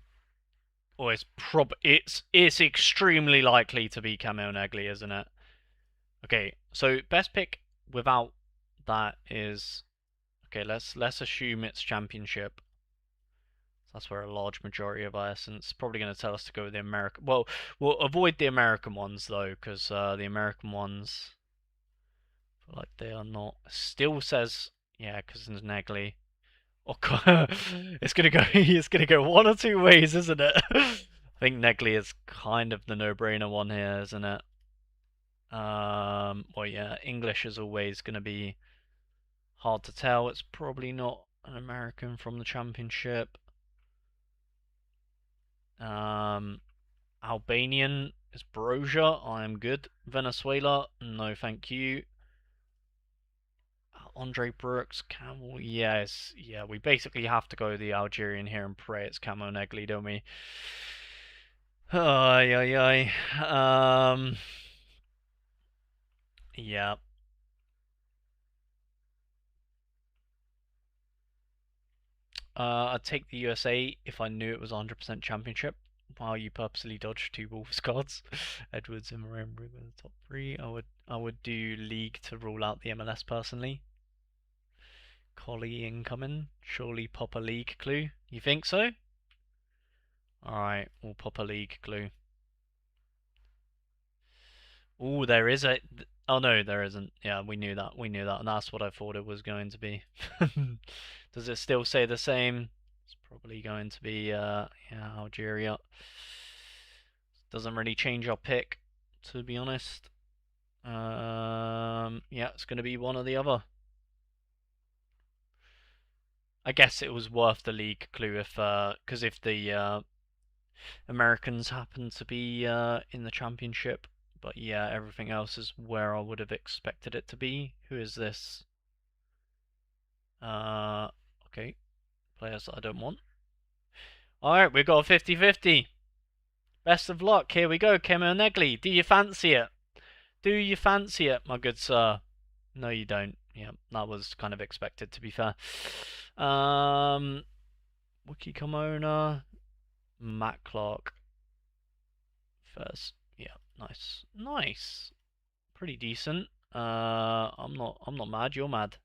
Oh, it's extremely likely to be Camo Negli, isn't it? Okay, so best pick without that is okay. Let's assume it's championship. That's where a large majority of our essence probably going to tell us to go with the American. Well, we'll avoid the American ones though, because the American ones, I feel like they are not. Still says yeah, because it's Negli. Oh god, it's gonna go. It's gonna go one or two ways, isn't it? I think Negli is kind of the no-brainer one here, isn't it? Well, yeah, English is always gonna be hard to tell. It's probably not an American from the championship. Um, Albanian is Broja. I am good. Venezuela, no, thank you. Andre Brooks, Camel, yes, yeah. We basically have to go the Algerian here and pray it's Camo Negli, don't we? Ay, ay, ay. Yeah. I'd take the USA if I knew it was 100% championship. While you purposely dodged 2 Wolves cards, Edwards and Moran in the top 3. I would do League to rule out the MLS personally. Collie incoming. Surely pop a League clue. You think so? Alright, we'll pop a League clue. Oh, there is a. Oh no, there isn't. Yeah, we knew that. We knew that, and that's what I thought it was going to be. Does it still say the same? It's probably going to be yeah, Algeria. Doesn't really change our pick, to be honest. Yeah, it's going to be one or the other. I guess it was worth the league clue if, because if the Americans happen to be in the championship, but yeah, everything else is where I would have expected it to be. Who is this? Okay, players that I don't want. Alright, we got a 50-50. Best of luck. Here we go, Kemo Negli. Do you fancy it? Do you fancy it, my good sir? No, you don't. Yeah, that was kind of expected, to be fair. Wiki Kimona, Matt Clark first. Yeah, nice, nice, pretty decent. I'm not mad. You're mad.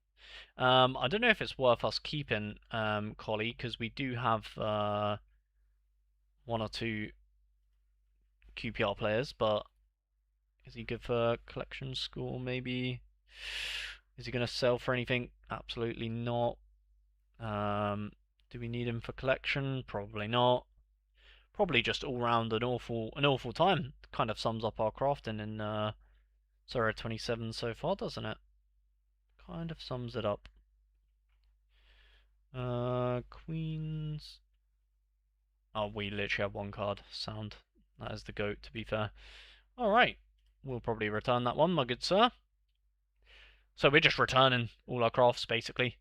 I don't know if it's worth us keeping Collie because we do have one or two QPR players, but is he good for collection score? Maybe. Is he going to sell for anything? Absolutely not. Do we need him for collection? Probably not. Probably just all round an awful time. Kind of sums up our crafting in Sorare 27 so far, doesn't it? Kind of sums it up. Queens. Oh, we literally have one card. Sound. That is the goat, to be fair. Alright. We'll probably return that one, my good sir. So we're just returning all our crafts, basically.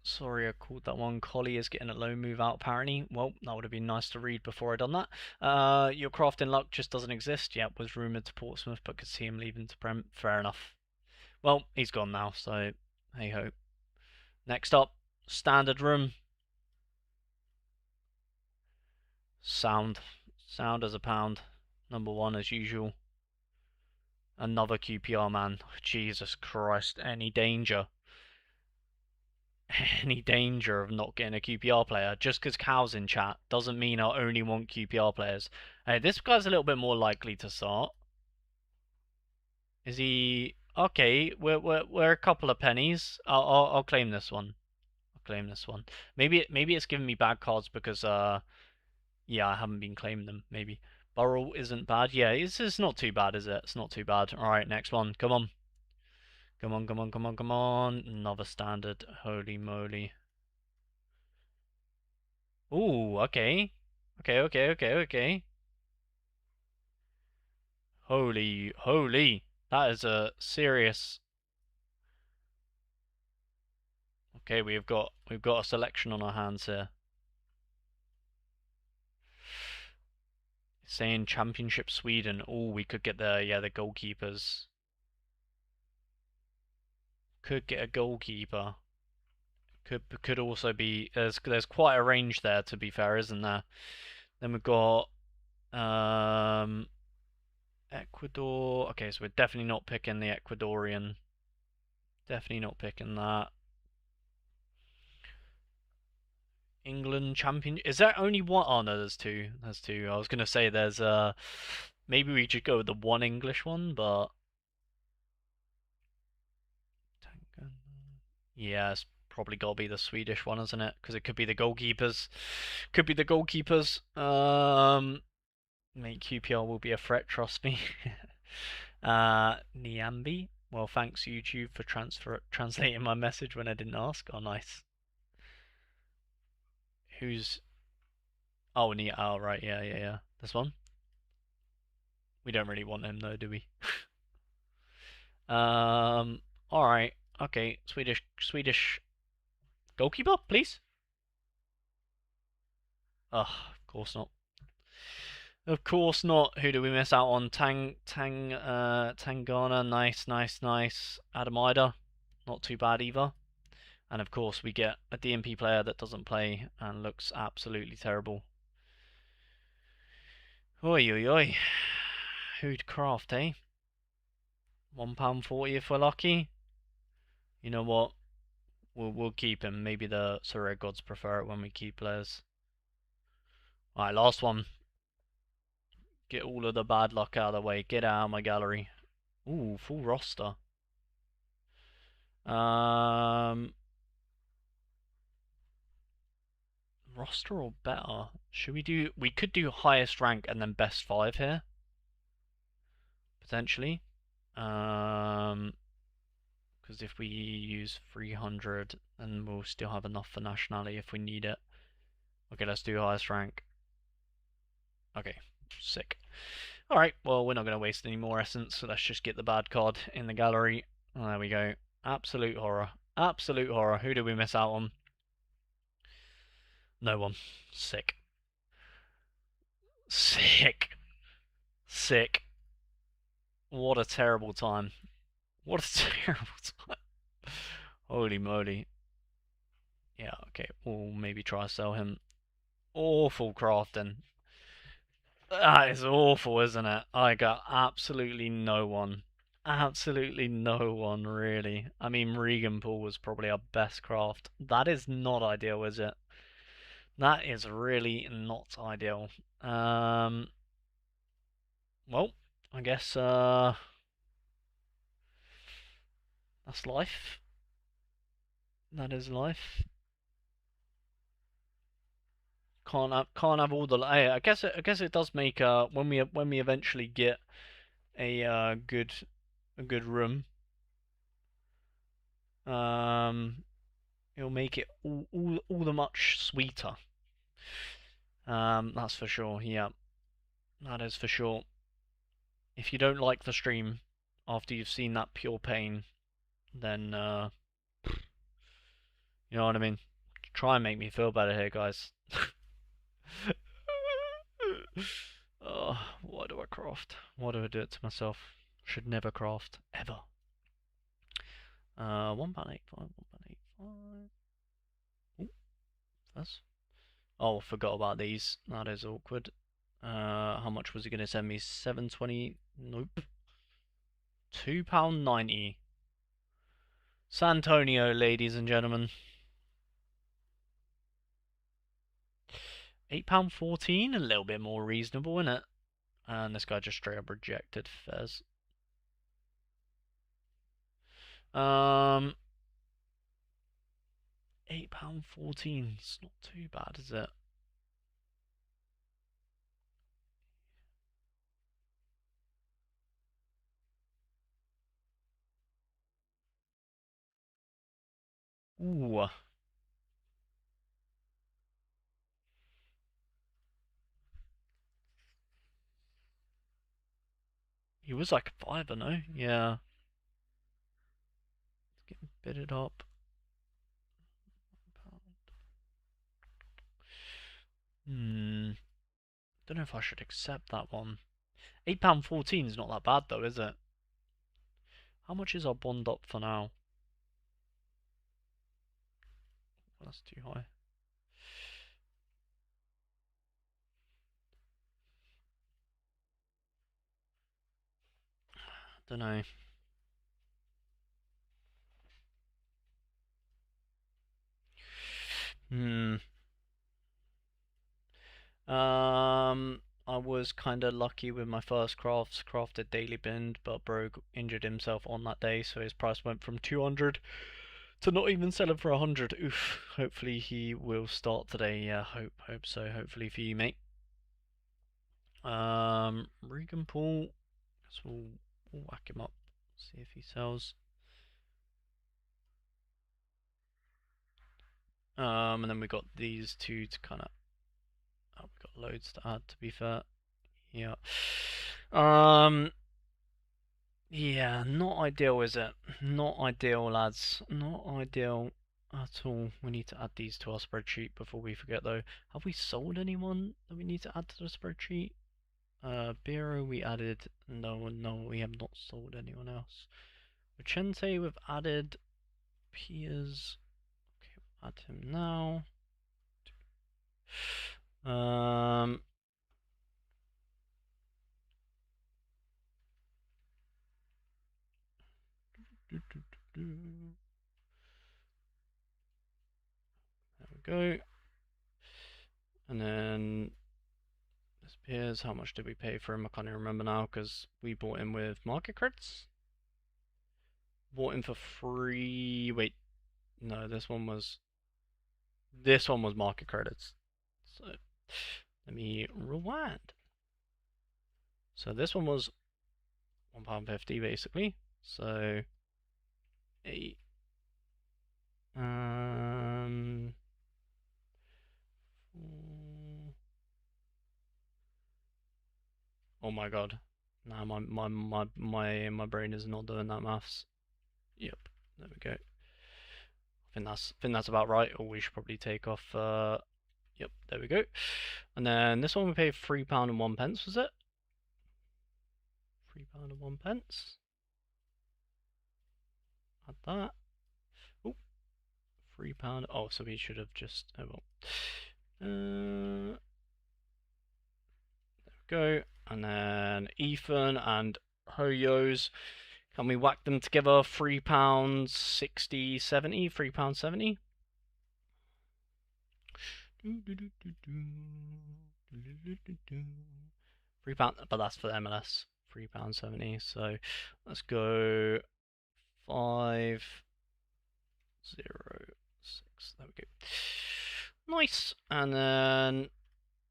Sorry, I called that one. Collie is getting a low move out, apparently. Well, that would have been nice to read before I done that. Your crafting luck just doesn't exist. Yep, was rumoured to Portsmouth, but could see him leaving to Prem. Fair enough. Well, he's gone now, so hey ho. Next up, standard room. Sound. Sound as a pound. Number 1 as usual. Another QPR man. Jesus Christ, any danger? Any danger of not getting a QPR player? Just because Cal's in chat doesn't mean I only want QPR players. Hey, this guy's a little bit more likely to start. Is he... Okay, we're a couple of pennies. I'll claim this one. I'll claim this one. Maybe it's giving me bad cards because yeah, I haven't been claiming them. Maybe Burrell isn't bad. Yeah, it's not too bad, is it? It's not too bad. All right, next one. Come on. Come on, come on, come on, come on. Another standard. Holy moly. Ooh, okay. Okay, okay, okay, okay. Holy, holy. That is a serious... Okay, we've got a selection on our hands here. Saying Championship Sweden. Oh, we could get the goalkeepers. Could get a goalkeeper. Could also be there's quite a range there, to be fair, isn't there? Then we've got Ecuador. Okay, so we're definitely not picking the Ecuadorian. Definitely not picking that. England champion. Is there only one? Oh no, there's two. There's two. I was gonna say there's maybe we should go with the one English one, but yeah, it's probably got to be the Swedish one, isn't it? Because it could be the goalkeepers. Could be the goalkeepers. Mate, QPR will be a threat, trust me. Niambi. Well, thanks YouTube for translating my message when I didn't ask. Oh, nice. Who's... Oh, oh, right, yeah, yeah, yeah. This one? We don't really want him though, do we? Alright. Okay, Swedish goalkeeper, please? Ugh, of course not. Of course not. Who do we miss out on? Tangana, nice, nice, nice. Adamida, not too bad either. And of course, we get a DMP player that doesn't play and looks absolutely terrible. Oi, oi, oi. Who'd craft, eh? £1.40 if we're lucky. You know what? We'll keep him. Maybe the Sorare gods prefer it when we keep players. Alright, last one. Get all of the bad luck out of the way. Get out of my gallery. Ooh, full roster. Um, roster or better? Should we do... We could do highest rank and then best 5 here. Potentially. Because if we use 300, then we'll still have enough for nationality if we need it. Okay, let's do highest rank. Okay, sick. Alright, well, we're not going to waste any more essence, so let's just get the bad card in the gallery. Oh, there we go. Absolute horror. Absolute horror. Who did we miss out on? No one. Sick. Sick. Sick. What a terrible time. What a terrible time. Holy moly. Yeah, okay. We'll maybe try to sell him. Awful crafting. That is awful, isn't it? I got absolutely no one. Absolutely no one, really. I mean, Regan Pool was probably our best craft. That is not ideal, is it? That is really not ideal. Well, I guess that's life. That is life. Can't have all the. I guess it does make when we eventually get a good room. It'll make it all the much sweeter. That's for sure. Yeah, that is for sure. If you don't like the stream after you've seen that pure pain, then you know what I mean. Try and make me feel better here, guys. Oh, why do I craft? Why do I do it to myself? Should never craft ever. £1.85, £1.85. Ooh, that's... Oh, forgot about these. That is awkward. How much was he going to send me? 720? Nope. £2.90. Santonio, ladies and gentlemen. £8.14, a little bit more reasonable, isn't it? And this guy just straight up rejected Fez. Um, £8.14. It's not too bad, is it? Ooh. He was like a fiver, no? Yeah. Getting bidded up. Hmm. Don't know if I should accept that one. £8.14 is not that bad though, is it? How much is our bond up for now? Well, that's too high. Don't know. Hmm. I was kind of lucky with my first crafts. Crafted daily bind, but Brogue injured himself on that day, so his price went from 200 to not even selling for 100. Oof. Hopefully he will start today. Yeah, hope so. Hopefully for you, mate. Regan Paul. So we'll whack him up. See if he sells. And then we got these two to kind of. Oh, we got loads to add. To be fair, yeah. Um, yeah, not ideal, is it? Not ideal, lads. Not ideal at all. We need to add these to our spreadsheet before we forget, though. Have we sold anyone that we need to add to the spreadsheet? Bureau we added. No, we have not sold anyone else. Vicente we've added. Piers. Okay, we'll add him now. Um, there we go. And then this Piers, how much did we pay for him? I can't even remember now because we bought him with market credits. Bought him for free. Wait, no, this one was market credits. So let me rewind. So this one was £1.50 basically. So eight. Um. Oh my god. Nah, my brain is not doing that maths. Yep. There we go. I think that's about right. Or we should probably take off. Yep. There we go. And then this one we paid £3.01. Was it? £3.01. Add that. Oh, £3. Oh, so we should have just. Oh well. There we go. And then Ethan and Hoyos. Can we whack them together? £3.60, 70? £3.70? £3, but that's for MLS. £3.70. So let's go 506. There we go. Nice. And then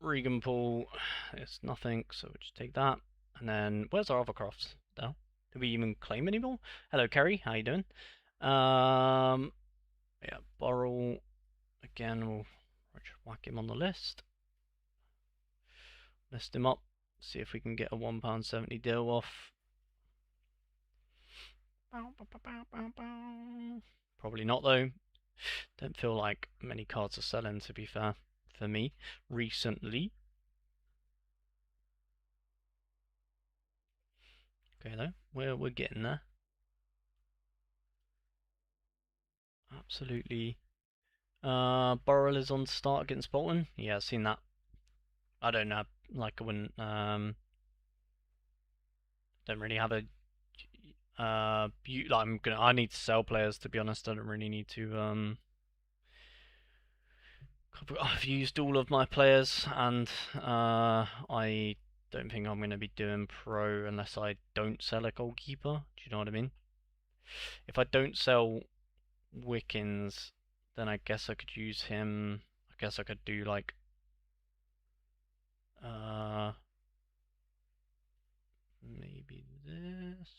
Regan Pool is nothing, so we'll just take that. And then where's our other crafts? Did we even claim anymore? Hello, Kerry. How you doing? Yeah, Borrell. Again, we'll just whack him on the list. List him up. See if we can get a £1.70 deal off. Probably not though. Don't feel like many cards are selling, to be fair, for me recently. Okay though, we're getting there. Absolutely. Burrell is on start against Bolton. Yeah, I've seen that. I don't know. Like I wouldn't. Don't really have a I need to sell players, to be honest. I don't really need to. I've used all of my players, and I don't think I'm going to be doing pro unless I don't sell a goalkeeper. Do you know what I mean? If I don't sell Wickens, then I guess I could use him. I guess I could do like uh maybe this.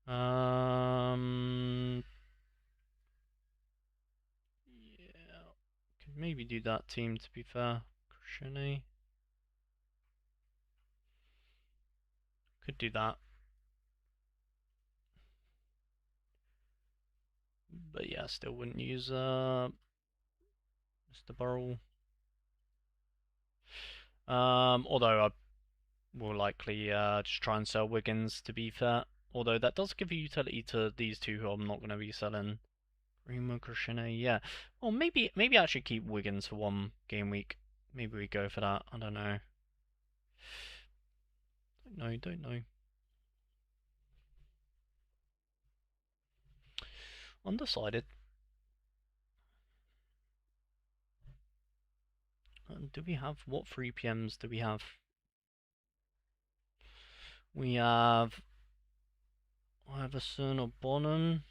Um yeah, could maybe do that team to be fair. Krishna. Could do that. But yeah, still wouldn't use Mr. Burrell. Although I will likely just try and sell Wiggins to be fair. Although that does give a utility to these two who I'm not going to be selling. Remo Krishna, yeah. Or maybe actually keep Wiggins for one game week. Maybe we go for that. I don't know. Don't know. Undecided. Do we have what 3 PMs do we have? We have Iverson or Bonham.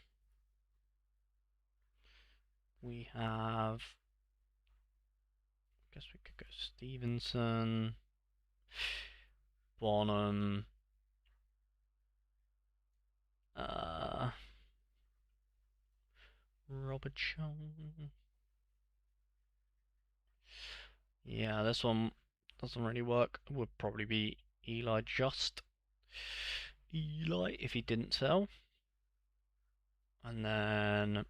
We have. I guess we could go Stevenson, Bonham. Uh, Robert Shaw. Yeah, this one doesn't really work. It would probably be Eli just. Eli if he didn't sell. And then don't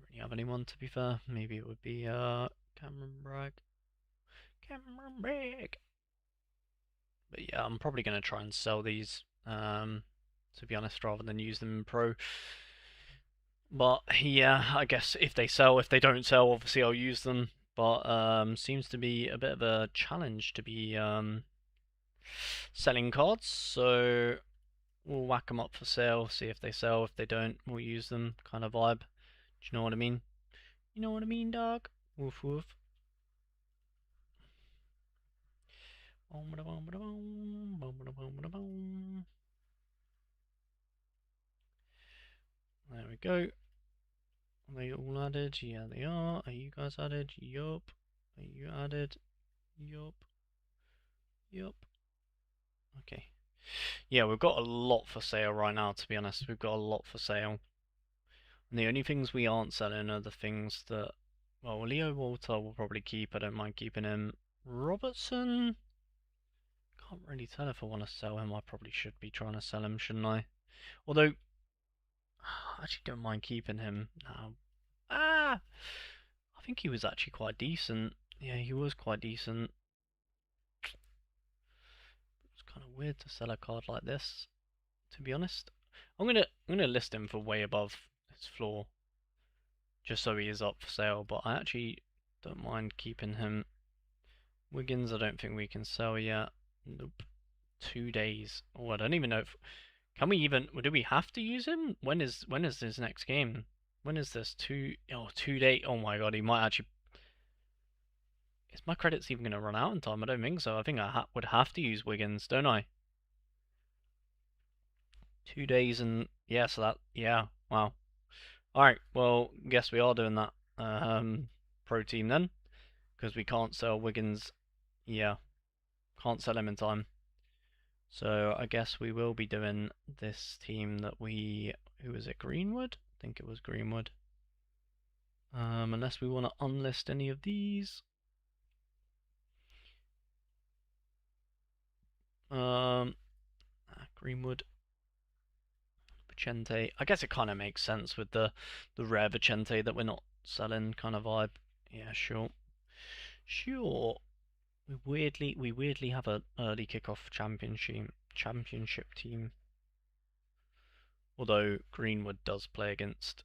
really have anyone to be fair. Maybe it would be Cameron Bragg. Cameron Bragg. But yeah, I'm probably gonna try and sell these, to be honest, rather than use them in pro. But yeah, I guess if they don't sell, obviously I'll use them. But seems to be a bit of a challenge to be selling cards. So we'll whack them up for sale, see if they sell. If they don't, we'll use them. Kind of vibe. Do you know what I mean? You know what I mean, dog? Woof woof. There we go. Are they all added? Yeah, they are. Are you guys added? Yup. Are you added? Yup. Yup. Okay. Yeah, we've got a lot for sale right now, to be honest. We've got a lot for sale. And the only things we aren't selling are the things that... Well, Leo Walter will probably keep. I don't mind keeping him. Robertson? Can't really tell if I want to sell him. I probably should be trying to sell him, shouldn't I? Although, I actually don't mind keeping him now. Ah! I think he was actually quite decent. Yeah, he was quite decent. It's kind of weird to sell a card like this, to be honest. I'm gonna list him for way above his floor, just so he is up for sale. But I actually don't mind keeping him. Wiggins, I don't think we can sell yet. Nope. 2 days. Oh, I don't even know if can we even. Do we have to use him? When is his next game? When is this? 2 day. Oh my god, he might actually. Is my credits even going to run out in time? I don't think so. I think I would have to use Wiggins, don't I? 2 days and yeah, so that yeah, wow. All right, well, guess we are doing that pro team then, because we can't sell Wiggins. Yeah, can't sell him in time. So I guess we will be doing this team that we. Who was it? Greenwood? I think it was Greenwood. Unless we want to unlist any of these. Greenwood, Vicente. I guess it kind of makes sense with the rare Vicente that we're not selling kind of vibe. Yeah, sure, sure. We weirdly have an early kickoff championship team. Although Greenwood does play against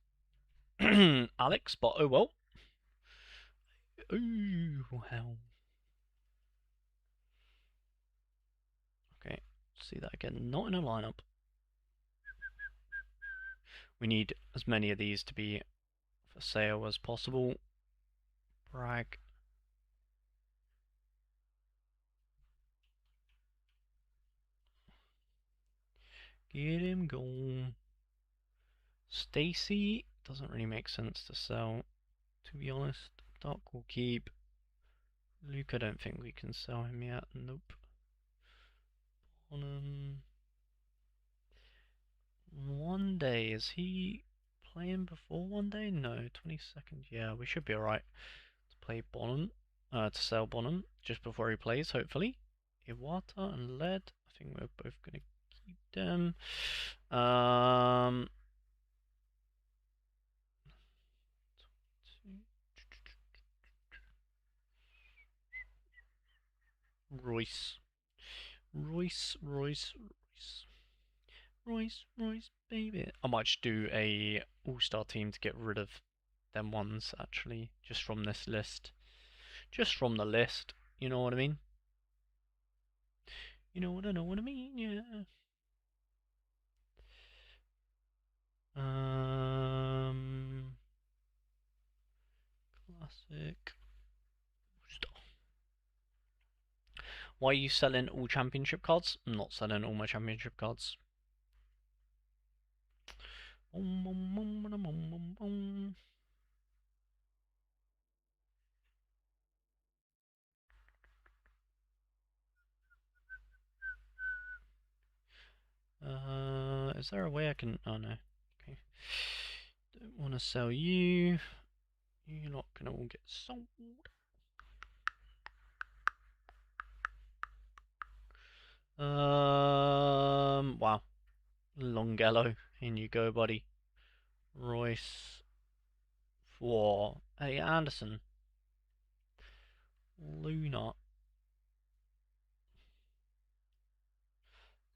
Alex, but oh well. Oh, hell. Okay, see that again. Not in a lineup. We need as many of these to be for sale as possible. Brag. Get him going. Stacy doesn't really make sense to sell, to be honest. Doc will keep. Luke, I don't think we can sell him yet. Nope. Bonham. One day, is he playing before one day? No, 22nd. Yeah, we should be alright to play Bonham. To sell Bonham just before he plays, hopefully. Iwata and Lead. I think we're both gonna keep them. Royce. Royce, Royce, Royce. Royce, Royce, baby. I might just do a all-star team to get rid of them ones, actually, just from this list. Just from the list, you know what I mean? You know what I mean, yeah. Um, Classic. Why are you selling all championship cards? I'm not selling all my championship cards. Is there a way I can? Oh no. Okay. Don't want to sell you. You're not gonna all get sold. Wow. Longello, in you go, buddy. Royce for hey Anderson. Luna.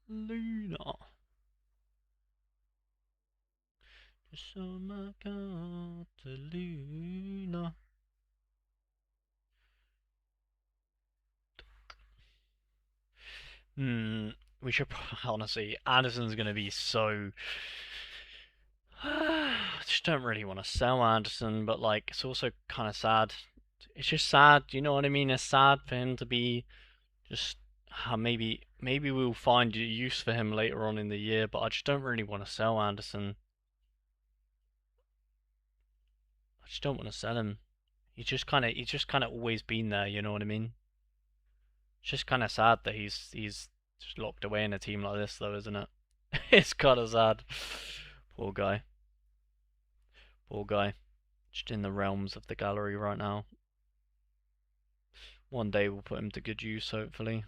Luna. Just so my God to Luna. We should honestly. Anderson's gonna be so. I just don't really want to sell Anderson, but like it's also kind of sad. It's just sad, you know what I mean? It's sad for him to be just maybe we'll find a use for him later on in the year, but I just don't really want to sell Anderson. I just don't want to sell him. He's just kind of always been there, you know what I mean? It's just kind of sad that he's just locked away in a team like this, though, isn't it? It's kind of sad. Poor guy. Poor guy. Just in the realms of the gallery right now. One day we'll put him to good use, hopefully.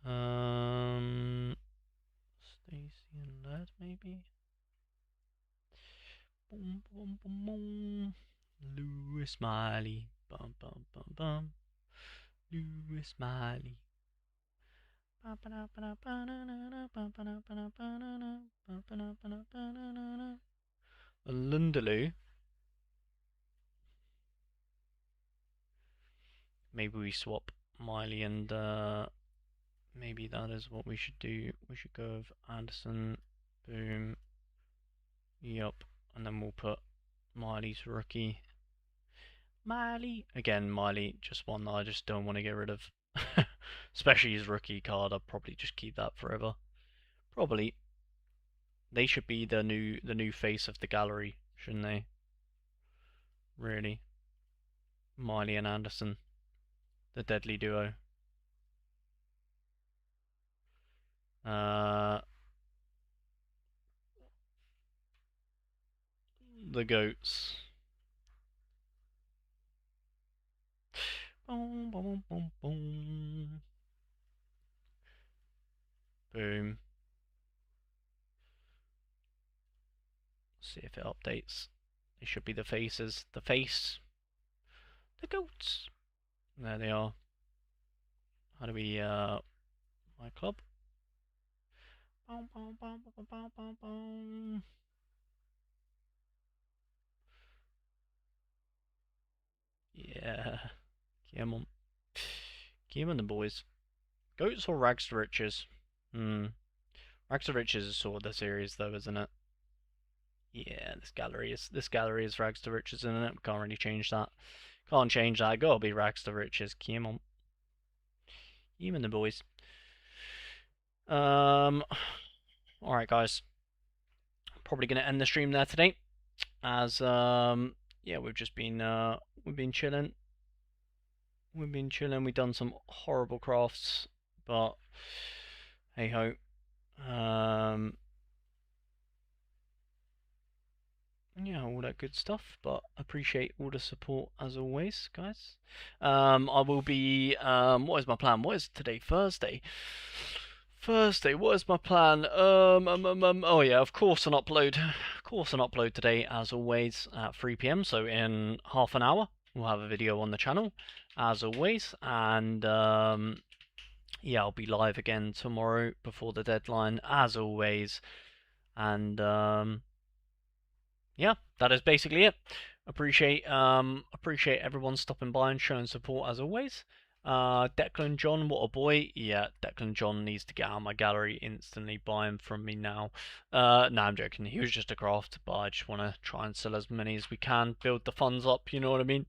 Stacy and Lad, maybe. Boom, boom, boom, boom. Lewis Smiley. Bum, bum, bum, bum. Lewis Smiley. Lundaloo. Maybe we swap Miley and maybe that is what we should do. We should go with Anderson. Boom. Yup. And then we'll put Miley's rookie. Miley. Again, Miley, just one that I just don't want to get rid of. Especially his rookie card. I'll probably just keep that forever. Probably. They should be the new face of the gallery, shouldn't they? Really. Miley and Anderson. The deadly duo. Uh the goats. Boom, boom, boom, boom. Boom. See if it updates. It should be the faces. The face. The goats. There they are. How do we my club? Boom, boom, boom, boom, boom, boom, boom. Yeah. Come on. Come on, the boys. Goats or rags to riches? Hmm. Rags to riches is sort of the series, though, isn't it? Yeah, this gallery is rags to riches, isn't it? We can't really change that. Can't change that. Gotta be rags to riches. Come on. Come on, the boys. Um. All right, guys. Probably gonna end the stream there today, as yeah, we've been chilling. We've been chilling. We've done some horrible crafts, but hey ho. Um, yeah, all that good stuff. But appreciate all the support as always, guys. I will be. What is my plan? What is today? Thursday. Thursday. What is my plan? Oh yeah, of course an upload. Of course an upload today, as always, at 3 p.m. So in half an hour, we'll have a video on the channel, as always, and yeah, I'll be live again tomorrow before the deadline, as always. And yeah, that is basically it. Appreciate everyone stopping by and showing support as always. Declan John, what a boy. Yeah, Declan John needs to get out of my gallery instantly. Buy him from me now. No, I'm joking. He was just a craft, but I just want to try and sell as many as we can. Build the funds up, you know what I mean?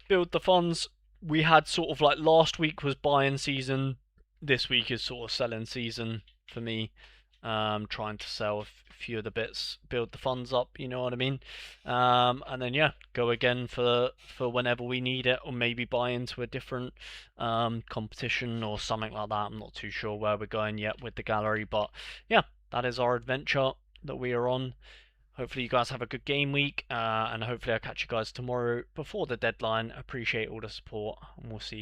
Build the funds. We had sort of like last week was buying season. This week is sort of selling season for me. Trying to sell a few of the bits, build the funds up, you know what I mean? And then yeah, go again for whenever we need it, or maybe buy into a different competition or something like that. I'm not too sure where we're going yet with the gallery, but yeah, that is our adventure that we are on. Hopefully you guys have a good game week, and hopefully I'll catch you guys tomorrow before the deadline. Appreciate all the support, and we'll see you